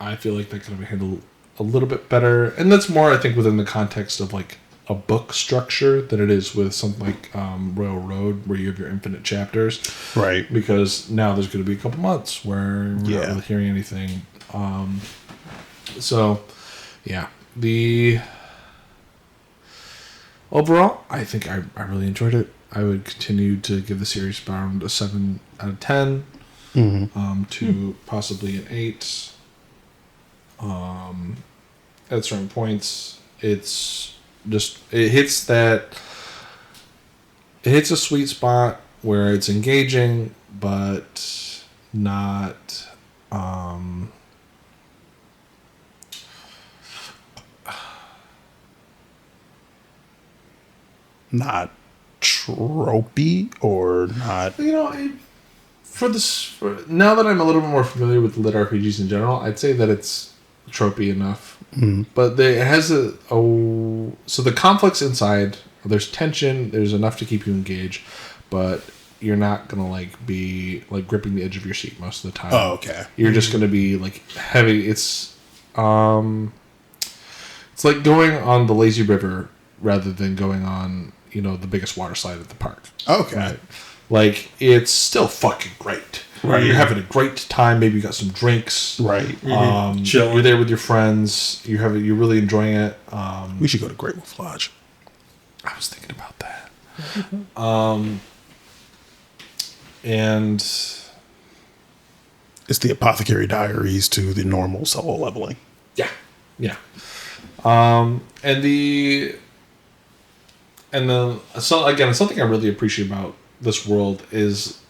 I feel like that could be handled a little bit better, and that's more, I think, within the context of like a book structure than it is with something like Royal Road, where you have your infinite chapters, right? Because now there's going to be a couple months where we're not really hearing anything. So yeah, overall, I think I really enjoyed it. I would continue to give the series around a 7 out of 10, to possibly an 8. At certain points, it hits a sweet spot where it's engaging, but not not tropey, or not. Now that I'm a little bit more familiar with lit RPGs in general, I'd say that it's tropey enough. But it has so the conflicts inside, there's tension, there's enough to keep you engaged, but you're not gonna like be like gripping the edge of your seat most of the time. Oh, okay. You're just gonna be like heavy. It's like going on the lazy river rather than going on the biggest water slide at the park. Okay. Right? Like, it's still fucking great. Right. You're having a great time. Maybe you got some drinks. Right. You're there with your friends. You're really enjoying it. We should go to Great Wolf Lodge. I was thinking about that. And it's the Apothecary Diaries to the normal solo leveling. Yeah. Yeah. And something I really appreciate about this world is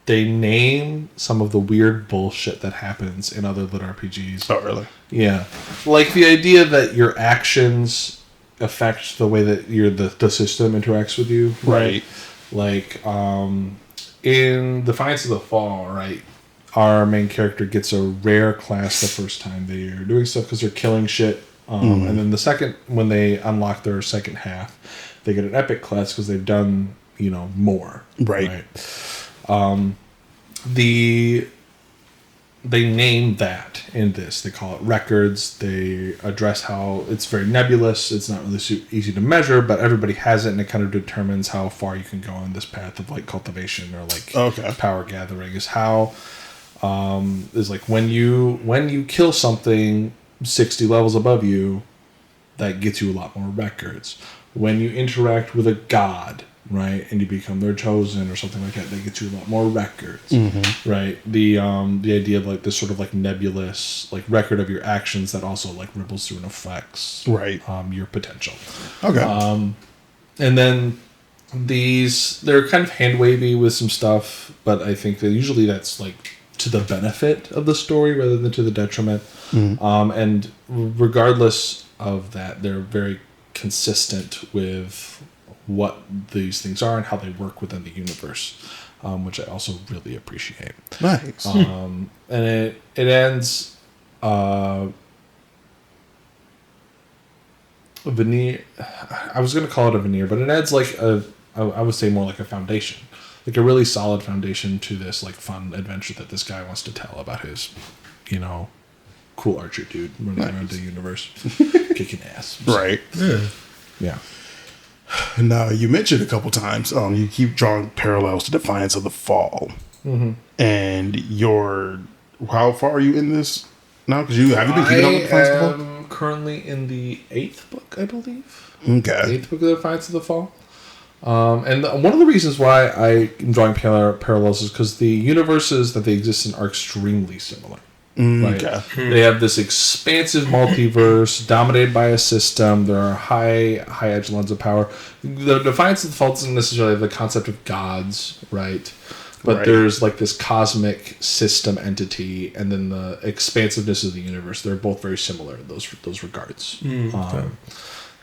they name some of the weird bullshit that happens in other lit RPGs. Oh, really? Yeah. Like the idea that your actions affect the way that the system interacts with you. Right. Like, in Defiance of the Fall, right, our main character gets a rare class the first time they're doing stuff because they're killing shit. And then when they unlock their second half, they get an epic class because they've done, more. Right. they name that in this. They call it records. They address how it's very nebulous. It's not really easy to measure, but everybody has it, and it kind of determines how far you can go on this path of like cultivation or like power gathering. Is how is like when you kill something 60 levels above you, that gets you a lot more records. When you interact with a god, right, and you become their chosen or something like that, that gets you a lot more records, right? The idea of like this sort of like nebulous like record of your actions that also like ripples through and affects your potential. And then they're kind of hand wavy with some stuff, but I think that usually that's like to the benefit of the story rather than to the detriment. And regardless of that, they're very consistent with what these things are and how they work within the universe, which I also really appreciate. Nice. And it ends veneer. I was going to call it a veneer, but it adds like I would say more like a foundation, like a really solid foundation to this like fun adventure that this guy wants to tell about his, cool archer dude running around the universe, kicking ass. Right. Yeah. Now, you mentioned a couple times, you keep drawing parallels to Defiance of the Fall. And how far are you in this now? Because have you been keeping up with Defiance of the Fall? I'm currently in the 8th book, I believe. Okay. 8th book of Defiance of the Fall. And one of the reasons why I am drawing parallels is because the universes that they exist in are extremely similar. Right? They have this expansive multiverse dominated by a system. There are high echelons of power. The Defiance of the Fall doesn't necessarily have the concept of gods, right? But there's like this cosmic system entity, and then the expansiveness of the universe. They're both very similar in those regards.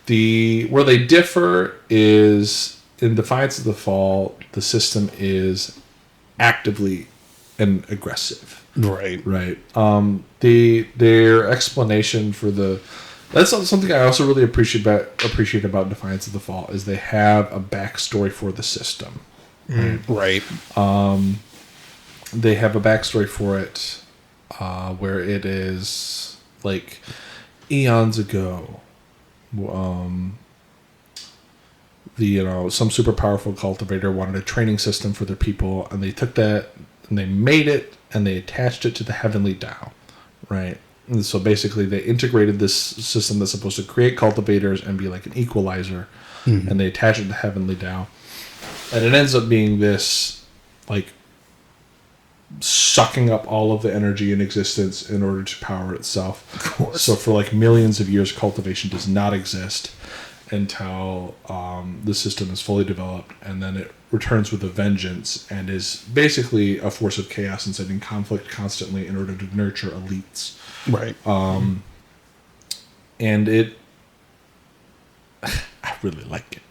Where they differ is in Defiance of the Fall, the system is actively and aggressive. Right. Their explanation for that's something I also really appreciate about Defiance of the Fall is they have a backstory for the system. Right. They have a backstory for it, where it is like eons ago. Some super powerful cultivator wanted a training system for their people, and they took that and they made it and they attached it to the Heavenly Tao, right? And so basically they integrated this system that's supposed to create cultivators and be like an equalizer, and they attach it to the Heavenly Tao. And it ends up being this, like, sucking up all of the energy in existence in order to power itself. Of course. So for like millions of years, cultivation does not exist until the system is fully developed, and then it returns with a vengeance and is basically a force of chaos and sending conflict constantly in order to nurture elites. Right. And it... I really like it.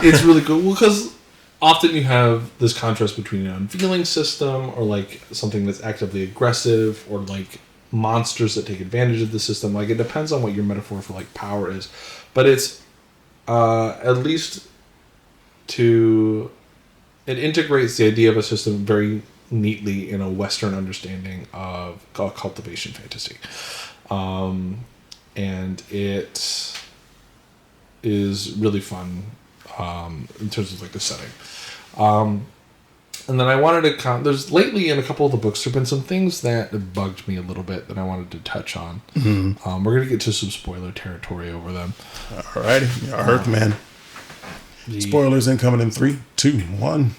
It's really cool because often you have this contrast between an unfeeling system or like something that's actively aggressive or like monsters that take advantage of the system. Like, it depends on what your metaphor for like power is. But it's at least it integrates the idea of a system very neatly in a Western understanding of cultivation fantasy. And it is really fun in terms of like the setting. And then I wanted to there's lately in a couple of the books there have been some things that bugged me a little bit that I wanted to touch on. We're going to get to some spoiler territory over them. Alrighty. I heard, man. Spoilers incoming in 3, 2, 1.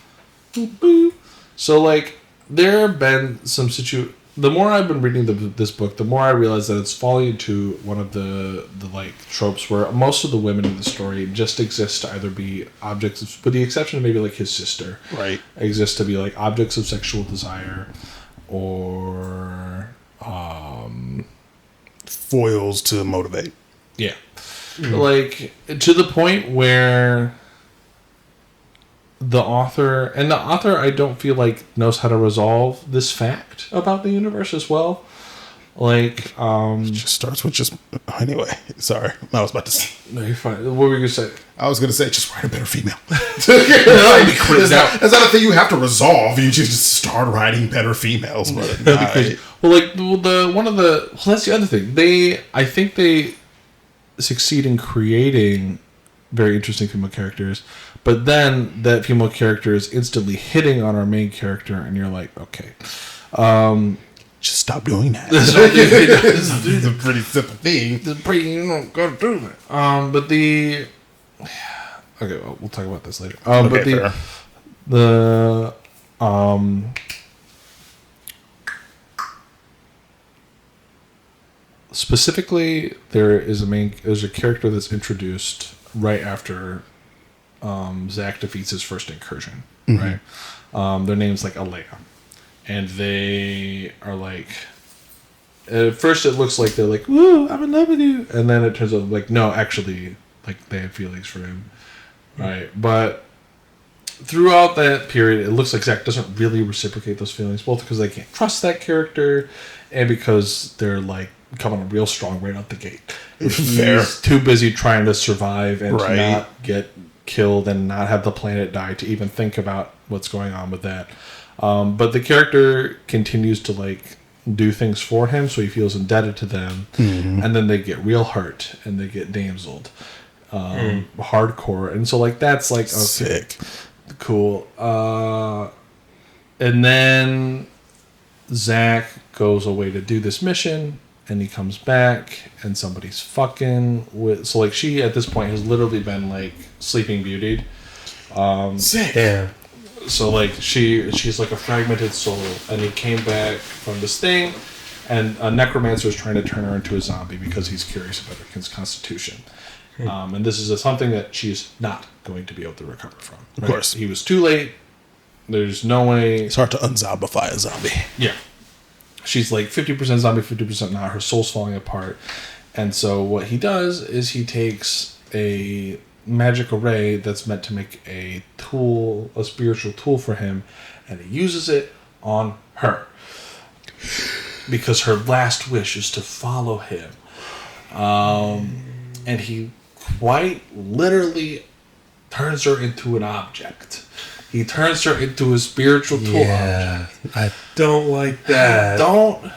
So like there have been some the more I've been reading this book, the more I realize that it's falling into one of the like tropes where most of the women in the story just exist to either be objects of, with the exception of maybe like his sister, right, exist to be like objects of sexual desire or foils to motivate. Yeah. Like to the point where the author I don't feel like knows how to resolve this fact about the universe as well. Like, It just starts with just... Anyway, sorry. I was about to... No, you're fine. What were you going to say? I was going to say, just write a better female. That's not a thing you have to resolve. You just start writing better females. But that's the other thing. I think they succeed in creating very interesting female characters, but then that female character is instantly hitting on our main character, and you're like, okay. Just stop doing that. It's a pretty simple thing. Gotta do that. But the... Okay, well, we'll talk about this later. But specifically, there's a character that's introduced right after Zach defeats his first incursion, right? Their name's like Alea. And they are like, at first it looks like they're like, woo, I'm in love with you. And then it turns out like, no, actually, like they have feelings for him. Right. But throughout that period, it looks like Zach doesn't really reciprocate those feelings, both because they can't trust that character and because they're like coming on real strong right out the gate. He's too busy trying to survive and to not get killed and not have the planet die to even think about what's going on with that. But the character continues to like do things for him, so he feels indebted to them, and then they get real hurt and they get damseled, hardcore, and so like that's like sick, cool. And then Zach goes away to do this mission, and he comes back, and somebody's fucking with. So like she at this point has literally been like Sleeping Beauty'd. Sick. Yeah. So like she's like a fragmented soul, and he came back from this thing, and a necromancer is trying to turn her into a zombie because he's curious about her constitution. And this is something that she's not going to be able to recover from. Right? Of course, he was too late. There's no way. It's hard to unzombify a zombie. Yeah, she's like 50% zombie, 50% not. Her soul's falling apart, and so what he does is he takes a magic array that's meant to make a tool, a spiritual tool for him, and he uses it on her because her last wish is to follow him. And he quite literally turns her into an object. He turns her into a spiritual tool object. I don't like that. I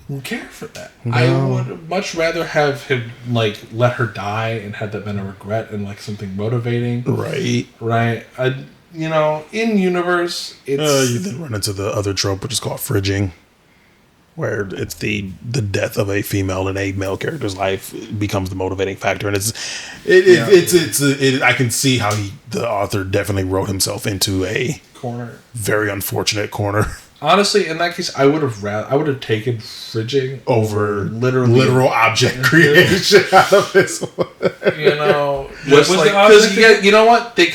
don't care for that. No. I would much rather have him like let her die and have that been a regret and like something motivating. Right. In universe, it's you then run into the other trope, which is called fridging, where it's the death of a female in a male character's life becomes the motivating factor, and I can see how the author definitely wrote himself into a corner, very unfortunate corner. Honestly, in that case, I would have taken fridging over literal object creation out of this one. Just like because you know what they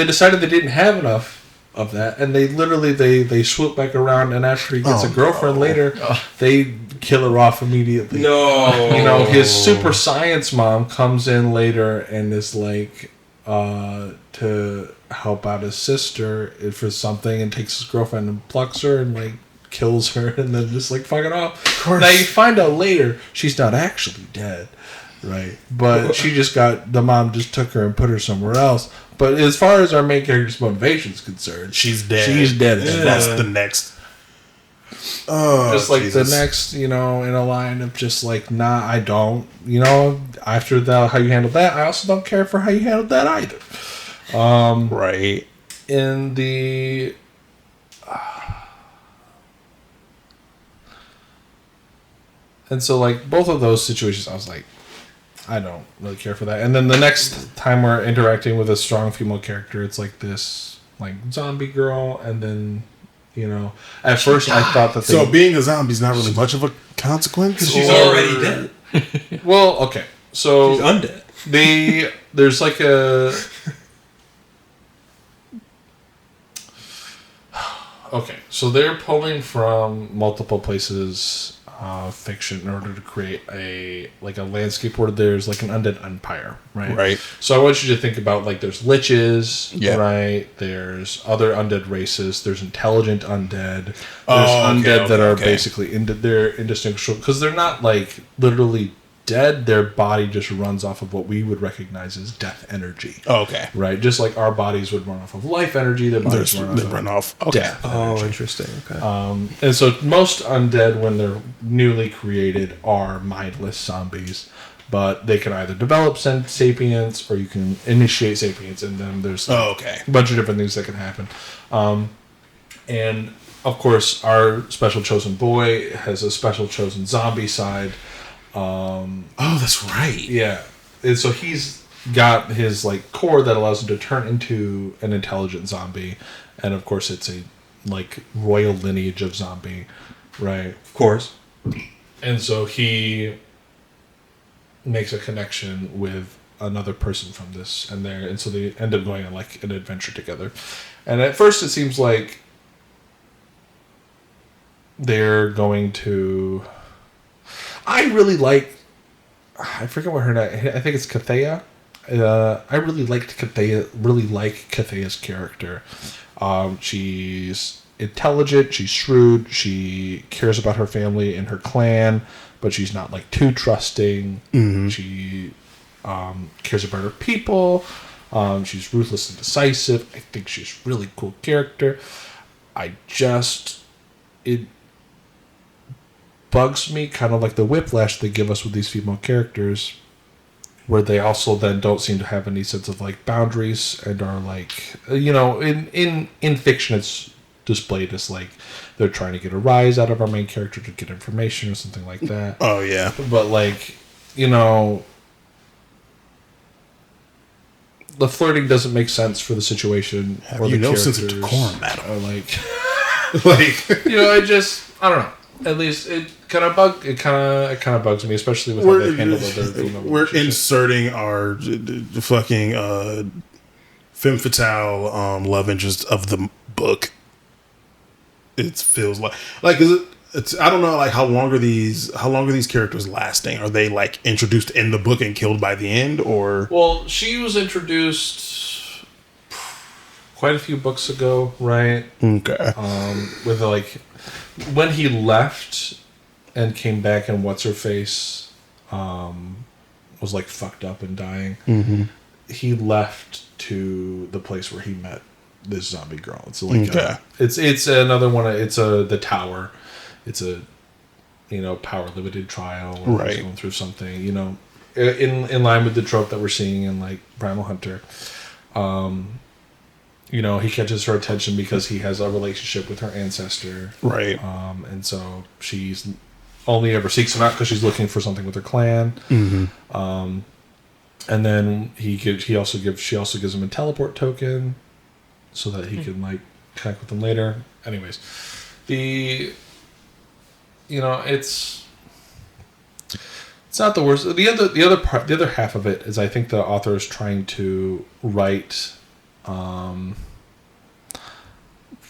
decided they didn't have enough of that, and they literally they swoop back around, and after he gets a girlfriend later, they kill her off immediately. No, his super science mom comes in later and is like to help out his sister for something, and takes his girlfriend and plucks her and like kills her, and then just like fuck it off. Now you find out later she's not actually dead, right? But the mom just took her and put her somewhere else. But as far as our main character's motivation is concerned, she's dead. She's dead. Yeah. That's the next. Just like Jesus. The next, in a line of just like, nah, I don't. After how you handled that, I also don't care for how you handled that either. Right. In the and so like both of those situations, I was like, I don't really care for that. And then the next time we're interacting with a strong female character, it's like this like zombie girl, and then at first I thought that so being a zombie is not really much of a consequence. She's already dead. Well, okay, so she's undead. There's like a okay, so they're pulling from multiple places fiction in order to create a landscape where there's like an undead empire, right? Right. So I want you to think about like there's liches, right? There's other undead races. There's intelligent undead. There's undead that are basically they're indistinguishable because they're not like literally dead. Their body just runs off of what we would recognize as death energy. Okay. Right. Just like our bodies would run off of life energy, their bodies run off death. Oh, energy. interesting. Okay. And so most undead, when they're newly created, are mindless zombies. But they can either develop sapience or you can initiate sapience in them. There's a bunch of different things that can happen. And of course, our special chosen boy has a special chosen zombie side. That's right. Yeah. And so he's got his like core that allows him to turn into an intelligent zombie. And of course, it's a like royal lineage of zombie, right? Of course. And so he makes a connection with another person from this, and so they end up going on like an adventure together. And at first, it seems like they're going to. I really like. I forget what her name. I think it's Kathea. I really liked Kathea. Really like Kathea's character. She's intelligent. She's shrewd. She cares about her family and her clan, but she's not like too trusting. Mm-hmm. She cares about her people. She's ruthless and decisive. I think she's a really cool character. It bugs me, kind of like the whiplash they give us with these female characters, where they also then don't seem to have any sense of like boundaries and are like, in fiction it's displayed as like they're trying to get a rise out of our main character to get information or something like that. Oh yeah. But like, the flirting doesn't make sense for the situation. Have you no sense of decorum, madam? I don't know. At least it kind of bugs me, especially with how they handle their We're inserting our fucking femme fatale love interest of the book. It feels like it's I don't know, like how long are these characters lasting? Are they like introduced in the book and killed by the end, or? Well, she was introduced quite a few books ago, right? Okay. With like when he left and came back, and what's her face was like fucked up and dying. Mm-hmm. He left to the place where he met this zombie girl. It's like it's another one. It's the tower. It's a power limited trial where he's going through something. In line with the trope that we're seeing in like Primal Hunter. He catches her attention because he has a relationship with her ancestor. Right. And so she's only ever seeks him out because she's looking for something with her clan. Mm-hmm. And then she also gives him a teleport token so that he can like connect with them later. Anyways, it's not the worst. The other half of it is I think the author is trying to write.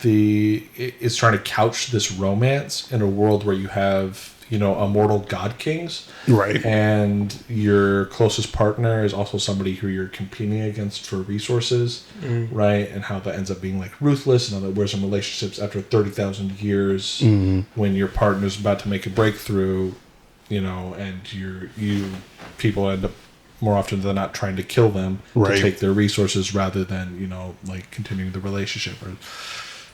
It's trying to couch this romance in a world where you have immortal god kings, right? And your closest partner is also somebody who you're competing against for resources, right? And how that ends up being like ruthless, and how that wears in relationships after 30,000 years, when your partner's about to make a breakthrough, and people end up more often than not trying to kill them to take their resources rather than like continuing the relationship.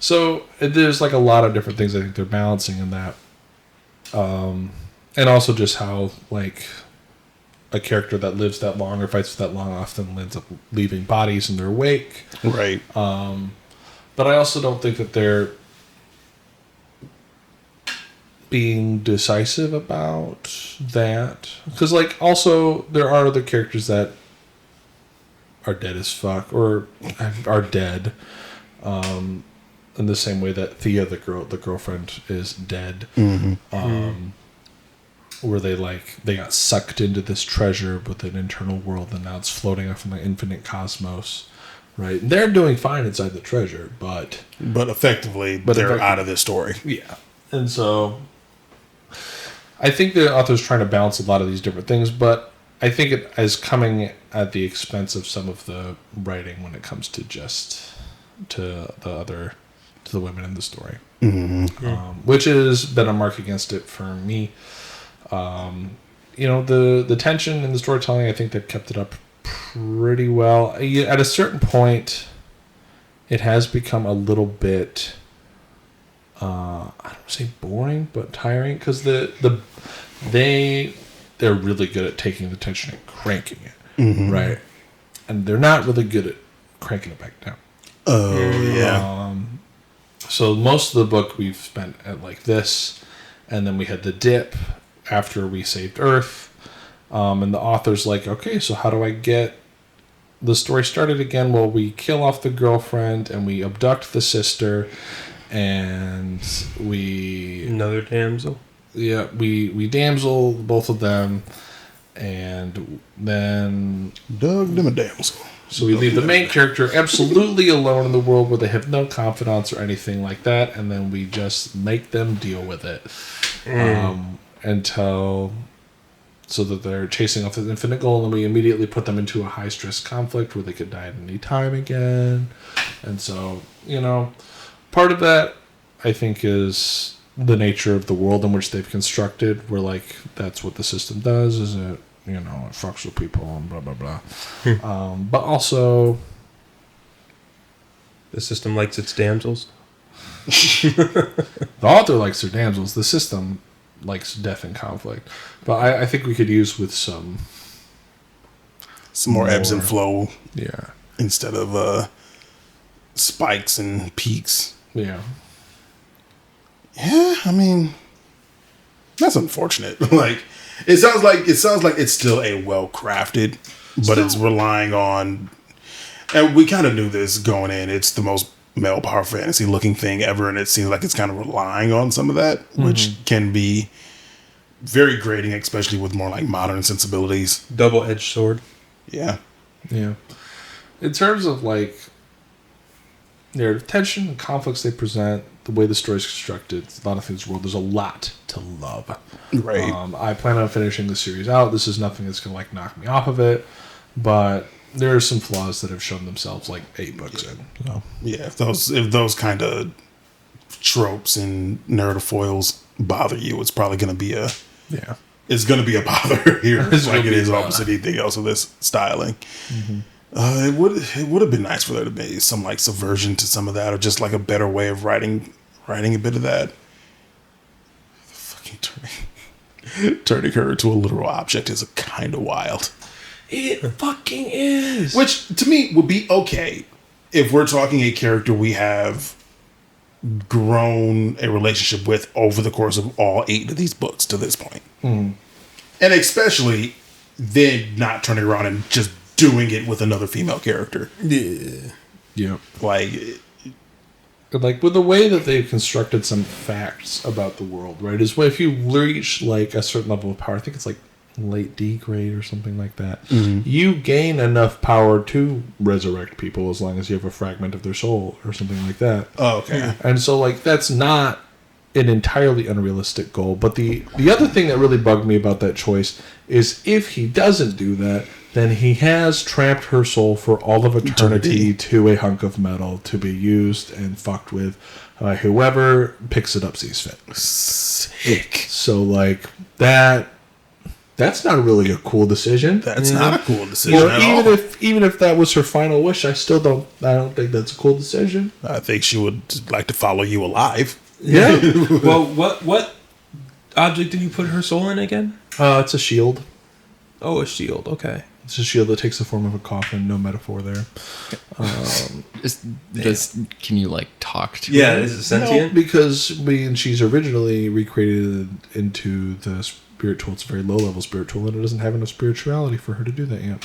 So there's like a lot of different things I think they're balancing in that, and also just how like a character that lives that long or fights for that long often ends up leaving bodies in their wake. Right. But I also don't think that they're being decisive about that, because like also there are other characters that are dead as fuck or are dead, in the same way that Thea, the girlfriend, is dead. Mm-hmm. Where they got sucked into this treasure with an internal world, and now it's floating off in the infinite cosmos. Right, they're doing fine inside the treasure, but effectively they're out of this story. Yeah, and so I think the author's trying to balance a lot of these different things, but I think it is coming at the expense of some of the writing when it comes to to the women in the story, which has been a mark against it for me. The tension in the storytelling, I think they've kept it up pretty well. At a certain point, it has become a little bit, I don't want to say boring, but tiring, because they're really good at taking the tension and cranking it, right? And they're not really good at cranking it back down. Oh, yeah. So most of the book we've spent at like this, and then we had the dip after we saved Earth, and the author's like, okay, so how do I get the story started again? Well, we kill off the girlfriend, and we abduct the sister, and we... Another damsel? Yeah, we damsel both of them, and then... Dug them a damsel. So we leave the main character absolutely alone in the world where they have no confidants or anything like that, and then we just make them deal with it until... So that they're chasing off the infinite goal, and we immediately put them into a high-stress conflict where they could die at any time again. And so, part of that, I think, is the nature of the world in which they've constructed, where, like, that's what the system does, is it, it fucks with people and blah, blah, blah. But also... The system likes its damsels? The author likes their damsels. The system likes death and conflict. But I think we could use with some more ebbs and flow. Yeah. Instead of spikes and peaks. Yeah. Yeah, I mean, that's unfortunate. Like, it sounds like it's still a well-crafted, but it's relying on, and we kind of knew this going in, it's the most male power fantasy looking thing ever, and it seems like it's kind of relying on some of that, which can be very grating, especially with more like modern sensibilities. Double-edged sword. Yeah. Yeah. In terms of like narrative tension and conflicts they present, the way the story's constructed, a lot of things in the world, there's a lot to love. Right. I plan on finishing the series out. This is nothing that's going to like knock me off of it, but there are some flaws that have shown themselves like 8 books in. So. Yeah, if those kind of tropes and narrative foils bother you, it's probably going to be a it's going to be a bother here, like it is almost anything else with this styling. It would have been nice for there to be some like subversion to some of that, or just like a better way of writing a bit of that. Fucking turning her into a literal object is kind of wild. It fucking is. Which, to me, would be okay if we're talking a character we have grown a relationship with over the course of all 8 of these books to this point. And especially then not turning around and just doing it with another female character. Yeah. Like with the way that they've constructed some facts about the world, right? Is if you reach like a certain level of power, I think it's like late D grade or something like that, you gain enough power to resurrect people as long as you have a fragment of their soul or something like that. Oh, okay. And so like that's not an entirely unrealistic goal. But the other thing that really bugged me about that choice is if he doesn't do that, then he has trapped her soul for all of eternity to a hunk of metal to be used and fucked with whoever picks it up sees fit. Sick. So like that's not really a cool decision. That's not a cool decision at all. Even if that was her final wish, I don't think that's a cool decision. I think she would like to follow you alive. Yeah. Well, what object did you put her soul in again? It's a shield. Oh, a shield. Okay. It's a shield that takes the form of a coffin. No metaphor there. Can you like talk to Yeah, her? is it sentient? No, because she's originally recreated into the spirit tool. It's a very low level spirit tool, and it doesn't have enough spirituality for her to do that yet.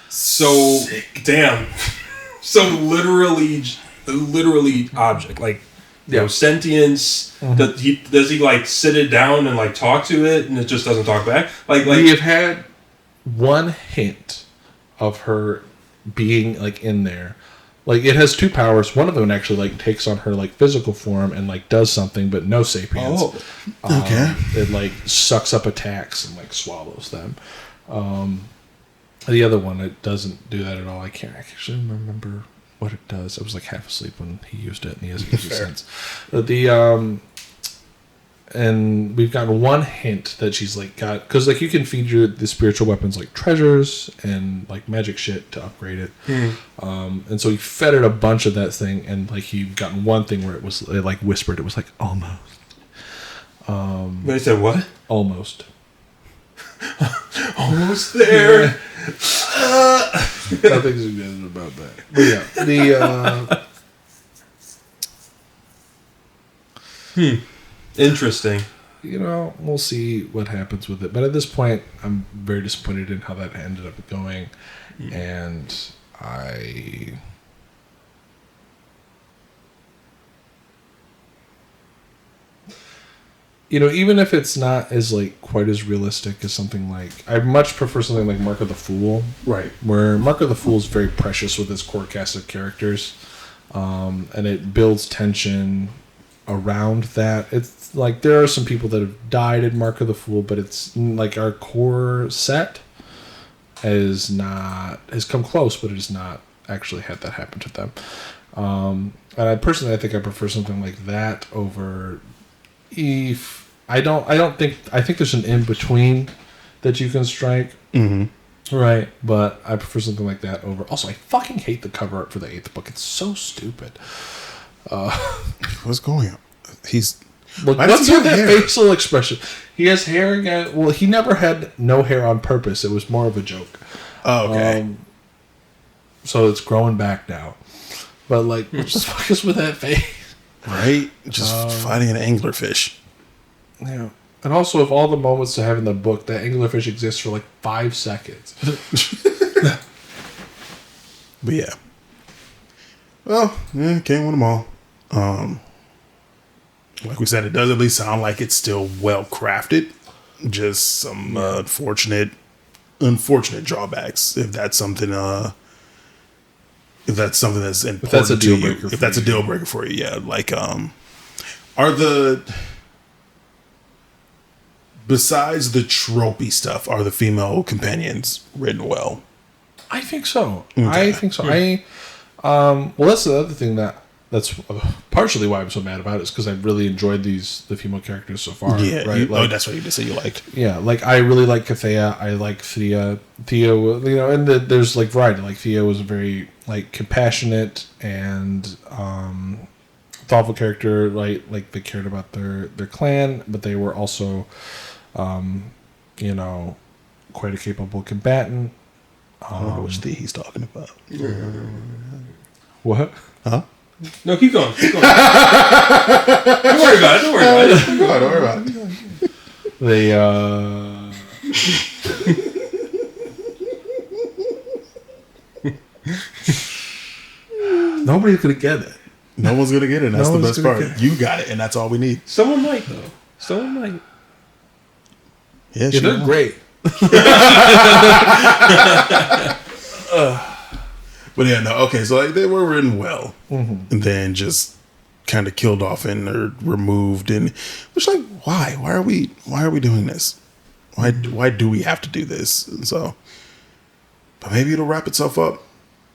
So damn. So literally object like. Sentience. Does he like sit it down and like talk to it, and it just doesn't talk back? Like we have had one hint of her being like in there, Like, it has two powers. One of them actually, like, takes on her, like, physical form and, like, does something, but no sapience. Oh, okay. It, like, sucks up attacks and, like, swallows them. The other one, it doesn't do that at all. I can't actually remember what it does. I was, like, half asleep when he used it, and he hasn't used it since. And we've gotten one hint that she's, like, got... Because, like, you can feed the spiritual weapons, like, treasures and, like, magic shit to upgrade it. And so he fed it a bunch of that thing, and, like, he gotten one thing where it like, whispered. It was, like, almost. But he said what? Almost. Almost there. Nothing suggested about that. But, yeah, Interesting. You know, we'll see what happens with it. But at this point, I'm very disappointed in how that ended up going. And you know, even if it's not as, like, quite as realistic as something like... I much prefer something like Mark of the Fool. Right. Where Mark of the Fool is very precious with its core cast of characters. And it builds tension around that. It's like there are some people that have died in Mark of the Fool, but it's like our core set has come close, but it has not actually had that happen to them. And I think I prefer something like that over Eve. I think there's an in between that you can strike. Right, but I prefer something like that over. Also, I fucking hate the cover art for the 8th book. It's so stupid. What's going on? What's with that facial expression? He has hair again. Well, he never had no hair on purpose. It was more of a joke. Oh, okay. So it's growing back now. But, like, what the fuck is with that face? Right? Just fighting an anglerfish. Yeah. And also, of all the moments to have in the book, that anglerfish exists for, like, 5 seconds. But, yeah. Well, yeah, can't win them all. Like we said, it does at least sound like it's still well crafted. Just some unfortunate drawbacks. If that's something that's important. If that's a deal breaker. If that's a deal breaker for you, yeah. Like, besides the tropey stuff, are the female companions written well? I think so. Okay. I think so. Well, that's the other thing that's partially why I'm so mad about it, is because I really enjoyed the female characters so far. Yeah, right? That's what you just said you liked. Yeah, like I really like Kathea. I like Thea. Thea, you know, and there's like variety. Like Thea was a very like compassionate and thoughtful character. Right, like they cared about their clan, but they were also, you know, quite a capable combatant. I don't know which Thea he's talking about. What? Huh? No, keep going. Don't worry about it. Don't worry about it. They, nobody's gonna get it. No one's gonna get it. That's the best part. You got it, and that's all we need. Someone might, though. Someone might. Yeah, they're great. But yeah, no. Okay, so like they were written well, and then just kind of killed off and or removed, and which like why are we doing this? Why do we have to do this? And so, but maybe it'll wrap itself up.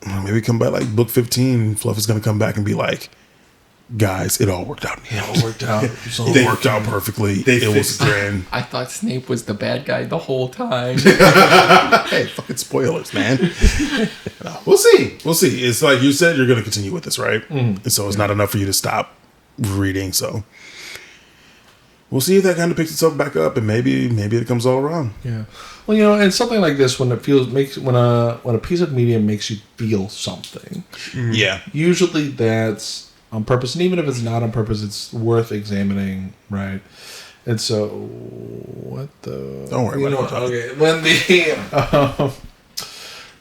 Maybe come back like book 15. Fluff is gonna come back and be like, guys, it all worked out. It all worked out. It worked out perfectly. It was grand. I thought Snape was the bad guy the whole time. Hey, fucking spoilers, man. No, we'll see. It's like you said, you're going to continue with this, right? And so it's not enough for you to stop reading. So we'll see if that kind of picks itself back up, and maybe it comes all around. Yeah. Well, you know, and something like this, when a piece of media makes you feel something. Yeah. Usually that's on purpose, and even if it's not on purpose, it's worth examining, right? And so, what the? Don't worry about it. Okay, when the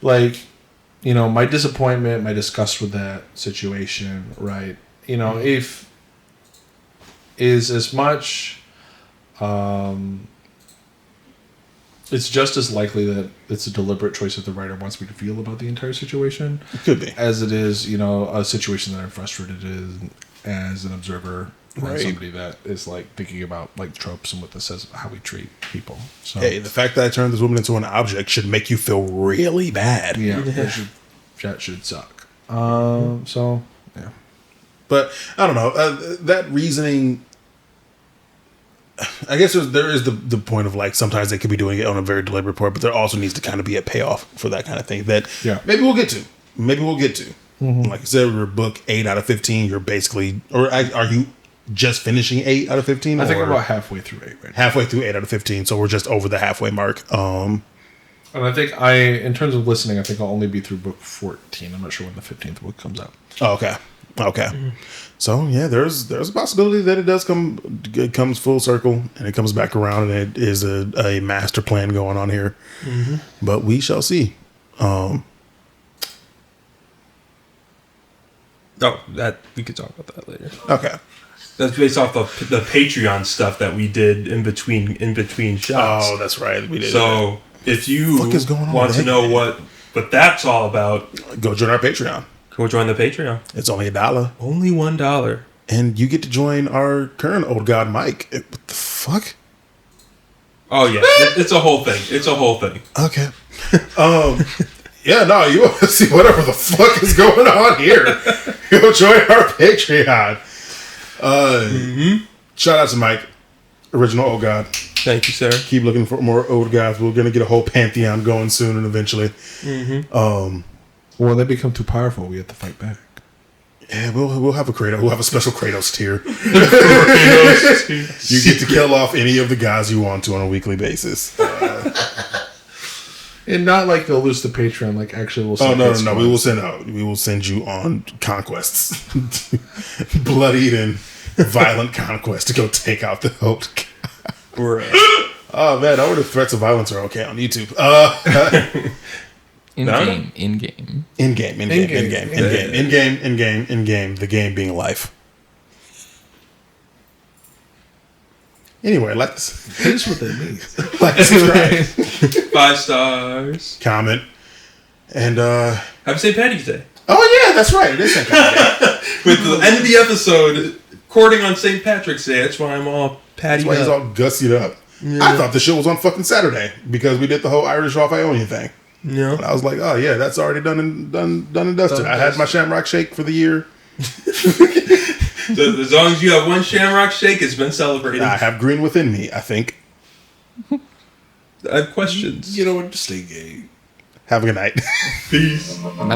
like, you know, my disappointment, my disgust with that situation, right? You know, if is as much It's just as likely that it's a deliberate choice that the writer wants me to feel about the entire situation. It could be. As it is, a situation that I'm frustrated in as an observer. Right. Somebody that is like thinking about like tropes and what this says about how we treat people. So hey, the fact that I turned this woman into an object should make you feel really bad. Yeah, that should suck. So yeah, but I don't know. That reasoning. I guess there is the point of like sometimes they could be doing it on a very deliberate part, but there also needs to kind of be a payoff for that kind of thing that maybe we'll get to. Mm-hmm. Like I said, we're book 8 out of 15. You're basically, are you just finishing 8 out of 15? I think I'm about halfway through 8 right now. Halfway through 8 out of 15, so we're just over the halfway mark. And I think in terms of listening, I think I'll only be through book 14. I'm not sure when the 15th book comes out. Oh, okay. Mm-hmm. So yeah, there's a possibility that it comes full circle and it comes back around and it is a master plan going on here. Mm-hmm. But we shall see. That we could talk about that later. Okay. That's based off of the Patreon stuff that we did in between shots. Oh, that's right. We did. So if you want to know what that's all about, go join our Patreon. Go join the Patreon. It's only $1. Only $1. And you get to join our current old god Mike. What the fuck? Oh yeah, it's a whole thing. Okay. Yeah, no, you want to see whatever the fuck is going on here. Go join our Patreon. Shout out to Mike, original old god. Thank you, sir. Keep looking for more old gods. We're gonna get a whole pantheon going soon and eventually. Mm-hmm. When they become too powerful, we have to fight back. Yeah, we'll have a Kratos. We'll have a special Kratos tier. You get to kill off any of the guys you want to on a weekly basis. And not like they'll lose the Patreon. Like actually, we'll. Oh no! We will send you on conquests, bloodied and violent conquests to go take out the old. Oh man! I wonder if threats of violence are okay on YouTube. In game. The game being life. Anyway, like this. Here's what that means. Like, subscribe. 5 stars. Comment. And happy St. Paddy's Day. Oh yeah, that's right. It is St. Paddy's Day. With the end of the episode recording on St. Patrick's Day. That's why I'm all patty. That's why he's all gussied up. Yeah. I thought the show was on fucking Saturday because we did the whole Irish off Ionian thing. Yeah. And I was like, oh yeah, that's already done and dusted. I had my Shamrock Shake for the year. So as long as you have one Shamrock Shake, it's been celebrated. I have green within me, I think. I have questions. You know what? Just stay gay. Have a good night. Peace. Bye.